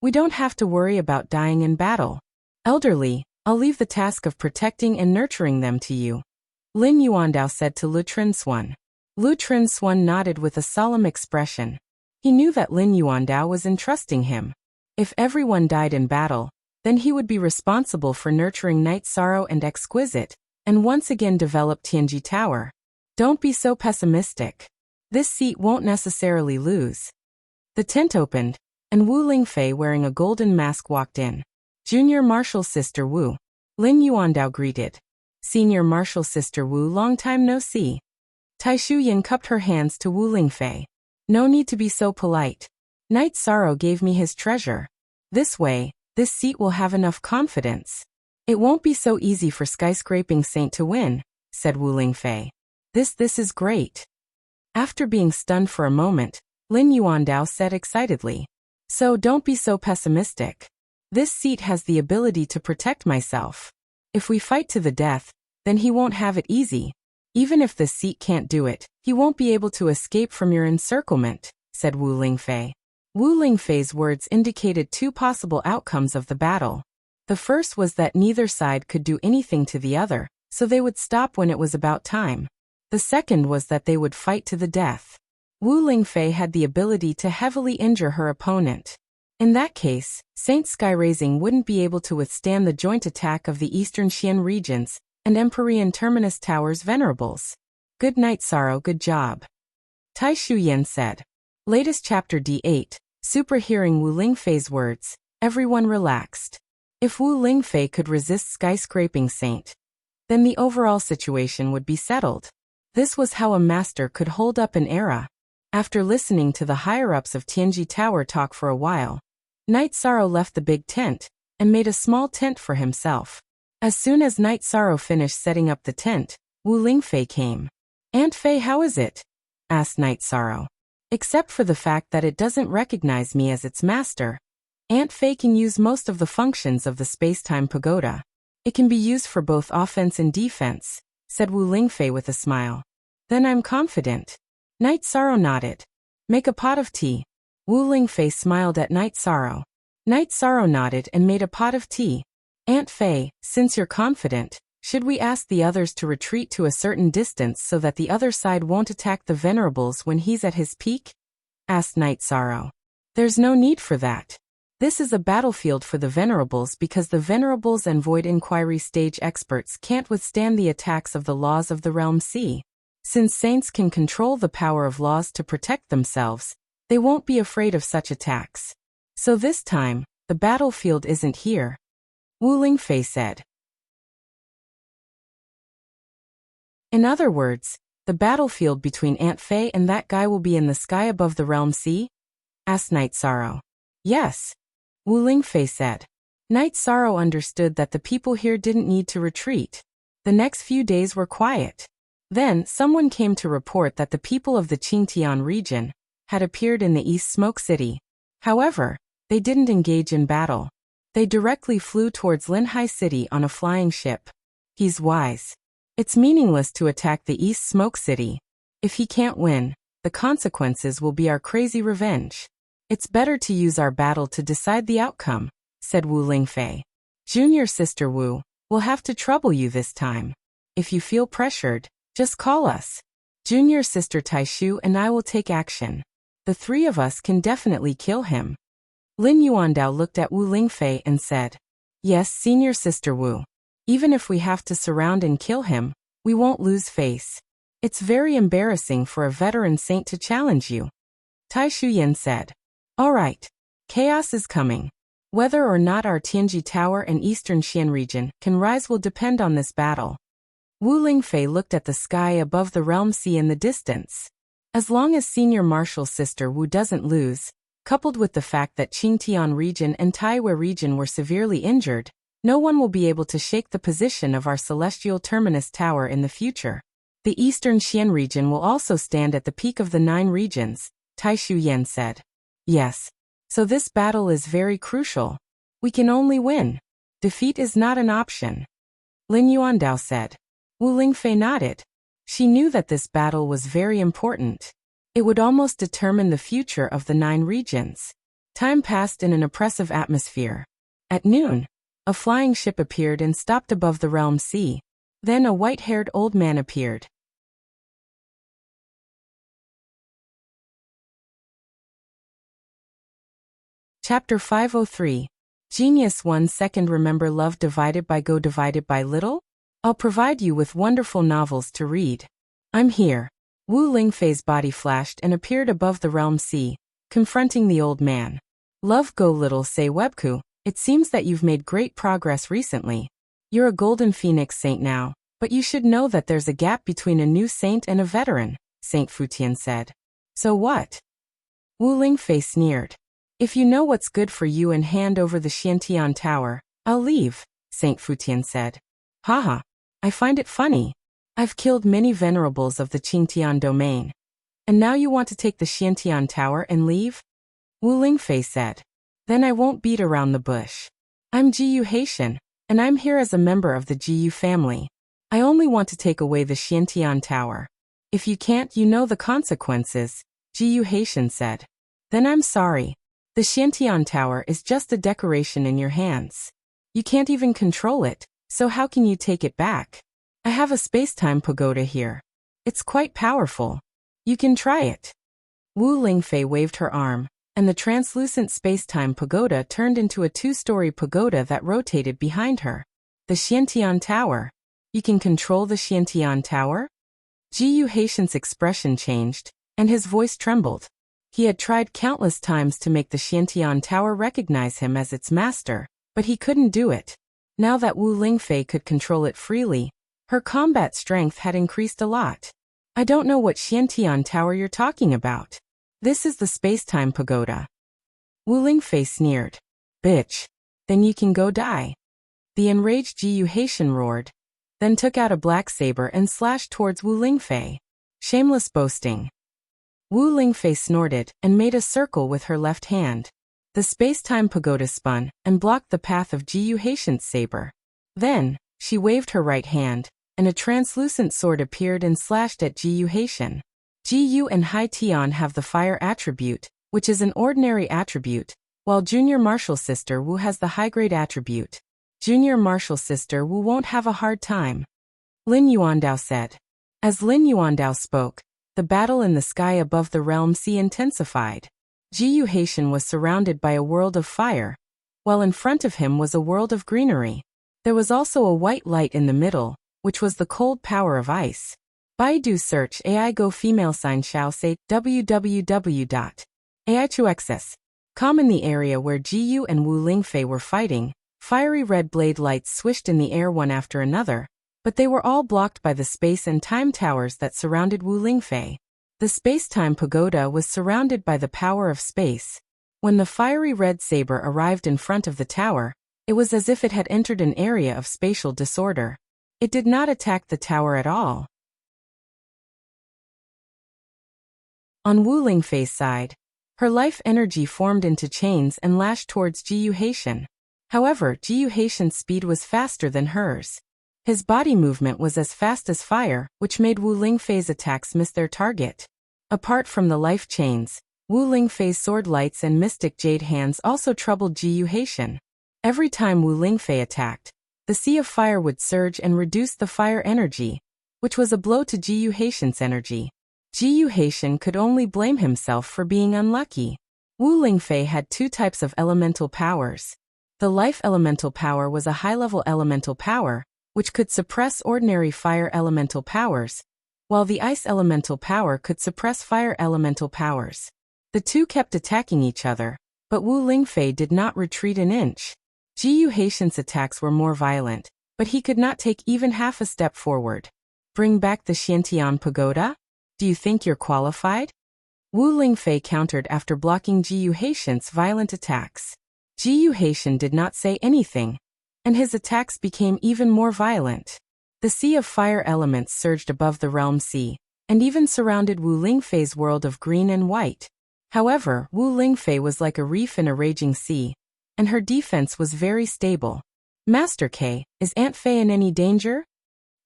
We don't have to worry about dying in battle. Elderly, I'll leave the task of protecting and nurturing them to you, Lin Yuandao said to Lu Trinswan. Lu Trinswan nodded with a solemn expression. He knew that Lin Yuandao was entrusting him. If everyone died in battle, then he would be responsible for nurturing Night Sorrow and Exquisite, and once again develop Tianji Tower. Don't be so pessimistic. This seat won't necessarily lose. The tent opened, and Wu Lingfei wearing a golden mask walked in. Junior Marshal Sister Wu. Lin Yuandao greeted. Senior Marshal Sister Wu, long time no see. Taishu Yin cupped her hands to Wu Lingfei. No need to be so polite. Night Sorrow gave me his treasure. This way, this seat will have enough confidence. It won't be so easy for Skyscraping Saint to win, said Wu Lingfei. This is great. After being stunned for a moment, Lin Yuandao said excitedly. So don't be so pessimistic. This seat has the ability to protect myself. If we fight to the death, then he won't have it easy. Even if this seat can't do it, he won't be able to escape from your encirclement, said Wu Lingfei. Wu Lingfei's words indicated 2 possible outcomes of the battle. The first was that neither side could do anything to the other, so they would stop when it was about time. The second was that they would fight to the death. Wu Lingfei had the ability to heavily injure her opponent. In that case, Saint Sky Raising wouldn't be able to withstand the joint attack of the Eastern Xian Regents and Empyrean Terminus Tower's venerables. Good night, Sorrow, good job. Taishu Yen said. Latest chapter D8, Super. Hearing Wu Lingfei's words, everyone relaxed. If Wu Lingfei could resist Skyscraping Saint, then the overall situation would be settled. This was how a master could hold up an era. After listening to the higher-ups of Tianji Tower talk for a while, Night Sorrow left the big tent and made a small tent for himself. As soon as Night Sorrow finished setting up the tent, Wu Lingfei came. Aunt Fei, how is it? asked Night Sorrow. Except for the fact that it doesn't recognize me as its master. Aunt Fei can use most of the functions of the space-time pagoda. It can be used for both offense and defense, said Wu Lingfei with a smile. Then I'm confident. Night Sorrow nodded. Make a pot of tea. Wu Lingfei smiled at Night Sorrow. Night Sorrow nodded and made a pot of tea. Aunt Fei, since you're confident, should we ask the others to retreat to a certain distance so that the other side won't attack the Venerables when he's at his peak? Asked Night Sorrow. There's no need for that. This is a battlefield for the Venerables because the Venerables and Void Inquiry stage experts can't withstand the attacks of the laws of the Realm C. Since saints can control the power of laws to protect themselves, they won't be afraid of such attacks. So this time, the battlefield isn't here. Wu Lingfei said. In other words, the battlefield between Aunt Fei and that guy will be in the sky above the Realm C? Asked Night Sorrow. Yes. Wu Lingfei said. Night Sorrow understood that the people here didn't need to retreat. The next few days were quiet. Then, someone came to report that the people of the Qingtian region had appeared in the East Smoke City. However, they didn't engage in battle. They directly flew towards Linhai City on a flying ship. He's wise. It's meaningless to attack the East Smoke City. If he can't win, the consequences will be our crazy revenge. It's better to use our battle to decide the outcome, said Wu Lingfei. Junior Sister Wu, we'll have to trouble you this time. If you feel pressured, just call us. Junior Sister Taishu and I will take action. The three of us can definitely kill him. Lin Yuandao looked at Wu Lingfei and said, Yes, Senior Sister Wu. Even if we have to surround and kill him, we won't lose face. It's very embarrassing for a veteran saint to challenge you. Tai Shuyan said. All right. Chaos is coming. Whether or not our Tianji Tower and Eastern Xian region can rise will depend on this battle. Wu Lingfei looked at the sky above the Realm Sea in the distance. As long as Senior Marshal Sister Wu doesn't lose, coupled with the fact that Qingtian region and Taiwei region were severely injured, no one will be able to shake the position of our Celestial Terminus Tower in the future. The Eastern Xian region will also stand at the peak of the 9 regions, Tai Shuyan said. Yes. So this battle is very crucial. We can only win. Defeat is not an option. Lin Yuandao said. Wu Lingfei nodded. She knew that this battle was very important. It would almost determine the future of the 9 regions. Time passed in an oppressive atmosphere. At noon, a flying ship appeared and stopped above the Realm Sea. Then a white-haired old man appeared. Chapter 503. Genius 1 Second. Remember love divided by go divided by little? I'll provide you with wonderful novels to read. I'm here. Wu Lingfei's body flashed and appeared above the Realm Sea, confronting the old man. Love go little, say Webku. It seems that you've made great progress recently. You're a Golden Phoenix saint now, but you should know that there's a gap between a new saint and a veteran, Saint Futian said. So what? Wu Lingfei sneered. If you know what's good for you and hand over the Xiantian Tower, I'll leave, Saint Futian said. Haha, I find it funny. I've killed many venerables of the Qingtian domain. And now you want to take the Xiantian Tower and leave? Wu Lingfei said. Then I won't beat around the bush. I'm Jiyu Haitian, and I'm here as a member of the Jiyu family. I only want to take away the Xiantian Tower. If you can't, you know the consequences, Jiyu Haitian said. Then I'm sorry. The Xiantian Tower is just a decoration in your hands. You can't even control it, so how can you take it back? I have a space-time pagoda here. It's quite powerful. You can try it. Wu Lingfei waved her arm, and the translucent space-time pagoda turned into a 2-story pagoda that rotated behind her. The Xiantian Tower. You can control the Xiantian Tower? Jiyu Haitian's expression changed, and his voice trembled. He had tried countless times to make the Xiantian Tower recognize him as its master, but he couldn't do it. Now that Wu Lingfei could control it freely, her combat strength had increased a lot. I don't know what Xiantian Tower you're talking about. This is the space-time pagoda. Wu Lingfei sneered. Bitch. Then you can go die. The enraged Jiyu Haitian roared, then took out a black saber and slashed towards Wu Lingfei. Shameless boasting. Wu Lingfei snorted and made a circle with her left hand. The space-time pagoda spun and blocked the path of Jiyu Haitian's saber. Then, she waved her right hand, and a translucent sword appeared and slashed at Jiyu Haitian. Jiyu and Hai Tian have the fire attribute, which is an ordinary attribute, while Junior Martial Sister Wu has the high-grade attribute. Junior Martial Sister Wu won't have a hard time, Lin Yuandao said. As Lin Yuandao spoke, the battle in the sky above the realm sea intensified. Jiyu Haitian was surrounded by a world of fire, while in front of him was a world of greenery. There was also a white light in the middle, which was the cold power of ice. Baidu search AI Go female sign shall say www.ai2xs.com. In the area where Jiyu and Wu Lingfei were fighting, fiery red blade lights swished in the air one after another, but they were all blocked by the space and time towers that surrounded Wu Lingfei. The space-time pagoda was surrounded by the power of space. When the fiery red saber arrived in front of the tower, it was as if it had entered an area of spatial disorder. It did not attack the tower at all. On Wu Lingfei's side, her life energy formed into chains and lashed towards Jiyu Haitian. However, Jiyu Haitian's speed was faster than hers. His body movement was as fast as fire, which made Wu Lingfei's attacks miss their target. Apart from the life chains, Wu Lingfei's sword lights and mystic jade hands also troubled Jiyu Haitian. Every time Wu Lingfei attacked, the sea of fire would surge and reduce the fire energy, which was a blow to Jiyu Haitian's energy. Jiyu Haitian could only blame himself for being unlucky. Wu Lingfei had two types of elemental powers. The life elemental power was a high-level elemental power, which could suppress ordinary fire elemental powers, while the ice elemental power could suppress fire elemental powers. The two kept attacking each other, but Wu Lingfei did not retreat an inch. Jiyu Haitian's attacks were more violent, but he could not take even half a step forward. Bring back the Xiantian Pagoda? Do you think you're qualified? Wu Lingfei countered after blocking Jiyu Haitian's violent attacks. Jiyu Haitian did not say anything, and his attacks became even more violent. The sea of fire elements surged above the realm sea, and even surrounded Wu Lingfei's world of green and white. However, Wu Lingfei was like a reef in a raging sea, and her defense was very stable. Master K, is Aunt Fei in any danger?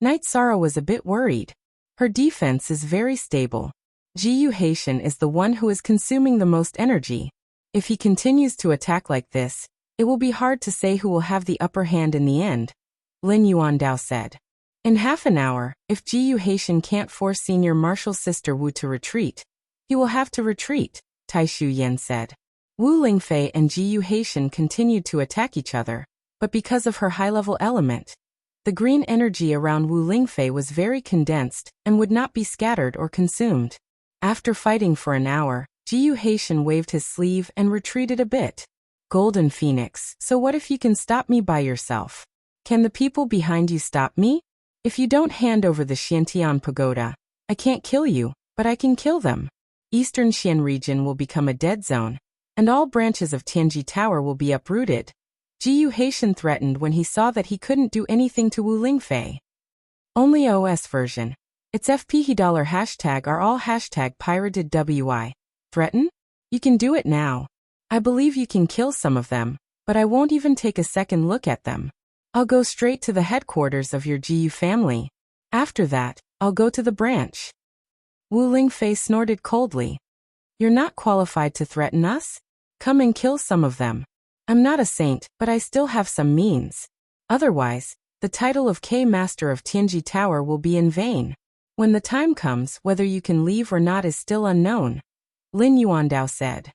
Night Sara was a bit worried. Her defense is very stable. Jiyu Haitian is the one who is consuming the most energy. If he continues to attack like this, it will be hard to say who will have the upper hand in the end, Lin Yuandao said. In half an hour, if Jiyu Haitian can't force Senior Martial Sister Wu to retreat, he will have to retreat, Tai Shu Yen said. Wu Lingfei and Jiyu Haitian continued to attack each other, but because of her high-level element, the green energy around Wu Lingfei was very condensed and would not be scattered or consumed. After fighting for an hour, Jiyu Haitian waved his sleeve and retreated a bit. Golden Phoenix, so what if you can stop me by yourself? Can the people behind you stop me? If you don't hand over the Xiantian Pagoda, I can't kill you, but I can kill them. Eastern Xian region will become a dead zone, and all branches of Tianji Tower will be uprooted. Jiyu Haitian threatened when he saw that he couldn't do anything to Wu Lingfei. Only OS version. It's FPH $ are all #pirated WI. Threaten? You can do it now. I believe you can kill some of them, but I won't even take a second look at them. I'll go straight to the headquarters of your Jiyu family. After that, I'll go to the branch. Wu Lingfei snorted coldly. You're not qualified to threaten us? Come and kill some of them. I'm not a saint, but I still have some means. Otherwise, the title of K-Master of Tianji Tower will be in vain. When the time comes, whether you can leave or not is still unknown, Lin Yuandao said.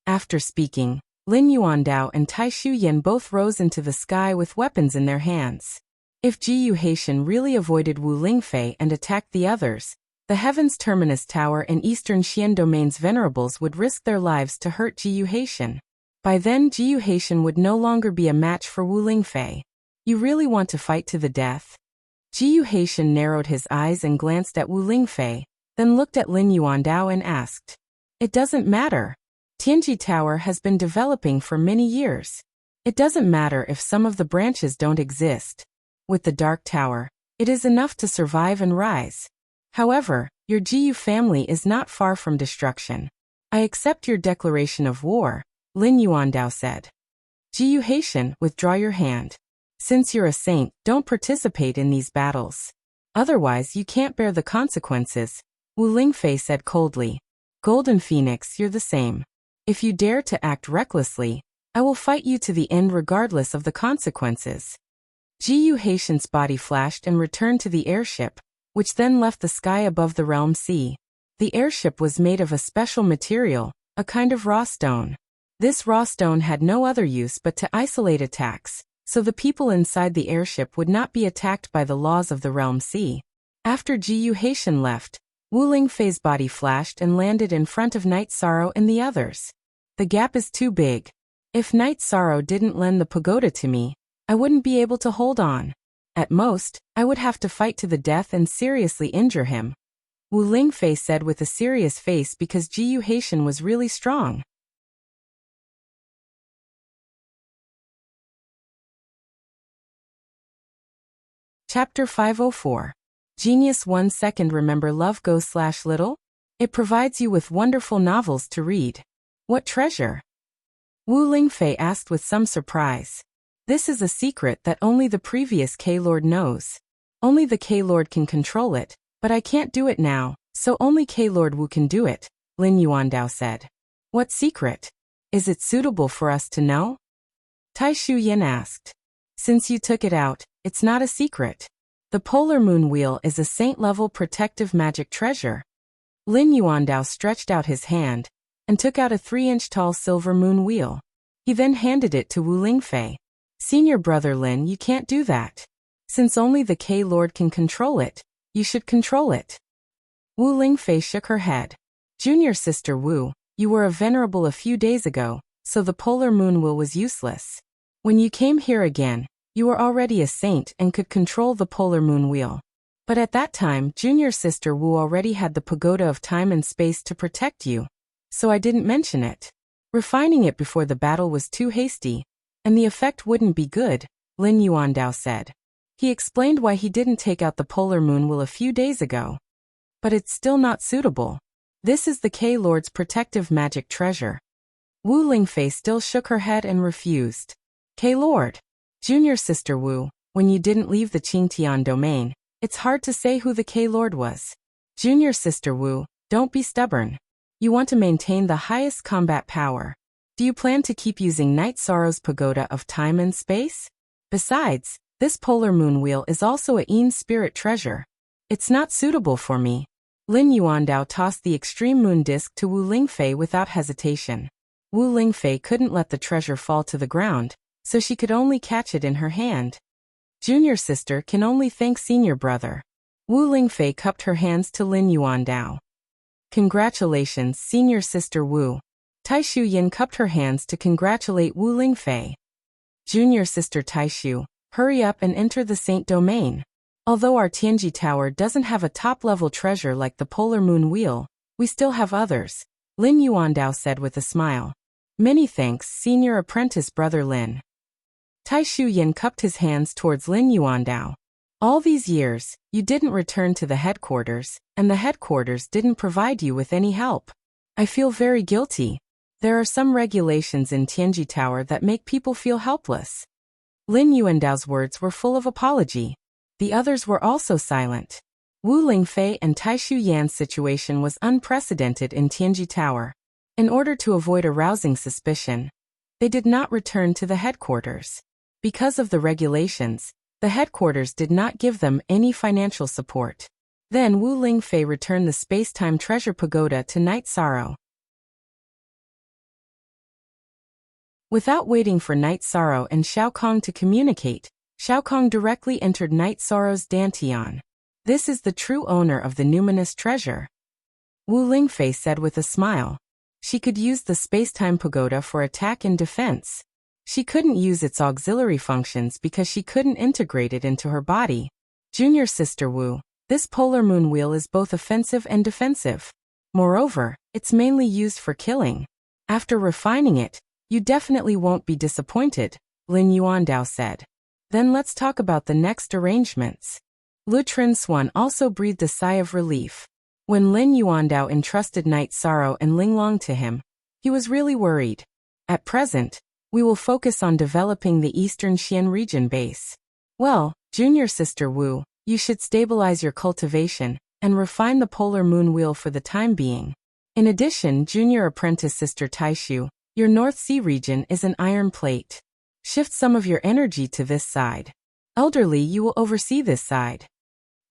After speaking, Lin Yuandao and Tai Shu Yen both rose into the sky with weapons in their hands. If Jiyu Haitian really avoided Wu Lingfei and attacked the others, the Heaven's Terminus Tower and Eastern Xian Domain's venerables would risk their lives to hurt Jiyu Haitian. By then Jiyu Haitian would no longer be a match for Wu Lingfei. You really want to fight to the death? Jiyu Haitian narrowed his eyes and glanced at Wu Lingfei, then looked at Lin Yuandao and asked. It doesn't matter. Tianji Tower has been developing for many years. It doesn't matter if some of the branches don't exist. With the Dark Tower, it is enough to survive and rise. However, your Jiyu family is not far from destruction. I accept your declaration of war, Lin Yuandao said. Jiyu Haitian, withdraw your hand. Since you're a saint, don't participate in these battles. Otherwise you can't bear the consequences, Wu Lingfei said coldly. Golden Phoenix, you're the same. If you dare to act recklessly, I will fight you to the end regardless of the consequences. Jiyu Haitian's body flashed and returned to the airship, which then left the sky above the realm sea. The airship was made of a special material, a kind of raw stone. This raw stone had no other use but to isolate attacks, so the people inside the airship would not be attacked by the laws of the realm sea. After Jiyu Haitian left, Wu Lingfei's body flashed and landed in front of Night Sorrow and the others. The gap is too big. If Night Sorrow didn't lend the pagoda to me, I wouldn't be able to hold on. At most, I would have to fight to the death and seriously injure him. Wu Lingfei said with a serious face because Jiyu Haitian was really strong. Chapter 504. Genius 1 second. Remember love goes/little? It provides you with wonderful novels to read. What treasure? Wu Lingfei asked with some surprise. This is a secret that only the previous K-Lord knows. Only the K-Lord can control it, but I can't do it now, so only K-Lord Wu can do it, Lin Yuandao said. What secret? Is it suitable for us to know? Tai Shu Yin asked. Since you took it out, it's not a secret. The polar moon wheel is a saint-level protective magic treasure. Lin Yuandao stretched out his hand and took out a 3-inch tall silver moon wheel. He then handed it to Wu Lingfei. Senior brother Lin, you can't do that. Since only the K-Lord can control it, you should control it. Wu Lingfei shook her head. Junior sister Wu, you were a venerable a few days ago, so the polar moon wheel was useless. When you came here again, you were already a saint and could control the polar moon wheel. But at that time, junior sister Wu already had the pagoda of time and space to protect you. So I didn't mention it. Refining it before the battle was too hasty, and the effect wouldn't be good, Lin Yuandao said. He explained why he didn't take out the polar moon wheel a few days ago. But it's still not suitable. This is the K-Lord's protective magic treasure. Wu Lingfei still shook her head and refused. K-Lord. Junior sister Wu, when you didn't leave the Qingtian domain, it's hard to say who the K-Lord was. Junior sister Wu, don't be stubborn. You want to maintain the highest combat power. Do you plan to keep using Night Sorrow's pagoda of time and space? Besides, this polar moon wheel is also a Yin spirit treasure. It's not suitable for me. Lin Yuandao tossed the extreme moon disk to Wu Lingfei without hesitation. Wu Lingfei couldn't let the treasure fall to the ground, so she could only catch it in her hand. Junior sister can only thank senior brother. Wu Lingfei cupped her hands to Lin Yuandao. Congratulations, senior sister Wu. Tai Shu Yin cupped her hands to congratulate Wu Lingfei. Junior sister Tai Shu, hurry up and enter the saint domain. Although our Tianji Tower doesn't have a top-level treasure like the polar moon wheel, we still have others, Lin Yuandao said with a smile. Many thanks, senior apprentice brother Lin. Tai Shu Yin cupped his hands towards Lin Yuandao. All these years, you didn't return to the headquarters, and the headquarters didn't provide you with any help. I feel very guilty. There are some regulations in Tianji Tower that make people feel helpless. Lin Yuandao's words were full of apology. The others were also silent. Wu Lingfei and Tai Shu Yan's situation was unprecedented in Tianji Tower. In order to avoid arousing suspicion, they did not return to the headquarters. Because of the regulations, the headquarters did not give them any financial support. Then Wu Lingfei returned the space-time treasure pagoda to Night Sorrow. Without waiting for Night Sorrow and Xiao Kong to communicate, Xiao Kong directly entered Night Sorrow's Dantian. This is the true owner of the numinous treasure. Wu Lingfei said with a smile. She could use the space-time pagoda for attack and defense. She couldn't use its auxiliary functions because she couldn't integrate it into her body. Junior sister Wu, this polar moon wheel is both offensive and defensive. Moreover, it's mainly used for killing. After refining it, you definitely won't be disappointed, Lin Yuandao said. Then let's talk about the next arrangements. Lutrin Swan also breathed a sigh of relief. When Lin Yuandao entrusted Night Sorrow and Linglong to him, he was really worried. At present, we will focus on developing the Eastern Xian region base. Well, Junior Sister Wu, you should stabilize your cultivation and refine the polar moon wheel for the time being. In addition, Junior Apprentice Sister Taishu, your North Sea region is an iron plate. Shift some of your energy to this side. Elderly, you will oversee this side.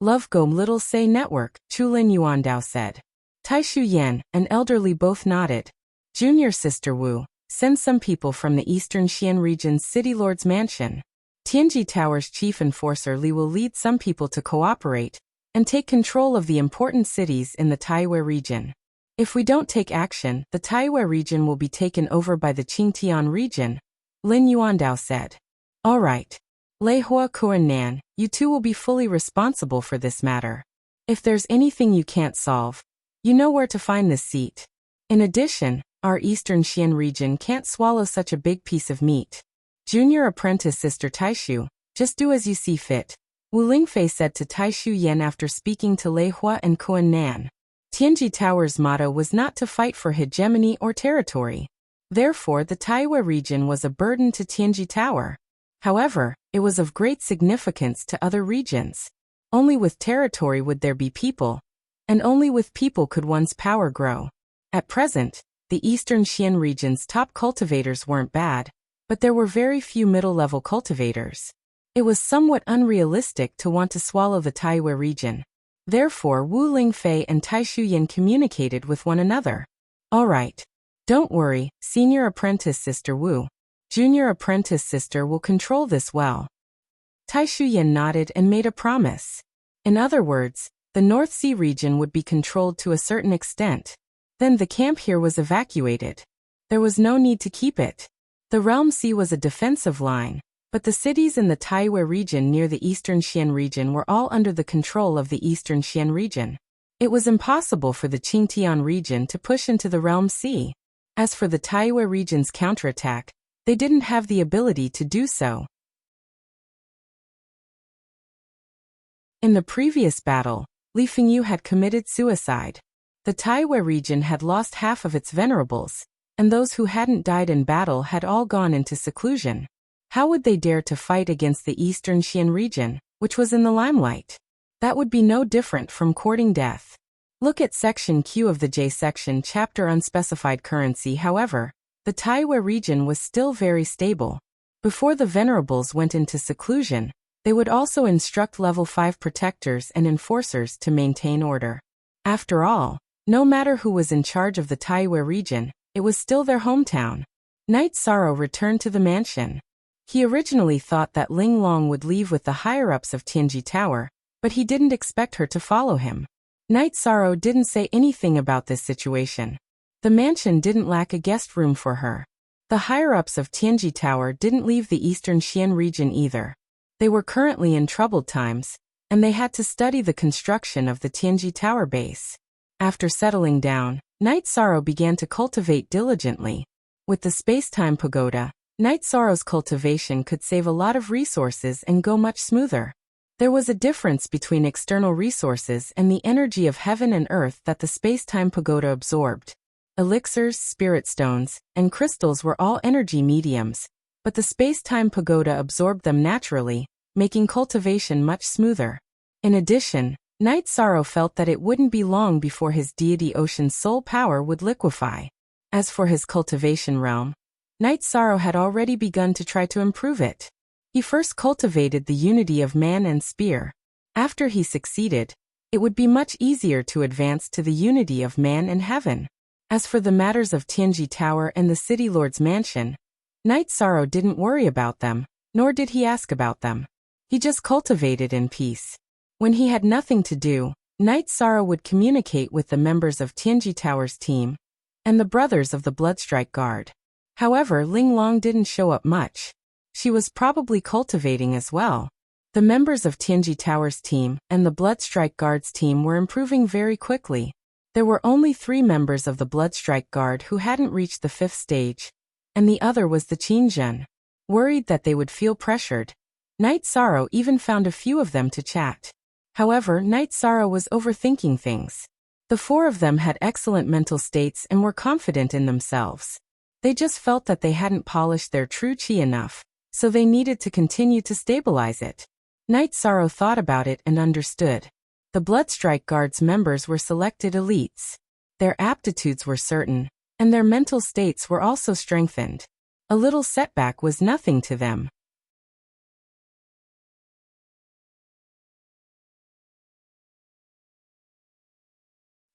Love Go Little Say Network, Chulin Yuandao said. Taishu Yan and Elderly both nodded. Junior Sister Wu, send some people from the Eastern Xian region's City Lord's mansion. Tianji Tower's chief enforcer Li will lead some people to cooperate and take control of the important cities in the Taiwei region. If we don't take action, the Taiwei region will be taken over by the Qingtian region, Lin Yuandao said. All right. Lei Hua Kuan Nan, you two will be fully responsible for this matter. If there's anything you can't solve, you know where to find this seat. In addition, our Eastern Xian region can't swallow such a big piece of meat. Junior Apprentice Sister Taishu, just do as you see fit, Wu Lingfei said to Taishu Yan after speaking to Lei Hua and Kuan Nan. Tianji Tower's motto was not to fight for hegemony or territory. Therefore, the Taiwei region was a burden to Tianji Tower. However, it was of great significance to other regions. Only with territory would there be people, and only with people could one's power grow. At present, the Eastern Xian region's top cultivators weren't bad, but there were very few middle-level cultivators. It was somewhat unrealistic to want to swallow the Taiwei region. Therefore, Wu Lingfei and Taishu Yan communicated with one another. All right. Don't worry, Senior Apprentice Sister Wu. Junior Apprentice Sister will control this well. Taishu Yan nodded and made a promise. In other words, the North Sea region would be controlled to a certain extent. Then the camp here was evacuated. There was no need to keep it. The Realm Sea was a defensive line, but the cities in the Taiwei region near the Eastern Xian region were all under the control of the Eastern Xian region. It was impossible for the Qingtian region to push into the Realm Sea. As for the Taiwei region's counterattack, they didn't have the ability to do so. In the previous battle, Li Fengyu had committed suicide. The Taiwei region had lost half of its venerables, and those who hadn't died in battle had all gone into seclusion. How would they dare to fight against the Eastern Xian region, which was in the limelight? That would be no different from courting death. Look at Section Q of the J section chapter Unspecified Currency. However, the Taiwei region was still very stable. Before the venerables went into seclusion, they would also instruct level 5 protectors and enforcers to maintain order. After all, no matter who was in charge of the Taiwei region, it was still their hometown. Night Sorrow returned to the mansion. He originally thought that Ling Long would leave with the higher-ups of Tianji Tower, but he didn't expect her to follow him. Night Sorrow didn't say anything about this situation. The mansion didn't lack a guest room for her. The higher-ups of Tianji Tower didn't leave the Eastern Xian region either. They were currently in troubled times, and they had to study the construction of the Tianji Tower base. After settling down, Night Sorrow began to cultivate diligently. With the space-time pagoda, Night Sorrow's cultivation could save a lot of resources and go much smoother. There was a difference between external resources and the energy of heaven and earth that the space-time pagoda absorbed. Elixirs, spirit stones, and crystals were all energy mediums, but the space-time pagoda absorbed them naturally, making cultivation much smoother. In addition, Night Sorrow felt that it wouldn't be long before his deity Ocean's soul power would liquefy. As for his cultivation realm, Night Sorrow had already begun to try to improve it. He first cultivated the unity of man and spear. After he succeeded, it would be much easier to advance to the unity of man and heaven. As for the matters of Tianji Tower and the City Lord's mansion, Night Sorrow didn't worry about them, nor did he ask about them. He just cultivated in peace. When he had nothing to do, Night Sorrow would communicate with the members of Tianji Tower's team and the brothers of the Bloodstrike Guard. However, Ling Long didn't show up much. She was probably cultivating as well. The members of Tianji Tower's team and the Bloodstrike Guard's team were improving very quickly. There were only 3 members of the Bloodstrike Guard who hadn't reached the 5th stage, and the other was the Qingjun. Worried that they would feel pressured, Night Sorrow even found a few of them to chat. However, Night Sorrow was overthinking things. The four of them had excellent mental states and were confident in themselves. They just felt that they hadn't polished their true chi enough, so they needed to continue to stabilize it. Night Sorrow thought about it and understood. The Bloodstrike Guards members were selected elites. Their aptitudes were certain, and their mental states were also strengthened. A little setback was nothing to them.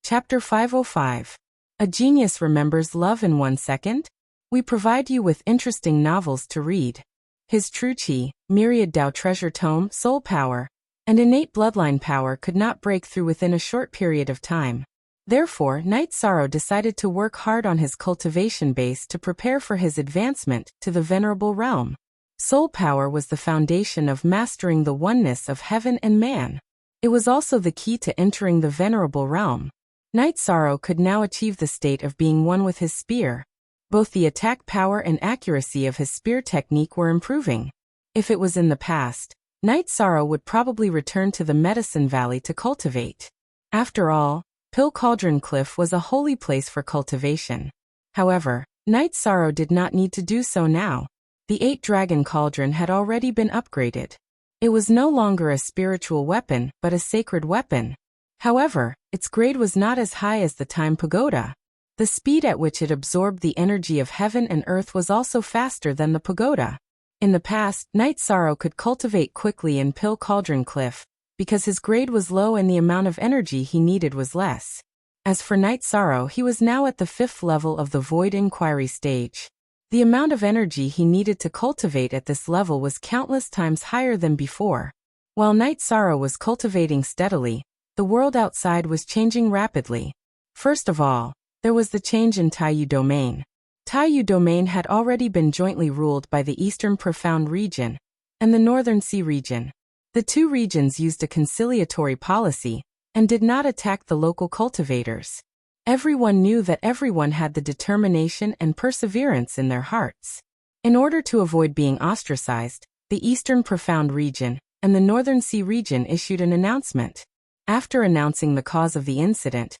Chapter 505. A Genius Remembers Love in 1 Second? We provide you with interesting novels to read. His True Chi, Myriad Tao Treasure Tome, Soul Power, and Innate Bloodline Power could not break through within a short period of time. Therefore, Night Sorrow decided to work hard on his cultivation base to prepare for his advancement to the Venerable Realm. Soul Power was the foundation of mastering the oneness of heaven and man. It was also the key to entering the Venerable Realm. Night Sorrow could now achieve the state of being one with his spear. Both the attack power and accuracy of his spear technique were improving. If it was in the past, Night Sorrow would probably return to the Medicine Valley to cultivate. After all, Pill Cauldron Cliff was a holy place for cultivation. However, Night Sorrow did not need to do so now. The 8-Dragon Cauldron had already been upgraded. It was no longer a spiritual weapon, but a sacred weapon. However, its grade was not as high as the Time Pagoda. The speed at which it absorbed the energy of heaven and earth was also faster than the pagoda. In the past, Night Sorrow could cultivate quickly in Pill Cauldron Cliff, because his grade was low and the amount of energy he needed was less. As for Night Sorrow, he was now at the 5th level of the Void Inquiry stage. The amount of energy he needed to cultivate at this level was countless times higher than before. While Night Sorrow was cultivating steadily, the world outside was changing rapidly. First of all, there was the change in Taiyu Domain. Taiyu Domain had already been jointly ruled by the Eastern Profound Region and the Northern Sea Region. The two regions used a conciliatory policy and did not attack the local cultivators. Everyone knew that everyone had the determination and perseverance in their hearts. In order to avoid being ostracized, the Eastern Profound Region and the Northern Sea Region issued an announcement. After announcing the cause of the incident,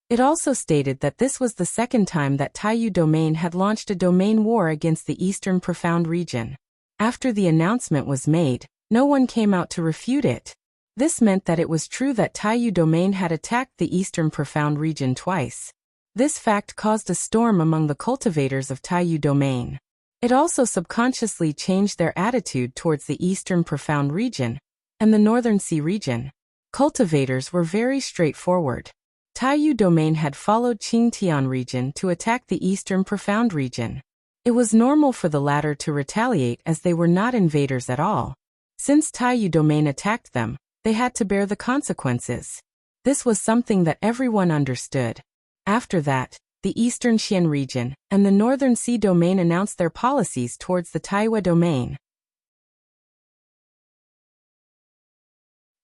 it also stated that this was the second time that Taiyu Domain had launched a domain war against the Eastern Profound Region. After the announcement was made, no one came out to refute it. This meant that it was true that Taiyu Domain had attacked the Eastern Profound Region twice. This fact caused a storm among the cultivators of Taiyu Domain. It also subconsciously changed their attitude towards the Eastern Profound Region and the Northern Sea Region. Cultivators were very straightforward. Taiyu Domain had followed Qingtian Region to attack the Eastern Profound Region. It was normal for the latter to retaliate as they were not invaders at all. Since Taiyu Domain attacked them, they had to bear the consequences. This was something that everyone understood. After that, the Eastern Xian Region and the Northern Sea Domain announced their policies towards the Taiwa Domain.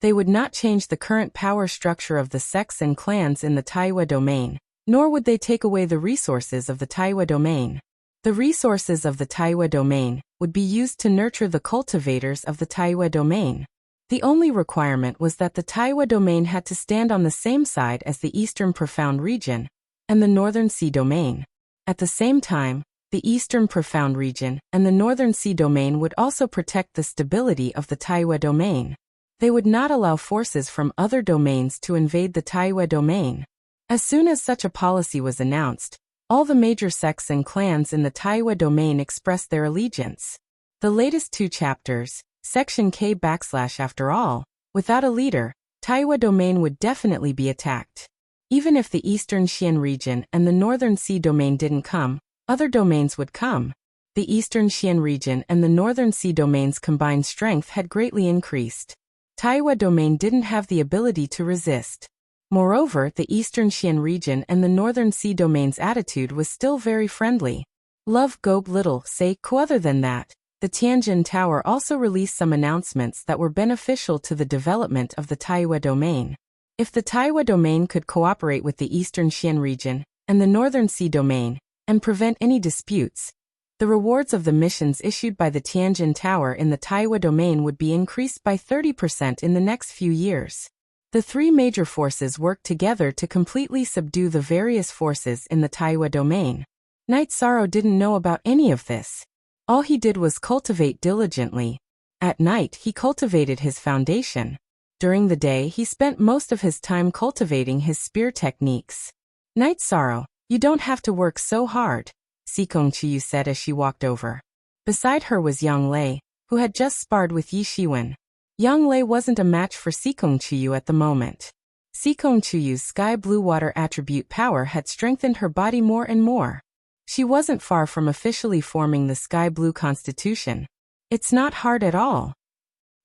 They would not change the current power structure of the sects and clans in the Taiwa Domain, nor would they take away the resources of the Taiwa Domain. The resources of the Taiwa Domain would be used to nurture the cultivators of the Taiwa Domain. The only requirement was that the Taiwa Domain had to stand on the same side as the Eastern Profound Region and the Northern Sea Domain. At the same time, the Eastern Profound Region and the Northern Sea Domain would also protect the stability of the Taiwa Domain. They would not allow forces from other domains to invade the Taiwa Domain. As soon as such a policy was announced, all the major sects and clans in the Taiwa Domain expressed their allegiance. The latest 2 chapters, Section K / after all, without a leader, Taiwa Domain would definitely be attacked. Even if the Eastern Xian Region and the Northern Sea Domain didn't come, other domains would come. The Eastern Xian Region and the Northern Sea Domain's combined strength had greatly increased. Taiwa Domain didn't have the ability to resist. Moreover, the Eastern Xian Region and the Northern Sea Domain's attitude was still very friendly. Love Gobe Little say other than that, the Tianjin Tower also released some announcements that were beneficial to the development of the Taiwa Domain. If the Taiwa Domain could cooperate with the Eastern Xian Region and the Northern Sea Domain and prevent any disputes, the rewards of the missions issued by the Tianjin Tower in the Taiwa Domain would be increased by 30% in the next few years. The three major forces worked together to completely subdue the various forces in the Taiwa domain. Knight Sorrow didn't know about any of this. All he did was cultivate diligently. At night, he cultivated his foundation. During the day, he spent most of his time cultivating his spear techniques. Knight Sorrow, you don't have to work so hard, Sikong Chiyu said as she walked over. Beside her was Yang Lei, who had just sparred with Yi Shiwen. Yang Lei wasn't a match for Sikong Chiyu at the moment. Sikong Chiyu's sky blue water attribute power had strengthened her body more and more. She wasn't far from officially forming the sky blue constitution. It's not hard at all.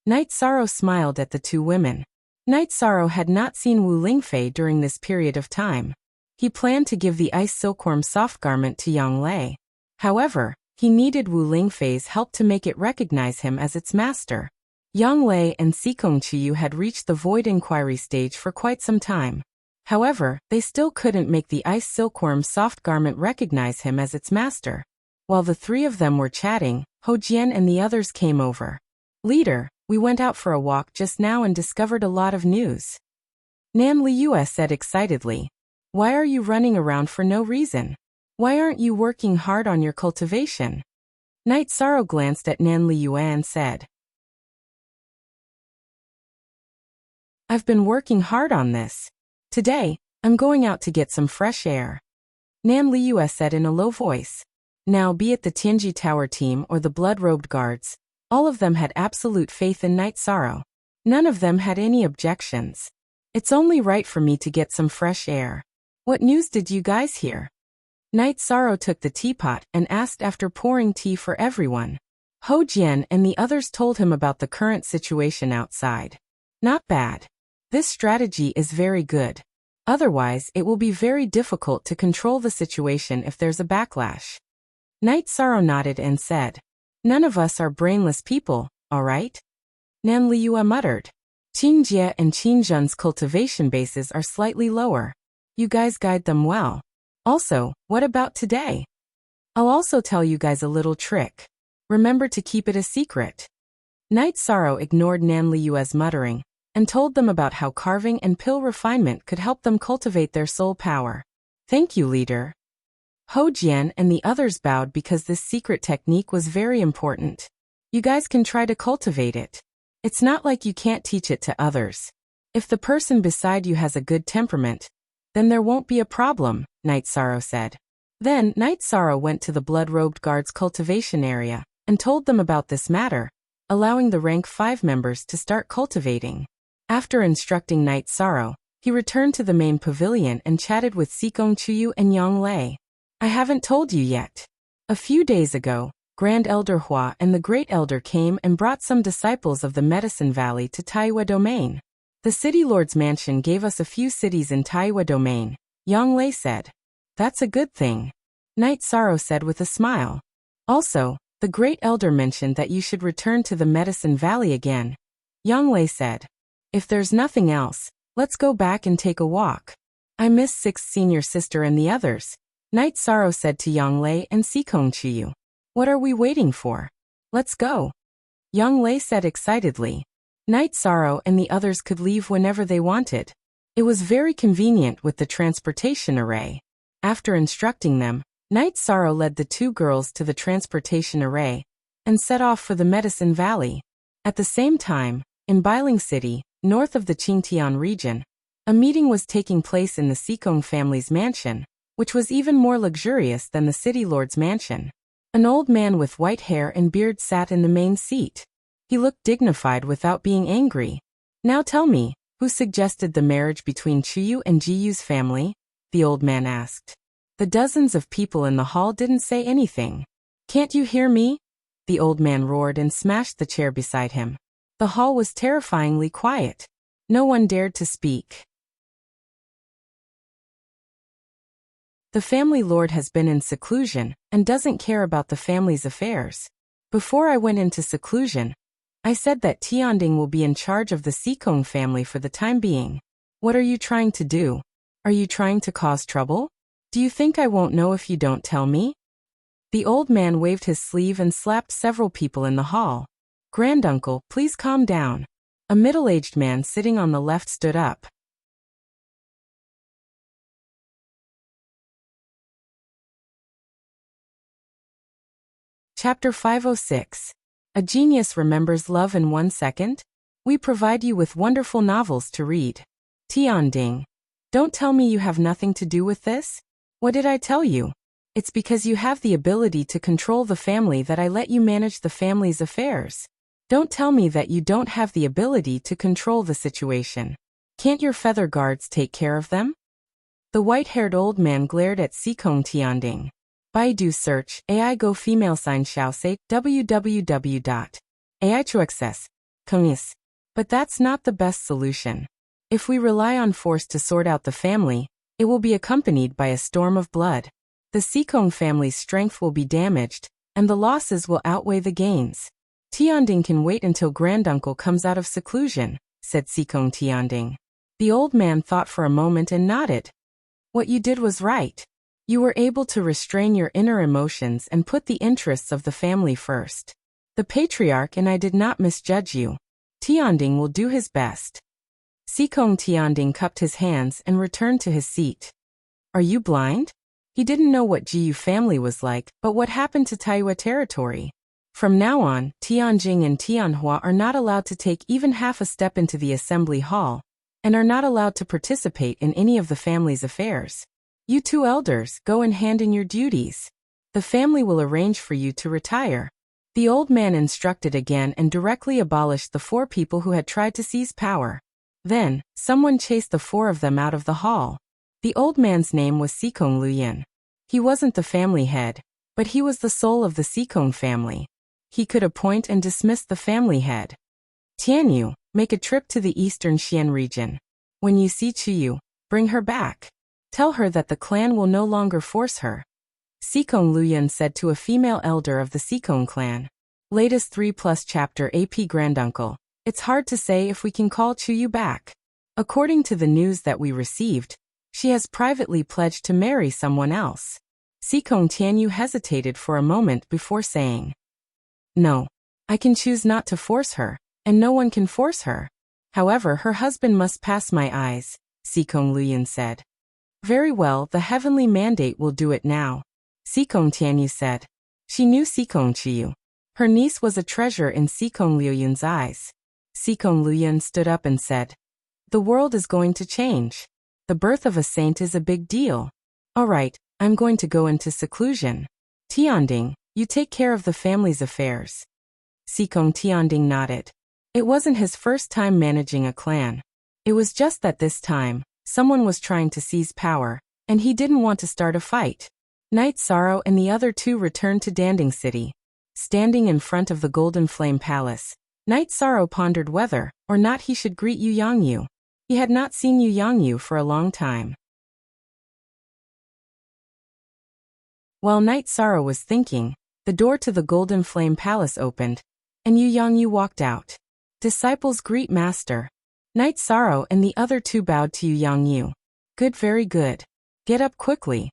Knight Sorrow smiled at the two women. Knight Sorrow had not seen Wu Lingfei during this period of time. He planned to give the ice silkworm soft garment to Yang Lei. However, he needed Wu Lingfei's help to make it recognize him as its master. Yang Lei and Sikong Chiyu had reached the void inquiry stage for quite some time. However, they still couldn't make the ice silkworm soft garment recognize him as its master. While the three of them were chatting, Ho Jian and the others came over. Leader, we went out for a walk just now and discovered a lot of news. Nan Liu said excitedly. Why are you running around for no reason? Why aren't you working hard on your cultivation? Knight Sorrow glanced at Nan Liu and said. I've been working hard on this. Today, I'm going out to get some fresh air. Nan Liu said in a low voice. Now be it the Tianji Tower team or the blood-robed guards, all of them had absolute faith in Knight Sorrow. None of them had any objections. It's only right for me to get some fresh air. What news did you guys hear? Knight Sorrow took the teapot and asked after pouring tea for everyone. Ho Jian and the others told him about the current situation outside. Not bad. This strategy is very good. Otherwise, it will be very difficult to control the situation if there's a backlash. Knight Sorrow nodded and said, None of us are brainless people, all right? Nan Liu muttered. Qingjie and Qinzhen's cultivation bases are slightly lower. You guys guide them well. Also, what about today? I'll also tell you guys a little trick. Remember to keep it a secret. Knight Sorrow ignored Nan Liu's muttering and told them about how carving and pill refinement could help them cultivate their soul power. Thank you, leader. Ho Jian and the others bowed because this secret technique was very important. You guys can try to cultivate it. It's not like you can't teach it to others. If the person beside you has a good temperament, then there won't be a problem, Knight Sorrow said. Then Knight Sorrow went to the blood-robed guards' cultivation area and told them about this matter, allowing the rank 5 members to start cultivating. After instructing Knight Sorrow, he returned to the main pavilion and chatted with Sikong Chiyu and Yang Lei. I haven't told you yet. A few days ago, Grand Elder Hua and the Great Elder came and brought some disciples of the Medicine Valley to Taiwa Domain. The City Lord's mansion gave us a few cities in Taiwa Domain, Yang Lei said. That's a good thing. Knight Sorrow said with a smile. Also, the Great Elder mentioned that you should return to the Medicine Valley again. Yang Lei said. If there's nothing else, let's go back and take a walk. I miss Sixth Senior Sister and the others, Knight Sorrow said to Yang Lei and Sikong Chiyu. What are we waiting for? Let's go. Yang Lei said excitedly. Knight Sorrow and the others could leave whenever they wanted. It was very convenient with the transportation array. After instructing them, Knight Sorrow led the two girls to the transportation array and set off for the Medicine Valley. At the same time, in Bailing City, north of the Qingtian region, a meeting was taking place in the Sikong family's mansion, which was even more luxurious than the city lord's mansion. An old man with white hair and beard sat in the main seat. He looked dignified without being angry. Now tell me, who suggested the marriage between Chiyu and Jiyu's family? The old man asked. The dozens of people in the hall didn't say anything. Can't you hear me? The old man roared and smashed the chair beside him. The hall was terrifyingly quiet. No one dared to speak. The family lord has been in seclusion and doesn't care about the family's affairs. Before I went into seclusion, I said that Tianding will be in charge of the Sikong family for the time being. What are you trying to do? Are you trying to cause trouble? Do you think I won't know if you don't tell me? The old man waved his sleeve and slapped several people in the hall. Granduncle, please calm down. A middle-aged man sitting on the left stood up. Chapter 506. A Genius Remembers Love in 1 Second? We provide you with wonderful novels to read. Tianding. Don't tell me you have nothing to do with this? What did I tell you? It's because you have the ability to control the family that I let you manage the family's affairs. Don't tell me that you don't have the ability to control the situation. Can't your feather guards take care of them? The white-haired old man glared at Sikong Tianding. Baidu search, AI go female sign shall say, www.ai.access. But that's not the best solution. If we rely on force to sort out the family, it will be accompanied by a storm of blood. The Sikong family's strength will be damaged, and the losses will outweigh the gains. Tianding can wait until granduncle comes out of seclusion, said Sikong Tianding. The old man thought for a moment and nodded. What you did was right. You were able to restrain your inner emotions and put the interests of the family first. The patriarch and I did not misjudge you. Tianding will do his best. Sikong Tianding cupped his hands and returned to his seat. Are you blind? He didn't know what Jiyu family was like, but what happened to Taiyue territory? From now on, Tianjing and Tianhua are not allowed to take even half a step into the assembly hall, and are not allowed to participate in any of the family's affairs. You two elders, go in hand in your duties. The family will arrange for you to retire. The old man instructed again and directly abolished the 4 people who had tried to seize power. Then, someone chased the 4 of them out of the hall. The old man's name was Sikong Luyan. He wasn't the family head, but he was the soul of the Sikong family. He could appoint and dismiss the family head. Tianyu, make a trip to the eastern Xian region. When you see Chuyu, bring her back. Tell her that the clan will no longer force her. Sikong Luyan said to a female elder of the Sikong clan. Latest 3+ chapter AP Granduncle. It's hard to say if we can call Chuyu back. According to the news that we received, she has privately pledged to marry someone else. Sikong Tianyu hesitated for a moment before saying, No. I can choose not to force her, and no one can force her. However, her husband must pass my eyes, Sikong Luyan said. Very well, the heavenly mandate will do it now, Sikong Tianyu said. She knew Sikong Chiyu. Her niece was a treasure in Sikong Luyan's eyes. Sikong Luyan stood up and said, The world is going to change. The birth of a saint is a big deal. All right, I'm going to go into seclusion. Tianding, you take care of the family's affairs. Sikong Tianding nodded. It wasn't his first time managing a clan. It was just that this time, someone was trying to seize power, and he didn't want to start a fight. Knight Sorrow and the other 2 returned to Danding City. Standing in front of the Golden Flame Palace, Knight Sorrow pondered whether or not he should greet Yu Yangyu. He had not seen Yu Yangyu for a long time. While Knight Sorrow was thinking, the door to the Golden Flame Palace opened, and Yu Yangyu walked out. Disciples greet Master. Knight Sorrow and the other 2 bowed to Yu Yangyu. Good, very good. Get up quickly.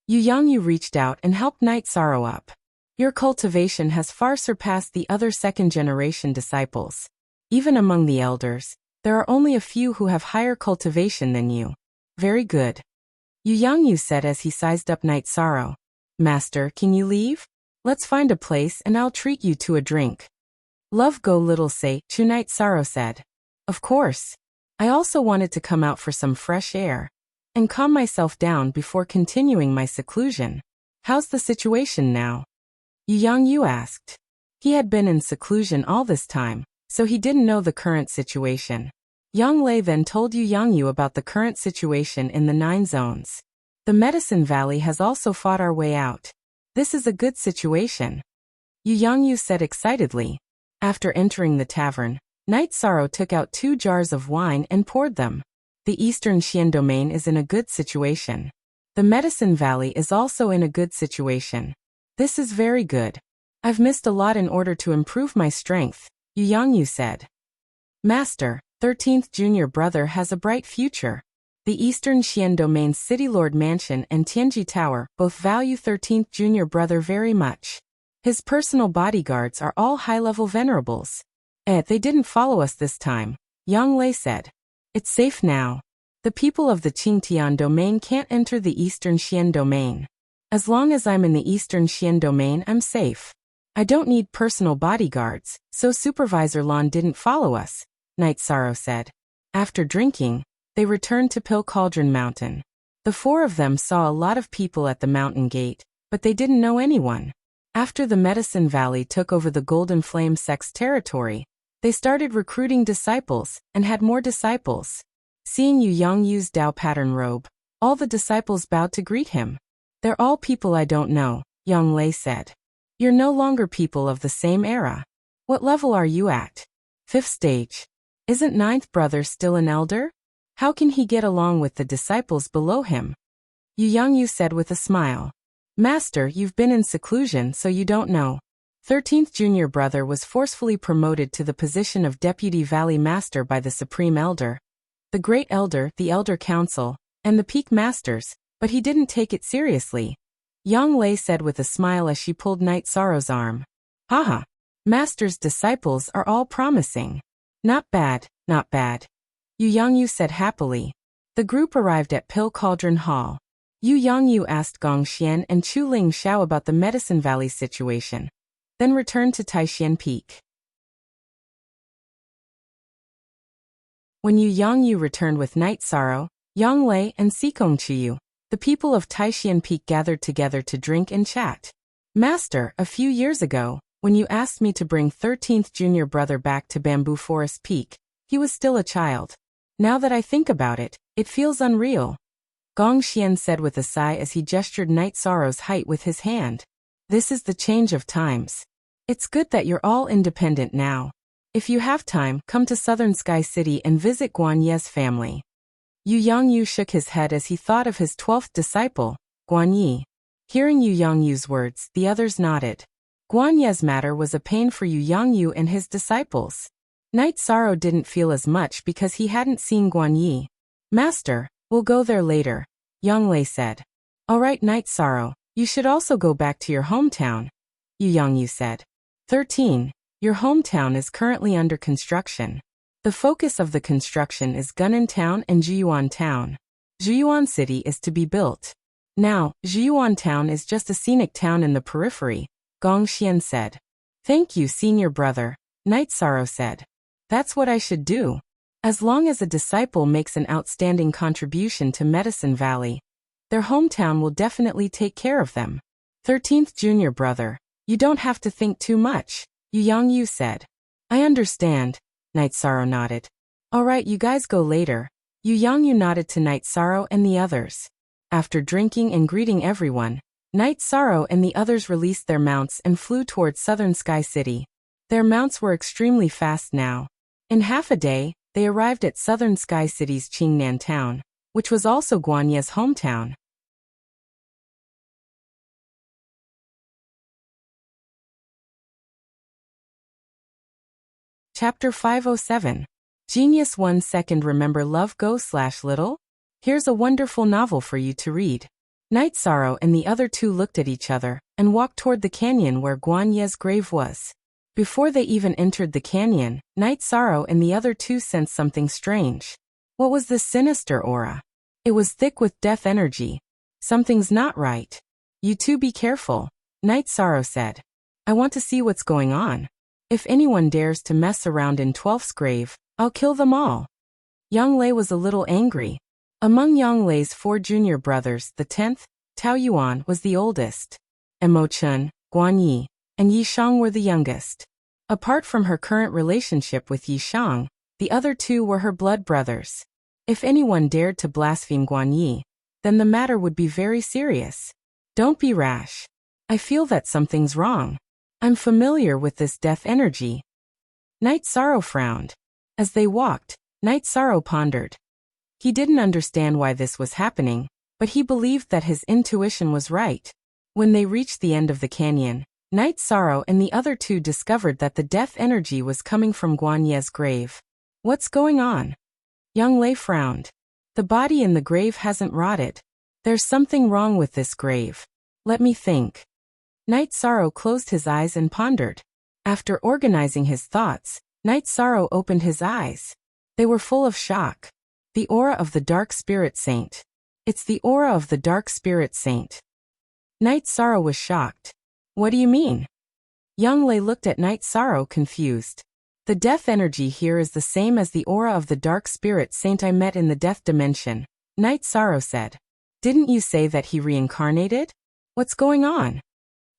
Yu Yangyu reached out and helped Knight Sorrow up. Your cultivation has far surpassed the other second-generation disciples. Even among the elders, there are only a few who have higher cultivation than you. Very good. Yu Yangyu said as he sized up Knight Sorrow. Master, can you leave? Let's find a place and I'll treat you to a drink. Love go little say, Chu Knight Sorrow said. Of course. I also wanted to come out for some fresh air and calm myself down before continuing my seclusion. How's the situation now? Yu Yangyu asked. He had been in seclusion all this time, so he didn't know the current situation. Yang Lei then told Yu Yangyu about the current situation in the 9 zones. The Medicine Valley has also fought our way out. This is a good situation, Yu Yangyu said excitedly. After entering the tavern, Knight Sorrow took out 2 jars of wine and poured them. The Eastern Xian domain is in a good situation. The Medicine Valley is also in a good situation. This is very good. I've missed a lot in order to improve my strength, Yu Yangyu said. Master, 13th junior brother has a bright future. The Eastern Xian Domain's City Lord Mansion and Tianji Tower both value 13th junior brother very much. His personal bodyguards are all high-level venerables. They didn't follow us this time, Yang Lei said. It's safe now. The people of the Qingtian domain can't enter the Eastern Xian domain. As long as I'm in the Eastern Xian domain, I'm safe. I don't need personal bodyguards, so Supervisor Lan didn't follow us, Night Sorrow said. After drinking, they returned to Pill Cauldron Mountain. The four of them saw a lot of people at the mountain gate, but they didn't know anyone. After the Medicine Valley took over the Golden Flame sect's territory, they started recruiting disciples, and had more disciples. Seeing Yu Yangyu's Dao pattern robe, all the disciples bowed to greet him. They're all people I don't know, Yang Lei said. You're no longer people of the same era. What level are you at? 5th stage. Isn't 9th brother still an elder? How can he get along with the disciples below him? Yu Yangyu said with a smile. Master, you've been in seclusion so you don't know. 13th junior brother was forcefully promoted to the position of Deputy Valley Master by the Supreme Elder, the Great Elder, the Elder Council, and the Peak Masters, but he didn't take it seriously. Yang Lei said with a smile as she pulled Night Sorrow's arm. Haha. Master's disciples are all promising. Not bad, not bad. Yu Yangyu said happily. The group arrived at Pill Cauldron Hall. Yu Yangyu asked Gong Xian and Chu Ling Xiao about the Medicine Valley situation, then returned to Taishan Peak. When Yu Yangyu returned with Night Sorrow, Yang Lei, and Sikong Chiyu, the people of Taishan Peak gathered together to drink and chat. Master, a few years ago, when you asked me to bring 13th junior brother back to Bamboo Forest Peak, he was still a child. Now that I think about it, it feels unreal. Gong Xian said with a sigh as he gestured Night Sorrow's height with his hand. This is the change of times. It's good that you're all independent now. If you have time, come to Southern Sky City and visit Guan Ye's family. Yu Yangyu shook his head as he thought of his 12th disciple, Guan Yi. Hearing Yu Yangyu's words, the others nodded. Guan Ye's matter was a pain for Yu Yangyu and his disciples. Night Sorrow didn't feel as much because he hadn't seen Guan Yi. Master, we'll go there later, Yang Lei said. All right, Night Sorrow, you should also go back to your hometown, Yu Yangyu said. 13. Your hometown is currently under construction. The focus of the construction is Gunan Town and Jiyuan Town. Jiyuan City is to be built. Now, Jiyuan Town is just a scenic town in the periphery, Gong Xian said. Thank you, senior brother, Night Sorrow said. That's what I should do. As long as a disciple makes an outstanding contribution to Medicine Valley, their hometown will definitely take care of them. 13th junior brother, you don't have to think too much, Yu Yangyu said. I understand, Night Sorrow nodded. All right, you guys go later. Yu Yangyu nodded to Night Sorrow and the others. After drinking and greeting everyone, Night Sorrow and the others released their mounts and flew towards Southern Sky City. Their mounts were extremely fast now. In half a day, they arrived at Southern Sky City's Qingnan town, which was also Guan Ye's hometown. Chapter 507. Genius 1 Second. Remember Love Go/Little? Here's a wonderful novel for you to read. Night Sorrow and the other two looked at each other and walked toward the canyon where Guan Ye's grave was. Before they even entered the canyon, Night Sorrow and the other two sensed something strange. What was this sinister aura? It was thick with death energy. Something's not right. You two be careful, Night Sorrow said. I want to see what's going on. If anyone dares to mess around in 12th's grave, I'll kill them all. Yang Lei was a little angry. Among Yang Lei's 4 junior brothers, the 10th, Tao Yuan, was the oldest. Mo Chun, Guan Yi, and Yi Shang were the youngest. Apart from her current relationship with Yi Shang, the other two were her blood brothers. If anyone dared to blaspheme Guan Yi, then the matter would be very serious. Don't be rash. I feel that something's wrong. I'm familiar with this death energy. Night Sorrow frowned. As they walked, Night Sorrow pondered. He didn't understand why this was happening, but he believed that his intuition was right. When they reached the end of the canyon, Night Sorrow and the other two discovered that the death energy was coming from Guan Ye's grave. What's going on? Yang Lei frowned. The body in the grave hasn't rotted. There's something wrong with this grave. Let me think. Night Sorrow closed his eyes and pondered. After organizing his thoughts, Night Sorrow opened his eyes. They were full of shock. The aura of the Dark Spirit Saint. It's the aura of the Dark Spirit Saint. Night Sorrow was shocked. What do you mean? Young Lei looked at Night Sorrow confused. The death energy here is the same as the aura of the Dark Spirit Saint I met in the death dimension, Night Sorrow said. Didn't you say that he reincarnated? What's going on?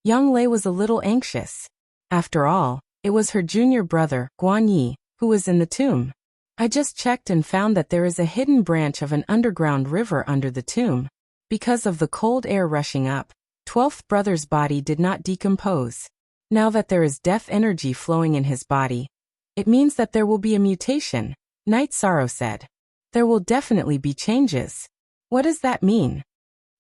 Young Lei was a little anxious. After all, it was her junior brother, Guan Yi, who was in the tomb. I just checked and found that there is a hidden branch of an underground river under the tomb. Because of the cold air rushing up, 12th brother's body did not decompose. Now that there is death energy flowing in his body, it means that there will be a mutation, Night Sorrow said. There will definitely be changes. What does that mean?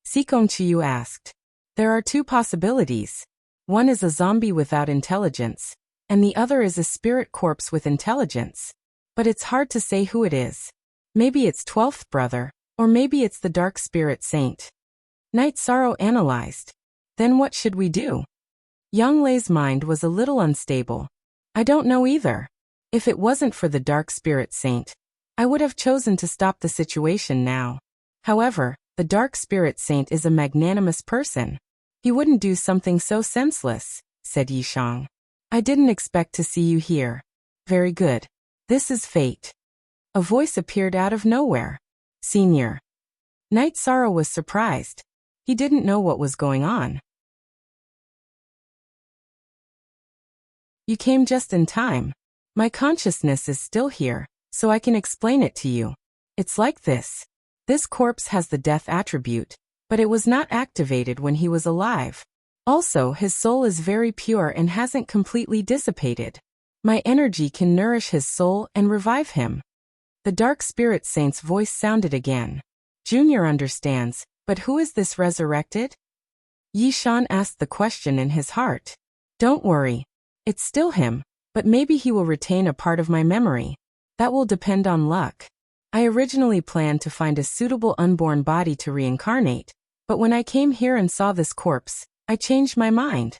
Sikong Chiyu asked. There are two possibilities. One is a zombie without intelligence, and the other is a spirit corpse with intelligence. But it's hard to say who it is. Maybe it's 12th brother, or maybe it's the Dark Spirit Saint. Night Sorrow analyzed. Then what should we do? Young Lei's mind was a little unstable. I don't know either. If it wasn't for the Dark Spirit Saint, I would have chosen to stop the situation now. However, the Dark Spirit Saint is a magnanimous person. He wouldn't do something so senseless, said Yishang. I didn't expect to see you here. Very good. This is fate. A voice appeared out of nowhere. Senior. Night Sorrow was surprised. He didn't know what was going on. You came just in time. My consciousness is still here, so I can explain it to you. It's like this. This corpse has the death attribute, but it was not activated when he was alive. Also, his soul is very pure and hasn't completely dissipated. My energy can nourish his soul and revive him. The Dark Spirit Saint's voice sounded again. Junior understands, but who is this resurrected? Yishan asked the question in his heart. Don't worry. It's still him, but maybe he will retain a part of my memory. That will depend on luck. I originally planned to find a suitable unborn body to reincarnate, but when I came here and saw this corpse, I changed my mind.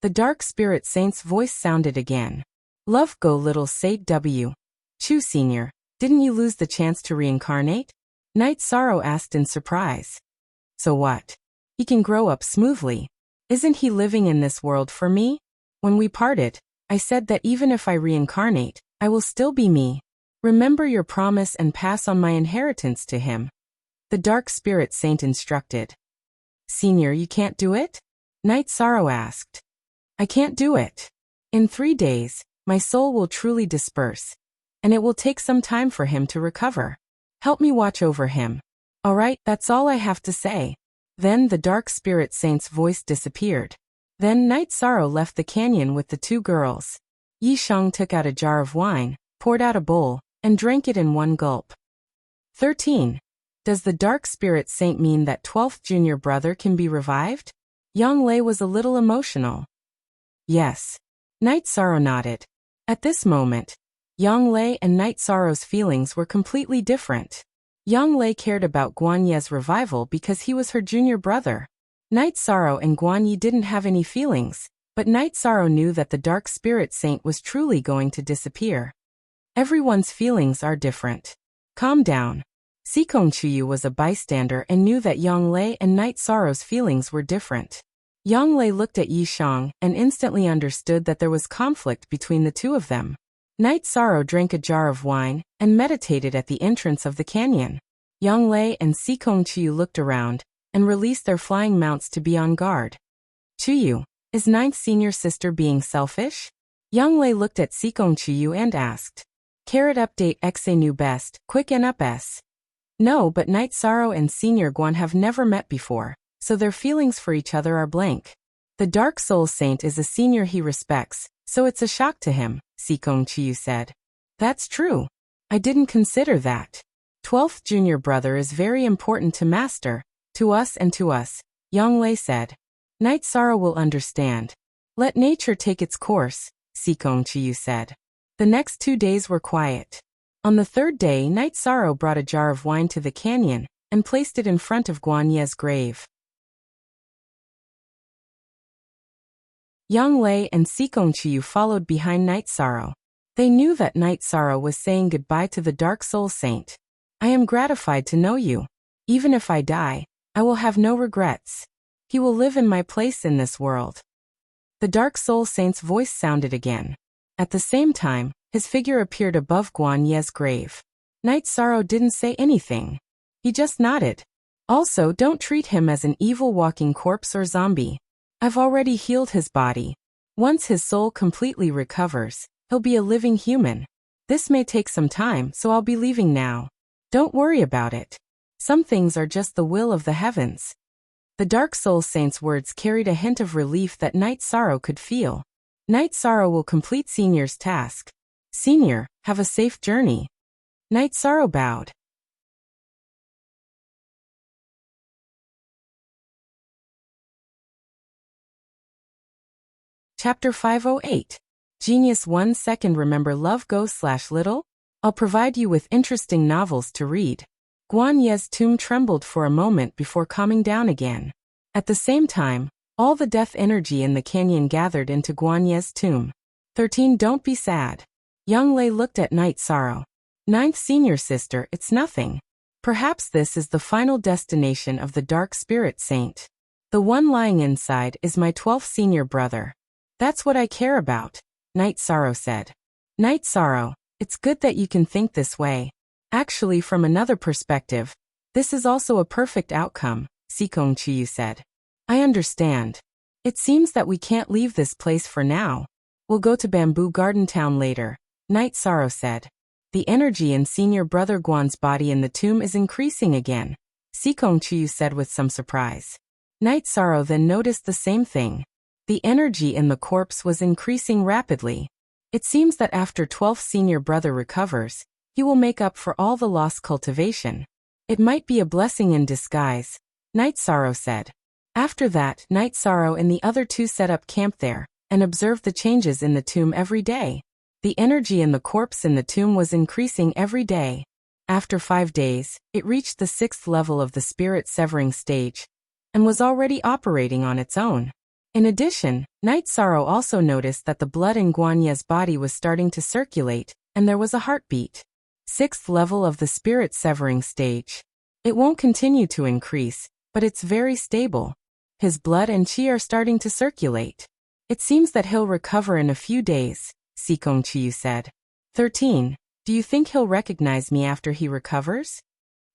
The Dark Spirit Saint's voice sounded again. Love go little Sate W. Chu Senior, didn't you lose the chance to reincarnate? Night Sorrow asked in surprise. So what? He can grow up smoothly. Isn't he living in this world for me? When we parted, I said that even if I reincarnate, I will still be me. Remember your promise and pass on my inheritance to him. The Dark Spirit Saint instructed. Senior, you can't do it? Night Sorrow asked. I can't do it. In 3 days, my soul will truly disperse, and it will take some time for him to recover. Help me watch over him. All right, that's all I have to say. Then the Dark Spirit Saint's voice disappeared. Then Night Sorrow left the canyon with the two girls. Yishang took out a jar of wine, poured out a bowl, and drank it in one gulp. 13. Does the Dark Spirit Saint mean that 12th junior brother can be revived? Yang Lei was a little emotional. Yes. Night Sorrow nodded. At this moment, Yang Lei and Night Sorrow's feelings were completely different. Yang Lei cared about Guan Ye's revival because he was her junior brother. Night Sorrow and Guan Yi didn't have any feelings, but Night Sorrow knew that the Dark Spirit Saint was truly going to disappear. Everyone's feelings are different. Calm down. Sikong Chuyu was a bystander and knew that Yang Lei and Night Sorrow's feelings were different. Yang Lei looked at Yishang and instantly understood that there was conflict between the two of them. Night Sorrow drank a jar of wine and meditated at the entrance of the canyon. Yang Lei and Sikong Chuyu looked around and released their flying mounts to be on guard. Chuyu, is 9th senior sister being selfish? Yang Lei looked at Sikong Chuyu and asked. Carrot update XA new best, quick and up S. No, but Night Sorrow and Senior Guan have never met before, so their feelings for each other are blank. The Dark Soul Saint is a senior he respects, so it's a shock to him, Sikong Chiyu said. That's true. I didn't consider that. 12th junior brother is very important to Master, to us and to us, Yang Lei said. Night Sorrow will understand. Let nature take its course, Sikong Chiyu said. The next 2 days were quiet. On the 3rd day, Night Sorrow brought a jar of wine to the canyon and placed it in front of Guan Ye's grave. Yang Lei and Sikong Chiyu followed behind Night Sorrow. They knew that Night Sorrow was saying goodbye to the Dark Soul Saint. I am gratified to know you. Even if I die, I will have no regrets. He will live in my place in this world. The Dark Soul Saint's voice sounded again. At the same time, his figure appeared above Guan Ye's grave. Night Sorrow didn't say anything. He just nodded. Also, don't treat him as an evil walking corpse or zombie. I've already healed his body. Once his soul completely recovers, he'll be a living human. This may take some time, so I'll be leaving now. Don't worry about it. Some things are just the will of the heavens. The Dark Soul Saint's words carried a hint of relief that Night Sorrow could feel. Night Sorrow will complete Senior's task. Senior, have a safe journey. Night Sorrow bowed. Chapter 508. Genius 1 second. Remember Love Go/Little? I'll provide you with interesting novels to read. Guan Ye's tomb trembled for a moment before calming down again. At the same time, all the death energy in the canyon gathered into Guan Ye's tomb. 13. Don't be sad. Young Lei looked at Night Sorrow. 9th Senior Sister, it's nothing. Perhaps this is the final destination of the Dark Spirit Saint. The one lying inside is my 12th Senior Brother. That's what I care about, Night Sorrow said. Night Sorrow, it's good that you can think this way. Actually, from another perspective, this is also a perfect outcome, Sikong Chiyu said. I understand. It seems that we can't leave this place for now. We'll go to Bamboo Garden Town later, Night Sorrow said. The energy in Senior Brother Guan's body in the tomb is increasing again, Sikong Chiyu said with some surprise. Night Sorrow then noticed the same thing. The energy in the corpse was increasing rapidly. It seems that after 12th Senior Brother recovers, he will make up for all the lost cultivation. It might be a blessing in disguise, Night Sorrow said. After that, Night Sorrow and the other two set up camp there, and observed the changes in the tomb every day. The energy in the corpse in the tomb was increasing every day. After 5 days, it reached the 6th level of the spirit severing stage, and was already operating on its own. In addition, Night Sorrow also noticed that the blood in Guan Ye's body was starting to circulate, and there was a heartbeat. 6th level of the spirit severing stage. It won't continue to increase, but it's very stable. His blood and qi are starting to circulate. It seems that he'll recover in a few days, Sikong Chiyu said. 13. Do you think he'll recognize me after he recovers?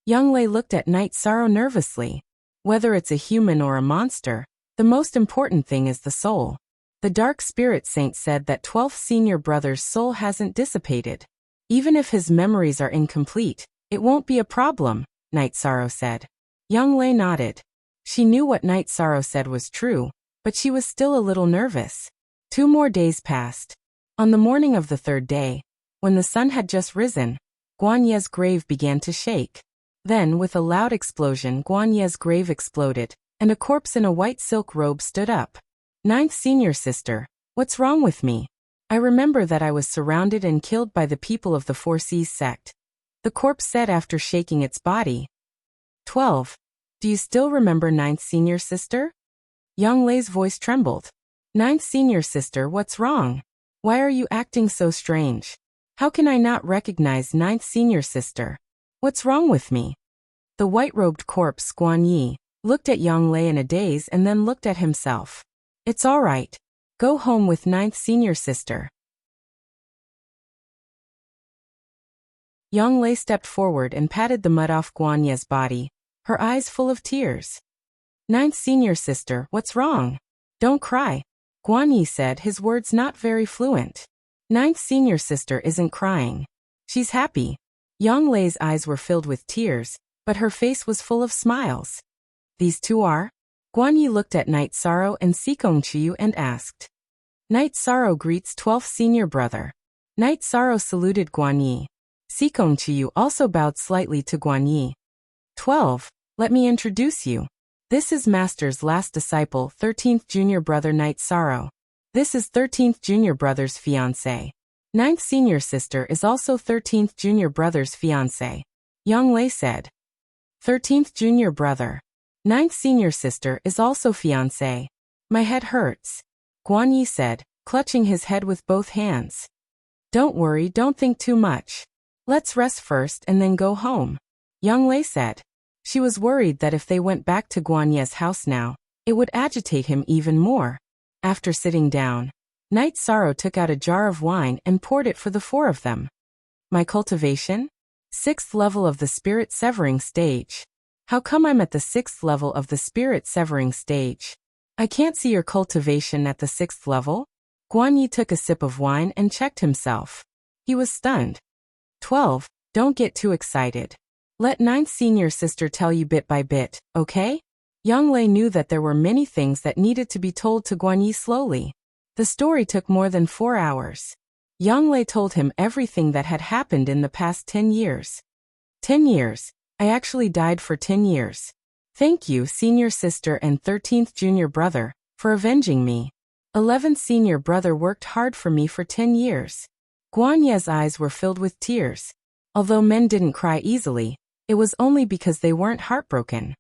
Young Lei looked at Night Sorrow nervously. Whether it's a human or a monster, the most important thing is the soul. The Dark Spirit Saint said that 12th Senior Brother's soul hasn't dissipated. Even if his memories are incomplete, it won't be a problem, Night Sorrow said. Young Lei nodded. She knew what Night Sorrow said was true, but she was still a little nervous. 2 more days passed. On the morning of the 3rd day, when the sun had just risen, Guan Ye's grave began to shake. Then, with a loud explosion, Guan Ye's grave exploded, and a corpse in a white silk robe stood up. 9th Senior Sister, what's wrong with me? I remember that I was surrounded and killed by the people of the Four Seas sect. The corpse said after shaking its body. 12. Do you still remember 9th Senior Sister? Young Lei's voice trembled. 9th Senior Sister, what's wrong? Why are you acting so strange? How can I not recognize 9th Senior Sister? What's wrong with me? The white-robed corpse, Guan Yi, looked at Young Lei in a daze and then looked at himself. It's all right. Go home with 9th Senior Sister. Young Lei stepped forward and patted the mud off Guan Ye's body, her eyes full of tears. 9th Senior Sister, what's wrong? Don't cry, Guan Yi said, his words not very fluent. 9th Senior Sister isn't crying. She's happy. Young Lei's eyes were filled with tears, but her face was full of smiles. These two are? Guan Yi looked at Night Sorrow and Sikong Chiyu and asked. Night Sorrow greets 12th Senior Brother. Night Sorrow saluted Guan Yi. Sikong Chiyu also bowed slightly to Guan Yi. 12. Let me introduce you. This is Master's last disciple, 13th Junior Brother Night Sorrow. This is 13th Junior Brother's fiancé. 9th Senior Sister is also 13th Junior Brother's fiancé. Young Lei said. 13th Junior Brother. 9th Senior Sister is also fiancé. My head hurts, Guan Yi said, clutching his head with both hands. Don't worry, don't think too much. Let's rest first and then go home, Young Lei said. She was worried that if they went back to Guan Ye's house now, it would agitate him even more. After sitting down, Night Sorrow took out a jar of wine and poured it for the four of them. My cultivation? 6th level of the spirit severing stage. How come I'm at the 6th level of the spirit severing stage? I can't see your cultivation at the 6th level? Guan Yi took a sip of wine and checked himself. He was stunned. 12. Don't get too excited. Let 9th senior sister tell you bit by bit, okay? Young Lei knew that there were many things that needed to be told to Guan Yi slowly. The story took more than 4 hours. Young Lei told him everything that had happened in the past 10 years. 10 years. I actually died for 10 years. Thank you, senior sister and 13th junior brother, for avenging me. 11th senior brother worked hard for me for 10 years. Guan Ye's eyes were filled with tears. Although men didn't cry easily, it was only because they weren't heartbroken.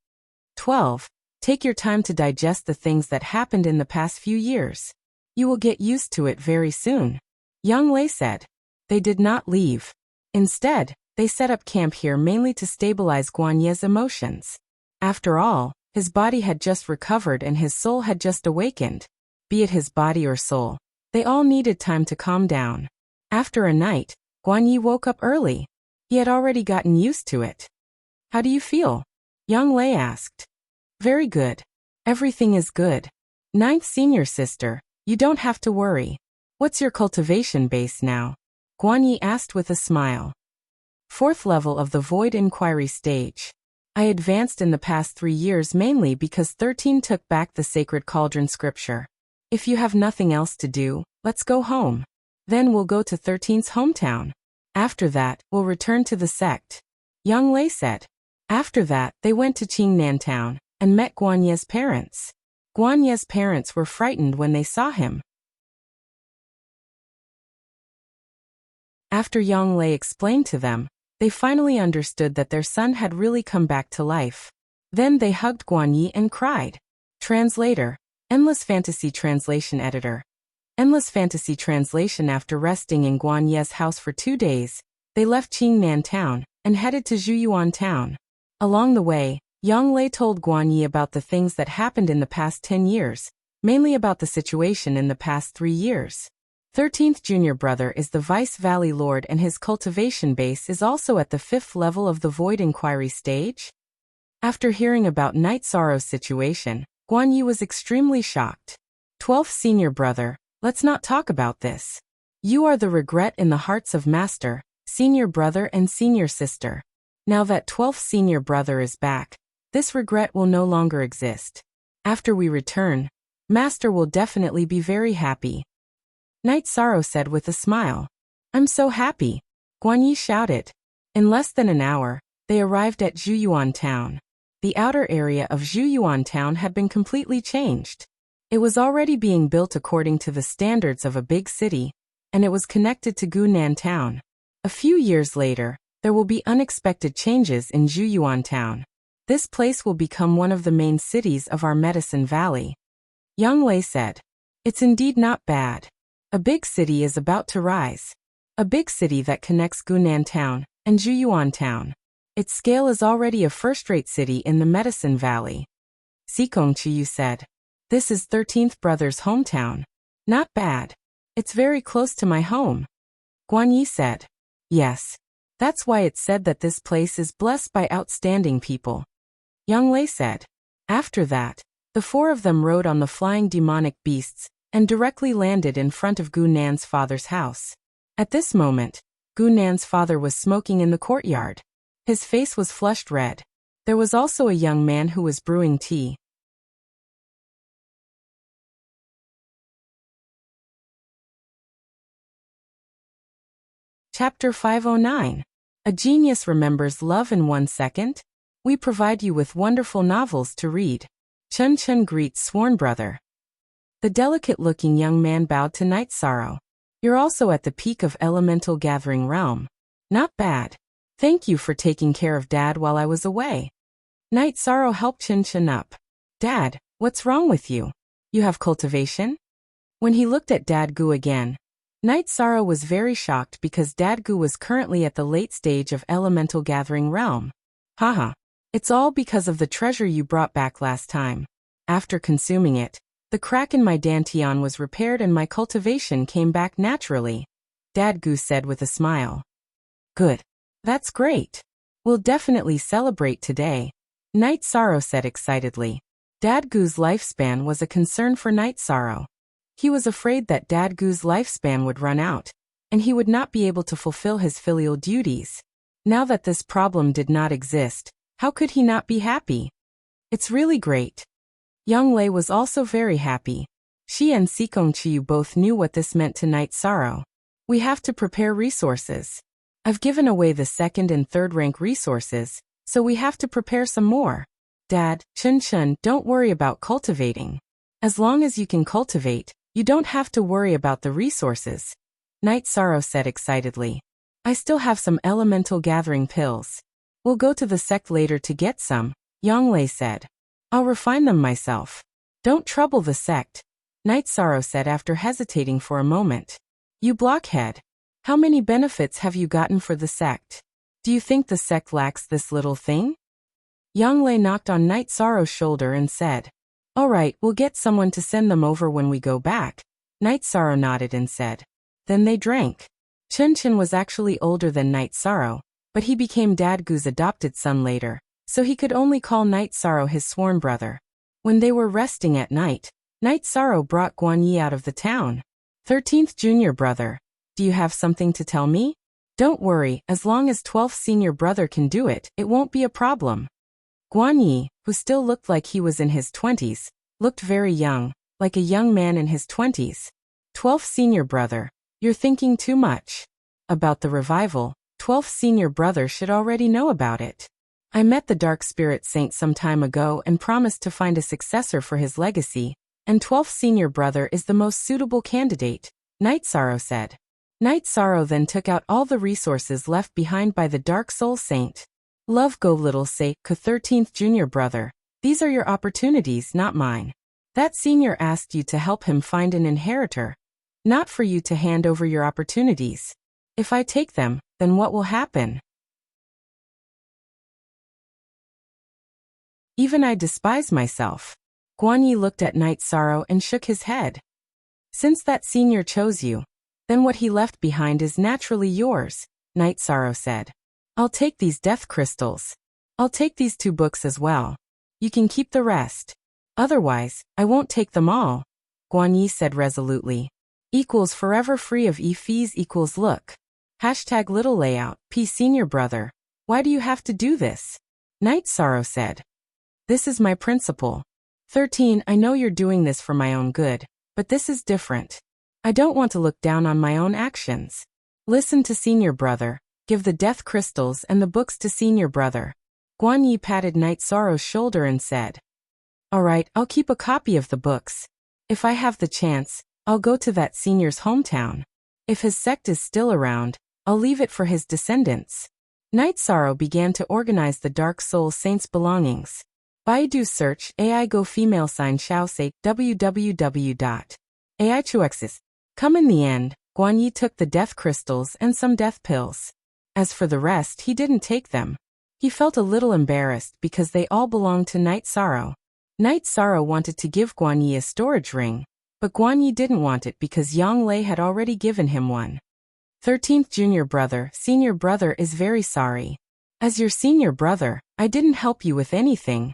12. Take your time to digest the things that happened in the past few years. You will get used to it very soon, Young Lei said. They did not leave. Instead, they set up camp here mainly to stabilize Guan Ye's emotions. After all, his body had just recovered and his soul had just awakened. Be it his body or soul, they all needed time to calm down. After a night, Guan Yi woke up early. He had already gotten used to it. How do you feel? Young Lei asked. Very good. Everything is good. 9th senior sister, you don't have to worry. What's your cultivation base now? Guan Yi asked with a smile. 4th level of the Void Inquiry stage. I advanced in the past 3 years mainly because 13 took back the Sacred Cauldron scripture. If you have nothing else to do, let's go home. Then we'll go to 13's hometown. After that, we'll return to the sect, Young Lei said. After that, they went to Qingnan town and met Guan Ye's parents. Guan Ye's parents were frightened when they saw him. After Young Lei explained to them, they finally understood that their son had really come back to life. Then they hugged Guan Yi and cried. Translator. Endless Fantasy Translation Editor. Endless Fantasy Translation. After resting in Guan Ye's house for 2 days, they left Qingnan town and headed to Zhuyuan town. Along the way, Young Lei told Guan Yi about the things that happened in the past 10 years, mainly about the situation in the past 3 years. 13th junior brother is the Vice Valley Lord and his cultivation base is also at the 5th level of the Void Inquiry stage. After hearing about Night Sorrow's situation, Guan Yi was extremely shocked. 12th senior brother, let's not talk about this. You are the regret in the hearts of Master, senior brother and senior sister. Now that 12th senior brother is back, this regret will no longer exist. After we return, Master will definitely be very happy. Night Sorrow said with a smile. I'm so happy, Guan Yi shouted. In less than an hour, they arrived at Zhuyuan town. The outer area of Zhuyuan town had been completely changed. It was already being built according to the standards of a big city, and it was connected to Gunan town. A few years later, there will be unexpected changes in Zhuyuan town. This place will become one of the main cities of our Medicine Valley. Young Lei said. It's indeed not bad. A big city is about to rise. A big city that connects Gunan town and Zhuyuan town. Its scale is already a first-rate city in the Medicine Valley. Sikong Chiyu said. This is 13th brother's hometown. Not bad. It's very close to my home. Guan Yi said. Yes. That's why it's said that this place is blessed by outstanding people. Young Lei said. After that, the four of them rode on the flying demonic beasts and directly landed in front of Gunan's father's house. At this moment, Gunan's father was smoking in the courtyard. His face was flushed red. There was also a young man who was brewing tea. Chapter 509. A Genius Remembers Love in 1 Second? We provide you with wonderful novels to read. Chun Chun greets sworn brother. The delicate-looking young man bowed to Night Sorrow. You're also at the peak of Elemental Gathering Realm. Not bad. Thank you for taking care of Dad while I was away. Night Sorrow helped Chun Chun up. Dad, what's wrong with you? You have cultivation? When he looked at Dad Gu again, Night Sorrow was very shocked because Dadgu was currently at the late stage of elemental gathering realm. Haha. It's all because of the treasure you brought back last time. After consuming it, the crack in my dantian was repaired and my cultivation came back naturally, Dadgu said with a smile. Good. That's great. We'll definitely celebrate today, Night Sorrow said excitedly. Dadgu's lifespan was a concern for Night Sorrow. He was afraid that Dadgu's lifespan would run out, and he would not be able to fulfill his filial duties. Now that this problem did not exist, how could he not be happy? It's really great. Young Lei was also very happy. She and Sikong Chiyu both knew what this meant to Night Sorrow. We have to prepare resources. I've given away the second and third rank resources, so we have to prepare some more. Dad, Chun, don't worry about cultivating. As long as you can cultivate, you don't have to worry about the resources, Night Sorrow said excitedly. I still have some elemental gathering pills. We'll go to the sect later to get some, Yang Lei said. I'll refine them myself. Don't trouble the sect, Night Sorrow said after hesitating for a moment. You blockhead. How many benefits have you gotten for the sect? Do you think the sect lacks this little thing? Yang Lei knocked on Night Sorrow's shoulder and said, All right, we'll get someone to send them over when we go back. Night Sorrow nodded and said. Then they drank. Chun was actually older than Night Sorrow, but he became Dadgu's adopted son later, so he could only call Night Sorrow his sworn brother. When they were resting at night, Night Sorrow brought Guan Yi out of the town. 13th junior brother, do you have something to tell me? Don't worry, as long as 12th senior brother can do it, it won't be a problem. Guan Yi, who still looked like he was in his 20s, looked very young, like a young man in his 20s. 12th senior brother, you're thinking too much. About the revival, 12th senior brother should already know about it. I met the Dark Spirit Saint some time ago and promised to find a successor for his legacy, and 12th senior brother is the most suitable candidate, Night Sorrow said. Night Sorrow then took out all the resources left behind by the Dark Soul Saint. Love go little say, 13th junior brother, these are your opportunities, not mine. That senior asked you to help him find an inheritor, not for you to hand over your opportunities. If I take them, then what will happen? Even I despise myself. Guan Yi looked at Night Sorrow and shook his head. Since that senior chose you, then what he left behind is naturally yours, Night Sorrow said. I'll take these death crystals. I'll take these 2 books as well. You can keep the rest. Otherwise, I won't take them all, Guan Yi said resolutely. Equals forever free of fees equals look. Hashtag little layout, P senior brother. Why do you have to do this? Night Sorrow said. This is my principle. 13, I know you're doing this for my own good, but this is different. I don't want to look down on my own actions. Listen to senior brother. Give the death crystals and the books to senior brother. Guan Yi patted Night Sorrow's shoulder and said. All right, I'll keep a copy of the books. If I have the chance, I'll go to that senior's hometown. If his sect is still around, I'll leave it for his descendants. Night Sorrow began to organize the Dark Soul Saint's belongings. Baidu search AI go female sign Xiao say www.aichuexis. Come in the end, Guan Yi took the death crystals and some death pills. As for the rest, he didn't take them. He felt a little embarrassed because they all belonged to Night Sorrow. Night Sorrow wanted to give Guan Yi a storage ring, but Guan Yi didn't want it because Yang Lei had already given him one. 13th junior brother, senior brother is very sorry. As your senior brother, I didn't help you with anything,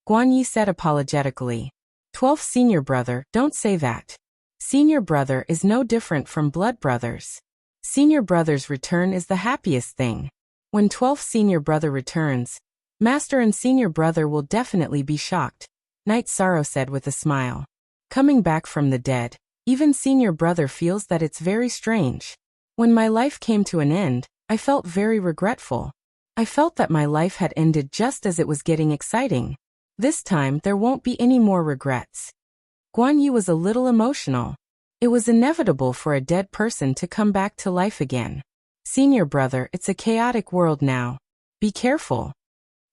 Guan Yi said apologetically. 12th senior brother, don't say that. Senior brother is no different from blood brothers. Senior brother's return is the happiest thing. When 12th senior brother returns, master and senior brother will definitely be shocked, Night Sorrow said with a smile. Coming back from the dead, even senior brother feels that it's very strange. When my life came to an end, I felt very regretful. I felt that my life had ended just as it was getting exciting. This time there won't be any more regrets. Guan Yi was a little emotional. It was inevitable for a dead person to come back to life again. Senior brother, it's a chaotic world now. Be careful.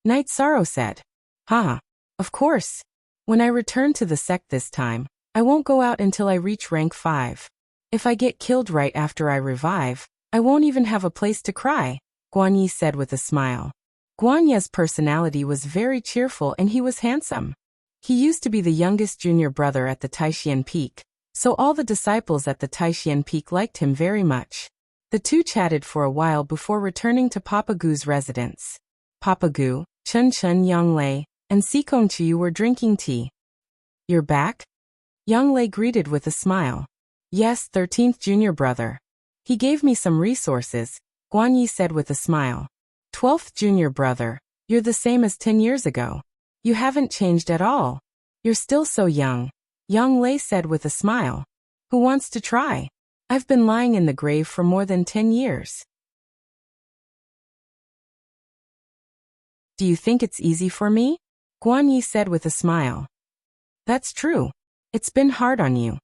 Night Sorrow said. Haha. Of course. When I return to the sect this time, I won't go out until I reach rank 5. If I get killed right after I revive, I won't even have a place to cry, Guan Yi said with a smile. Guan Yi's personality was very cheerful and he was handsome. He used to be the youngest junior brother at the Taishan Peak, so all the disciples at the Taishan Peak liked him very much. The two chatted for a while before returning to Papa Gu's residence. Papa Gu, Chen Chen, Yang Lei, and Sikong Chiu were drinking tea. You're back? Yang Lei greeted with a smile. Yes, 13th junior brother. He gave me some resources, Guan Yi said with a smile. 12th junior brother, you're the same as 10 years ago. You haven't changed at all. You're still so young, Yang Lei said with a smile. Who wants to try? I've been lying in the grave for more than 10 years. Do you think it's easy for me? Guan Yi said with a smile. That's true. It's been hard on you,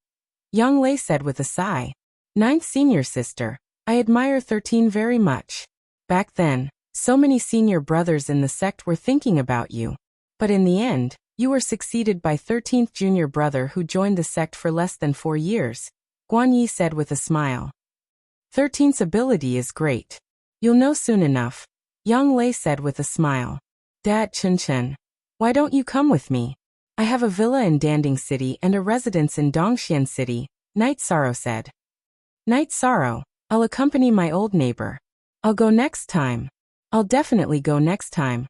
Yang Lei said with a sigh. 9th senior sister, I admire 13 very much. Back then, so many senior brothers in the sect were thinking about you. But in the end, you were succeeded by 13th junior brother who joined the sect for less than 4 years, Guan Yi said with a smile. 13's ability is great. You'll know soon enough, Yang Lei said with a smile. Dad Chen Chen, why don't you come with me? I have a villa in Danding City and a residence in Dongxian City, Night Sorrow said. Night Sorrow, I'll accompany my old neighbor. I'll go next time. I'll definitely go next time,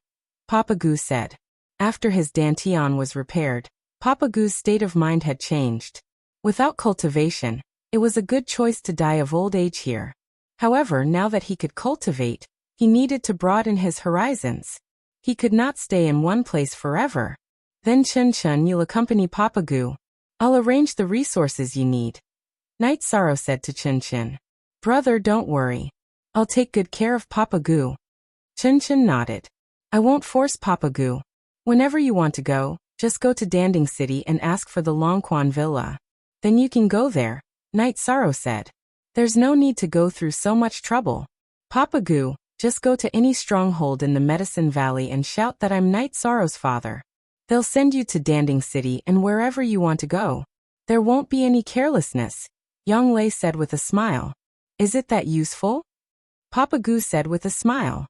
Papa Gu said. After his dantian was repaired, Papa Gu's state of mind had changed. Without cultivation, it was a good choice to die of old age here. However, now that he could cultivate, he needed to broaden his horizons. He could not stay in one place forever. Then Chen Chen, you'll accompany Papa Gu. I'll arrange the resources you need, Night Sorrow said to Chen Chen. Brother, don't worry. I'll take good care of Papa Gu. Chen Chen nodded. I won't force Papa Gu. Whenever you want to go, just go to Danding City and ask for the Longquan Villa. Then you can go there, Night Sorrow said. There's no need to go through so much trouble. Papa Gu, just go to any stronghold in the Medicine Valley and shout that I'm Night Sorrow's father. They'll send you to Danding City and wherever you want to go. There won't be any carelessness, Yang Lei said with a smile. Is it that useful? Papa Gu said with a smile.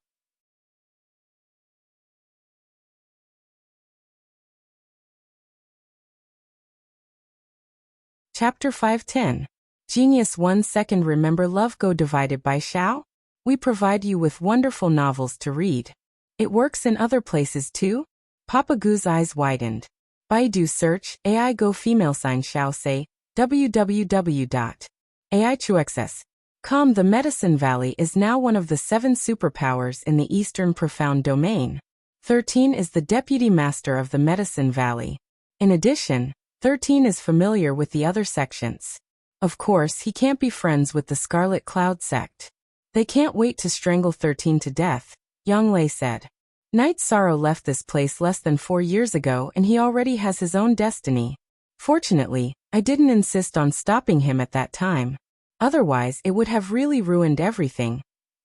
Chapter 510. Genius 1 second. Remember Love Go divided by Xiao? We provide you with wonderful novels to read. It works in other places too? Papa Gu's eyes widened. Baidu search, AI Go female sign Xiao say, www.aichuxs.com. The Medicine Valley is now one of the 7 superpowers in the Eastern Profound Domain. 13 is the Deputy Master of the Medicine Valley. In addition, 13 is familiar with the other sections. Of course, he can't be friends with the Scarlet Cloud sect. They can't wait to strangle 13 to death, Yang Lei said. Night Sorrow left this place less than 4 years ago and he already has his own destiny. Fortunately, I didn't insist on stopping him at that time. Otherwise, it would have really ruined everything,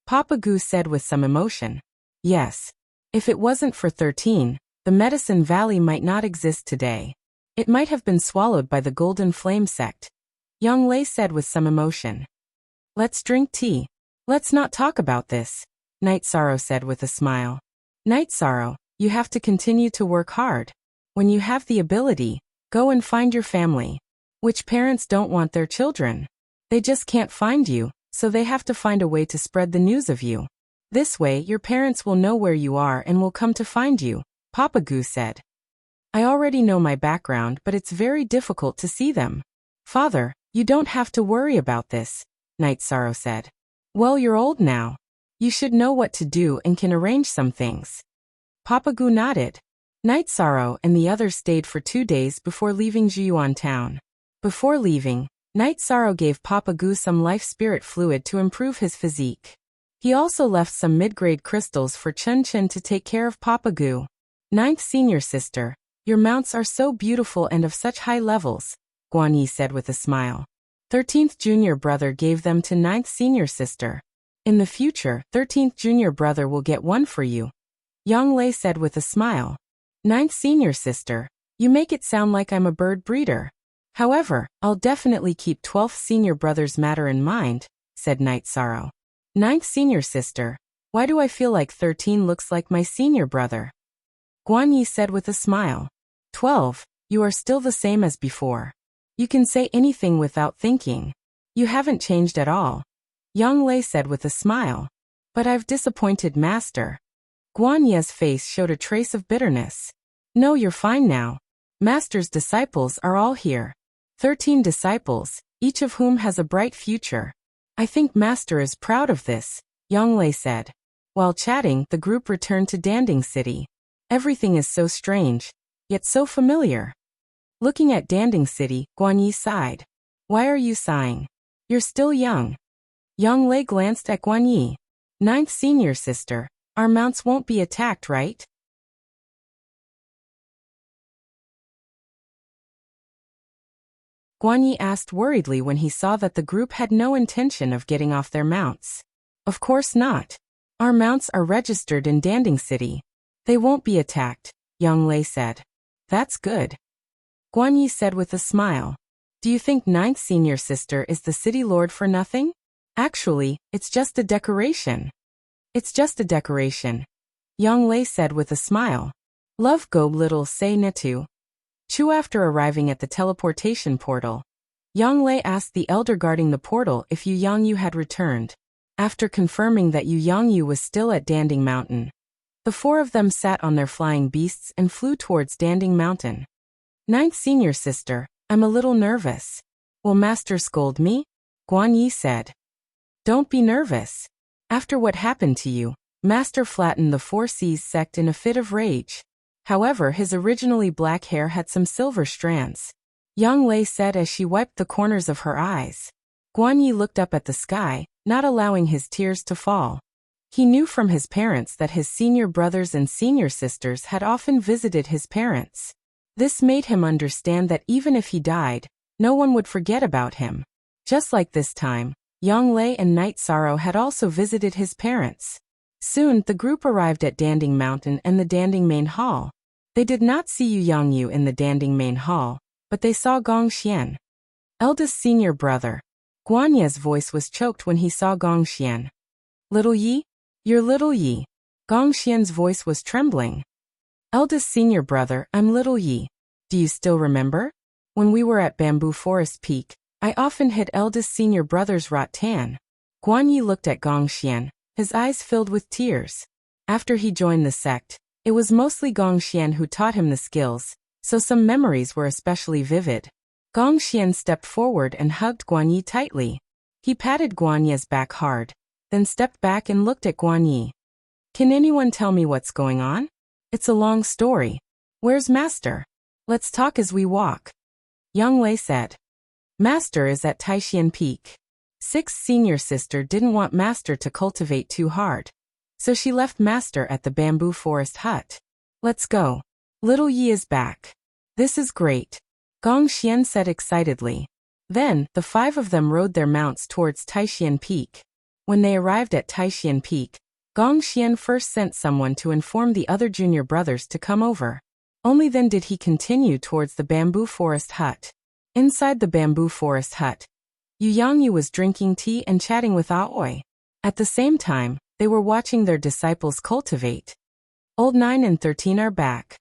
Papa Gu said with some emotion. Yes. If it wasn't for 13, the Medicine Valley might not exist today. It might have been swallowed by the Golden Flame sect, Yang Lei said with some emotion. Let's drink tea. Let's not talk about this, Night Sorrow said with a smile. Night Sorrow, you have to continue to work hard. When you have the ability, go and find your family. Which parents don't want their children? They just can't find you, so they have to find a way to spread the news of you. This way your parents will know where you are and will come to find you, Papa Gu said. I already know my background, but it's very difficult to see them. Father, you don't have to worry about this, Night Sorrow said. Well, you're old now. You should know what to do and can arrange some things. Papa Gu nodded. Night Sorrow and the others stayed for 2 days before leaving Jiyuan town. Before leaving, Night Sorrow gave Papa Gu some life spirit fluid to improve his physique. He also left some mid-grade crystals for Chen Chen to take care of Papa Gu. 9th senior sister, your mounts are so beautiful and of such high levels, Guan Yi said with a smile. 13th junior brother gave them to 9th senior sister. In the future, 13th junior brother will get one for you, Yang Lei said with a smile. 9th senior sister, you make it sound like I'm a bird breeder. However, I'll definitely keep 12th senior brother's matter in mind, said Night Sorrow. 9th senior sister, why do I feel like 13 looks like my senior brother? Guan Yi said with a smile. 12, you are still the same as before. You can say anything without thinking. You haven't changed at all. Yang Lei said with a smile. But I've disappointed Master. Guan Yi's face showed a trace of bitterness. No, you're fine now. Master's disciples are all here. 13 disciples, each of whom has a bright future. I think Master is proud of this, Yang Lei said. While chatting, the group returned to Danding City. Everything is so strange, yet so familiar. Looking at Danding City, Guan Yi sighed. Why are you sighing? You're still young. Yang Lei glanced at Guan Yi. 9th senior sister, our mounts won't be attacked, right? Guan Yi asked worriedly when he saw that the group had no intention of getting off their mounts. Of course not. Our mounts are registered in Danding City. They won't be attacked, Yang Lei said. That's good. Guan Yi said with a smile. Do you think 9th senior sister is the city lord for nothing? Actually, it's just a decoration. It's just a decoration. Yang Lei said with a smile. Love go little say netu. Chu after arriving at the teleportation portal. Yang Lei asked the elder guarding the portal if Yu Yangyu had returned. After confirming that Yu Yangyu was still at Danding Mountain. The four of them sat on their flying beasts and flew towards Danding Mountain. 9th senior sister, I'm a little nervous. Will Master scold me? Guan Yi said. Don't be nervous. After what happened to you, Master flattened the Four Seas sect in a fit of rage. However, his originally black hair had some silver strands. Yang Lei said as she wiped the corners of her eyes. Guan Yi looked up at the sky, not allowing his tears to fall. He knew from his parents that his senior brothers and senior sisters had often visited his parents. This made him understand that even if he died, no one would forget about him. Just like this time, Yang Lei and Night Sorrow had also visited his parents. Soon, the group arrived at Danding Mountain and the Danding Main Hall. They did not see Yu Yangyu in the Danding Main Hall, but they saw Gong Xian. Eldest senior brother. Guan Yi's voice was choked when he saw Gong Xian. Little Yi? You're Little Yi. Gong Xian's voice was trembling. Eldest senior brother, I'm Little Yi. Do you still remember? When we were at Bamboo Forest Peak, I often hit eldest senior brother's rattan. Guan Yi looked at Gong Xian, his eyes filled with tears. After he joined the sect, it was mostly Gong Xian who taught him the skills, so some memories were especially vivid. Gong Xian stepped forward and hugged Guan Yi tightly. He patted Guan Yi's back hard, then stepped back and looked at Guan Yi. Can anyone tell me what's going on? It's a long story. Where's Master? Let's talk as we walk. Yang Lei said. Master is at Taixian Peak. 6th senior sister didn't want Master to cultivate too hard, so she left Master at the bamboo forest hut. Let's go. Little Yi is back. This is great. Gong Xian said excitedly. Then, the 5 of them rode their mounts towards Taixian Peak. When they arrived at Taixian Peak, Gong Xian first sent someone to inform the other junior brothers to come over. Only then did he continue towards the bamboo forest hut. Inside the bamboo forest hut, Yu Yangyu was drinking tea and chatting with Aoi. At the same time, they were watching their disciples cultivate. Old 9 and 13 are back.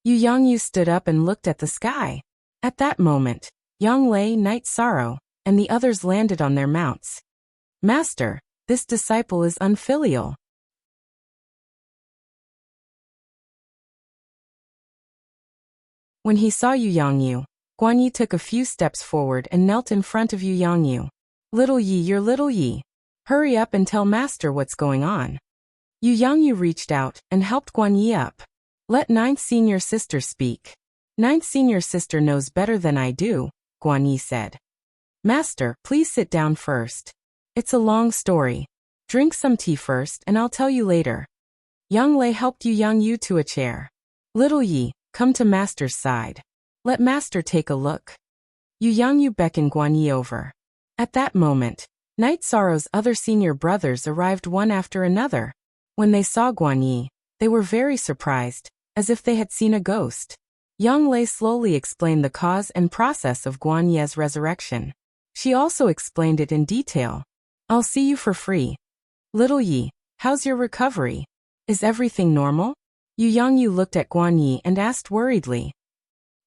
Yu Yangyu stood up and looked at the sky. At that moment, Yang Lei, Night Sorrow, and the others landed on their mounts. Master, this disciple is unfilial. When he saw Yu Yangyu, Guan Yi took a few steps forward and knelt in front of Yu Yangyu. Little Yi, you're Little Yi. Hurry up and tell Master what's going on. Yu Yangyu reached out and helped Guan Yi up. Let 9th senior sister speak. 9th senior sister knows better than I do, Guan Yi said. Master, please sit down first. It's a long story. Drink some tea first and I'll tell you later. Yang Lei helped Yu Yangyu to a chair. Little Yi, come to Master's side. Let Master take a look. Yu Yangyu beckoned Guan Yi over. At that moment, Night Sorrow's other senior brothers arrived one after another. When they saw Guan Yi, they were very surprised, as if they had seen a ghost. Yang Lei slowly explained the cause and process of Guan Ye's resurrection. She also explained it in detail. I'll see you for free. Little Yi, how's your recovery? Is everything normal? Yu Yangyu looked at Guan Yi and asked worriedly.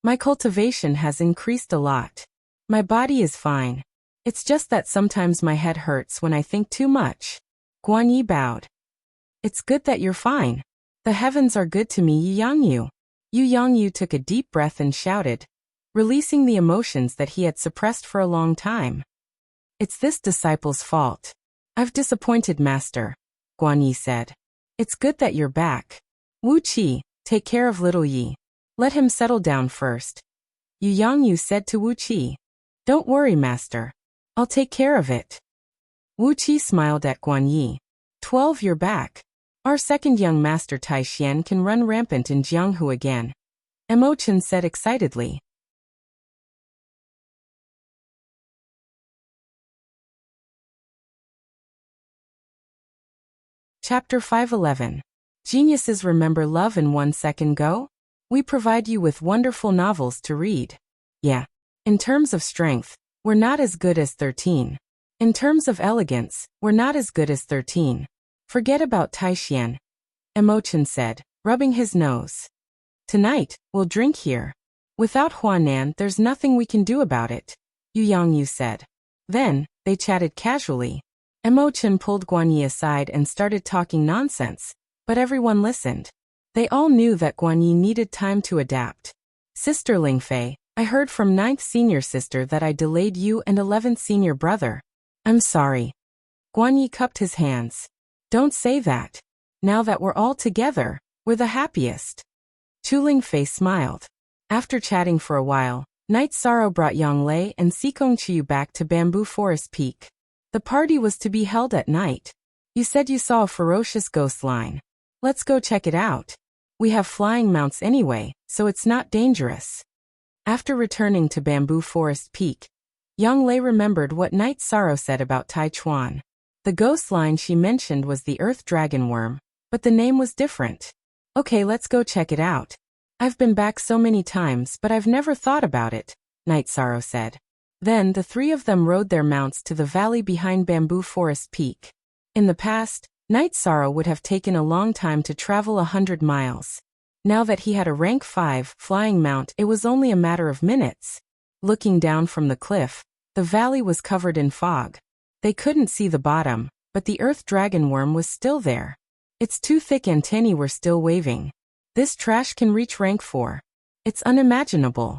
My cultivation has increased a lot. My body is fine. It's just that sometimes my head hurts when I think too much. Guan Yi bowed. It's good that you're fine. The heavens are good to me, Yu Yangyu. Yu Yangyu took a deep breath and shouted, releasing the emotions that he had suppressed for a long time. It's this disciple's fault. I've disappointed Master, Guan Yi said. It's good that you're back. Wu Qi, take care of little Yi. Let him settle down first. Yu Yangyu said to Wu Qi. Don't worry, Master. I'll take care of it. Wu Qi smiled at Guan Yi. 12, you're back. Our second young master Tai Xian can run rampant in Jianghu again. Mo Chen said excitedly. Chapter 511. Geniuses remember love in 1 second go? We provide you with wonderful novels to read. Yeah. In terms of strength, we're not as good as 13. In terms of elegance, we're not as good as 13. Forget about Tai Xian, Mo Chen said, rubbing his nose. Tonight, we'll drink here. Without Huanan, there's nothing we can do about it, Yu Yangyu said. Then, they chatted casually. Mo Chen pulled Guan Yi aside and started talking nonsense, but everyone listened. They all knew that Guan Yi needed time to adapt. Sister Lingfei, I heard from 9th senior sister that I delayed you and 11th senior brother. I'm sorry. Guan Yi cupped his hands. Don't say that. Now that we're all together, we're the happiest. Chu Lingfei smiled. After chatting for a while, Night Sorrow brought Yang Lei and Xikong Chiyu back to Bamboo Forest Peak. The party was to be held at night. You said you saw a ferocious ghost line. Let's go check it out. We have flying mounts anyway, so it's not dangerous. After returning to Bamboo Forest Peak, Yang Lei remembered what Night Sorrow said about Tai Chuan. The ghost line she mentioned was the Earth Dragon Worm, but the name was different. Okay, let's go check it out. I've been back so many times, but I've never thought about it, Night Sorrow said. Then the three of them rode their mounts to the valley behind Bamboo Forest Peak. In the past, Night Sorrow would have taken a long time to travel 100 miles. Now that he had a rank 5 flying mount, it was only a matter of minutes. Looking down from the cliff, the valley was covered in fog. They couldn't see the bottom, but the Earth Dragon Worm was still there. Its two thick antennae were still waving. This trash can reach rank 4. It's unimaginable.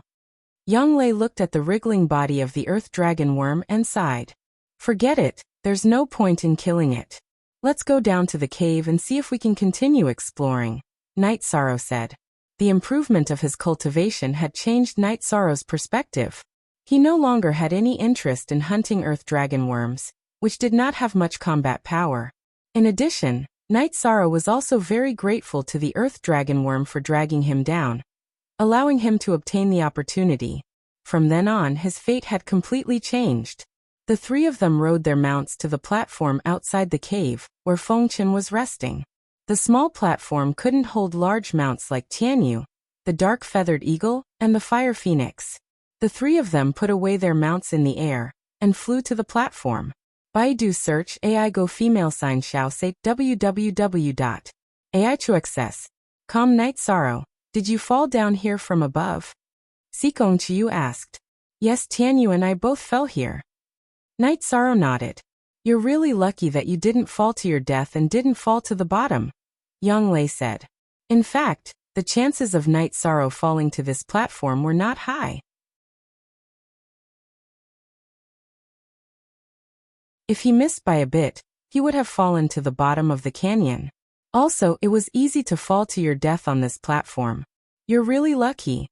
Yang Lei looked at the wriggling body of the Earth Dragon Worm and sighed. Forget it, there's no point in killing it. Let's go down to the cave and see if we can continue exploring, Night Sorrow said. The improvement of his cultivation had changed Night Sorrow's perspective. He no longer had any interest in hunting Earth Dragon Worms, which did not have much combat power. In addition, Night Sorrow was also very grateful to the Earth Dragon Worm for dragging him down, allowing him to obtain the opportunity. From then on, his fate had completely changed. The three of them rode their mounts to the platform outside the cave, where Fengchen was resting. The small platform couldn't hold large mounts like Tianyu, the dark feathered eagle, and the fire phoenix. The three of them put away their mounts in the air, and flew to the platform. Baidu search AI go female sign Xiao say www.ai.com. Night Sorrow, did you fall down here from above? Xikong Chiyu asked. Yes, Tianyu and I both fell here. Night Sorrow nodded. You're really lucky that you didn't fall to your death and didn't fall to the bottom, Yang Lei said. In fact, the chances of Night Sorrow falling to this platform were not high. If he missed by a bit, he would have fallen to the bottom of the canyon. Also, it was easy to fall to your death on this platform. You're really lucky.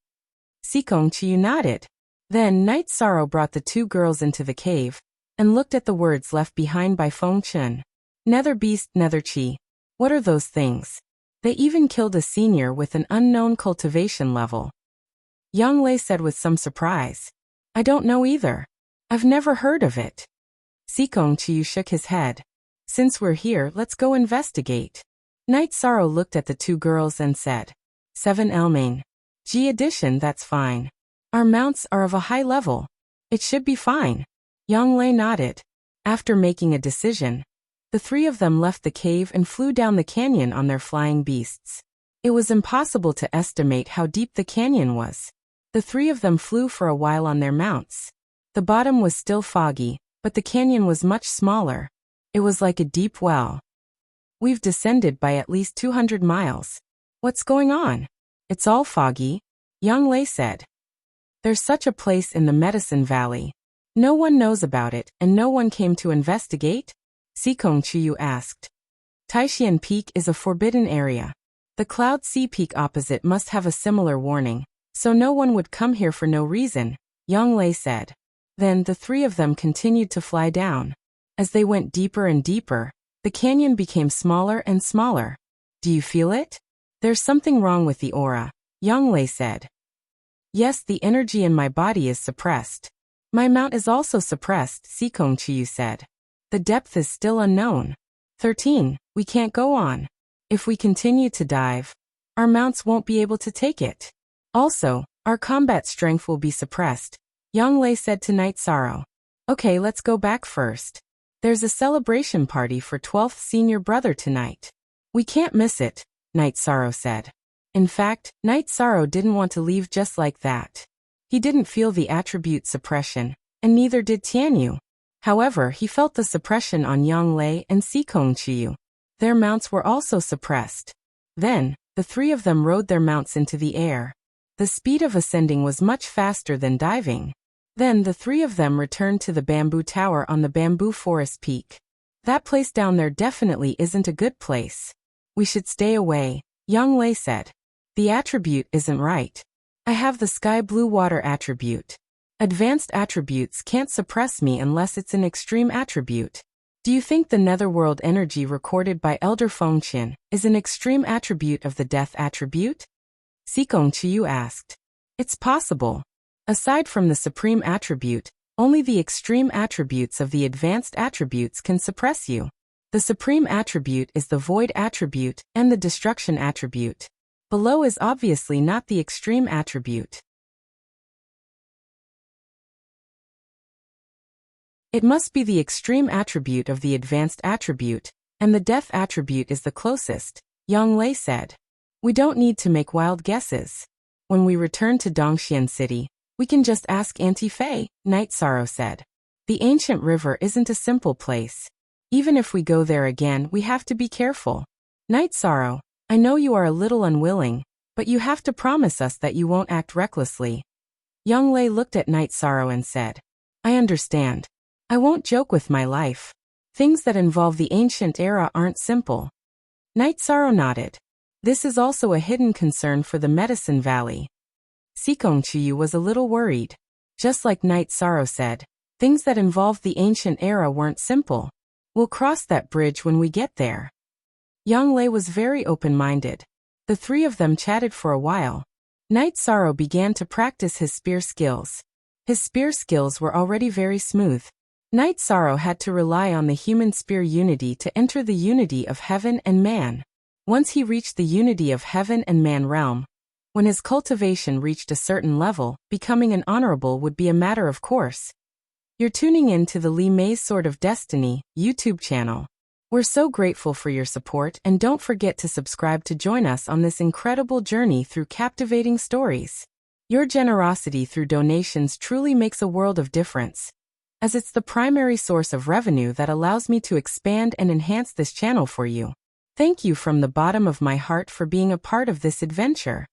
Xikong Chiyu nodded. Then Night Sorrow brought the two girls into the cave, and looked at the words left behind by Fengchen. Nether beast, nether chi. What are those things? They even killed a senior with an unknown cultivation level. Yang Lei said with some surprise. I don't know either. I've never heard of it. Xikong Chiyu shook his head. Since we're here, let's go investigate. Night Sorrow looked at the two girls and said. 7 Elmain. G addition, that's fine. Our mounts are of a high level. It should be fine. Yang Lei nodded. After making a decision, the three of them left the cave and flew down the canyon on their flying beasts. It was impossible to estimate how deep the canyon was. The three of them flew for a while on their mounts. The bottom was still foggy, but the canyon was much smaller. It was like a deep well. We've descended by at least 200 miles. What's going on? It's all foggy, Yang Lei said. There's such a place in the Medicine Valley. No one knows about it, and no one came to investigate? Sikong Chuyu asked. Taixian Peak is a forbidden area. The Cloud Sea Peak opposite must have a similar warning, so no one would come here for no reason, Yang Lei said. Then the three of them continued to fly down. As they went deeper and deeper, the canyon became smaller and smaller. Do you feel it? There's something wrong with the aura, Yang Lei said. Yes, the energy in my body is suppressed. My mount is also suppressed, Sikong Chuyu said. The depth is still unknown. 13, we can't go on. If we continue to dive, our mounts won't be able to take it. Also, our combat strength will be suppressed, Yang Lei said to Night Sorrow. Okay, let's go back first. There's a celebration party for 12th senior brother tonight. We can't miss it, Night Sorrow said. In fact, Night Sorrow didn't want to leave just like that. He didn't feel the attribute suppression, and neither did Tianyu. However, he felt the suppression on Yang Lei and Sikong Chuyu. Their mounts were also suppressed. Then, the three of them rode their mounts into the air. The speed of ascending was much faster than diving. Then the three of them returned to the bamboo tower on the bamboo forest peak. That place down there definitely isn't a good place. We should stay away, Yang Lei said. The attribute isn't right. I have the sky blue water attribute. Advanced attributes can't suppress me unless it's an extreme attribute. Do you think the netherworld energy recorded by Elder Fengqian is an extreme attribute of the death attribute? Sikong Chuyu asked. It's possible. Aside from the supreme attribute, only the extreme attributes of the advanced attributes can suppress you. The supreme attribute is the void attribute and the destruction attribute. Below is obviously not the extreme attribute. It must be the extreme attribute of the advanced attribute, and the death attribute is the closest, Yang Lei said. We don't need to make wild guesses. When we return to Dongxian City, we can just ask Auntie Fei, Night Sorrow said. The ancient river isn't a simple place. Even if we go there again, we have to be careful. Night Sorrow, I know you are a little unwilling, but you have to promise us that you won't act recklessly. Yang Lei looked at Night Sorrow and said, I understand. I won't joke with my life. Things that involve the ancient era aren't simple. Night Sorrow nodded. This is also a hidden concern for the Medicine Valley. Sikong Chuyu was a little worried. Just like Night Sorrow said, things that involved the ancient era weren't simple. We'll cross that bridge when we get there. Yang Lei was very open-minded. The three of them chatted for a while. Night Sorrow began to practice his spear skills. His spear skills were already very smooth. Night Sorrow had to rely on the human spear unity to enter the unity of heaven and man. Once he reached the unity of heaven and man realm, when his cultivation reached a certain level, becoming an honorable would be a matter of course. You're tuning in to the Li Mei's Sword of Destiny YouTube channel. We're so grateful for your support, and don't forget to subscribe to join us on this incredible journey through captivating stories. Your generosity through donations truly makes a world of difference, as it's the primary source of revenue that allows me to expand and enhance this channel for you. Thank you from the bottom of my heart for being a part of this adventure.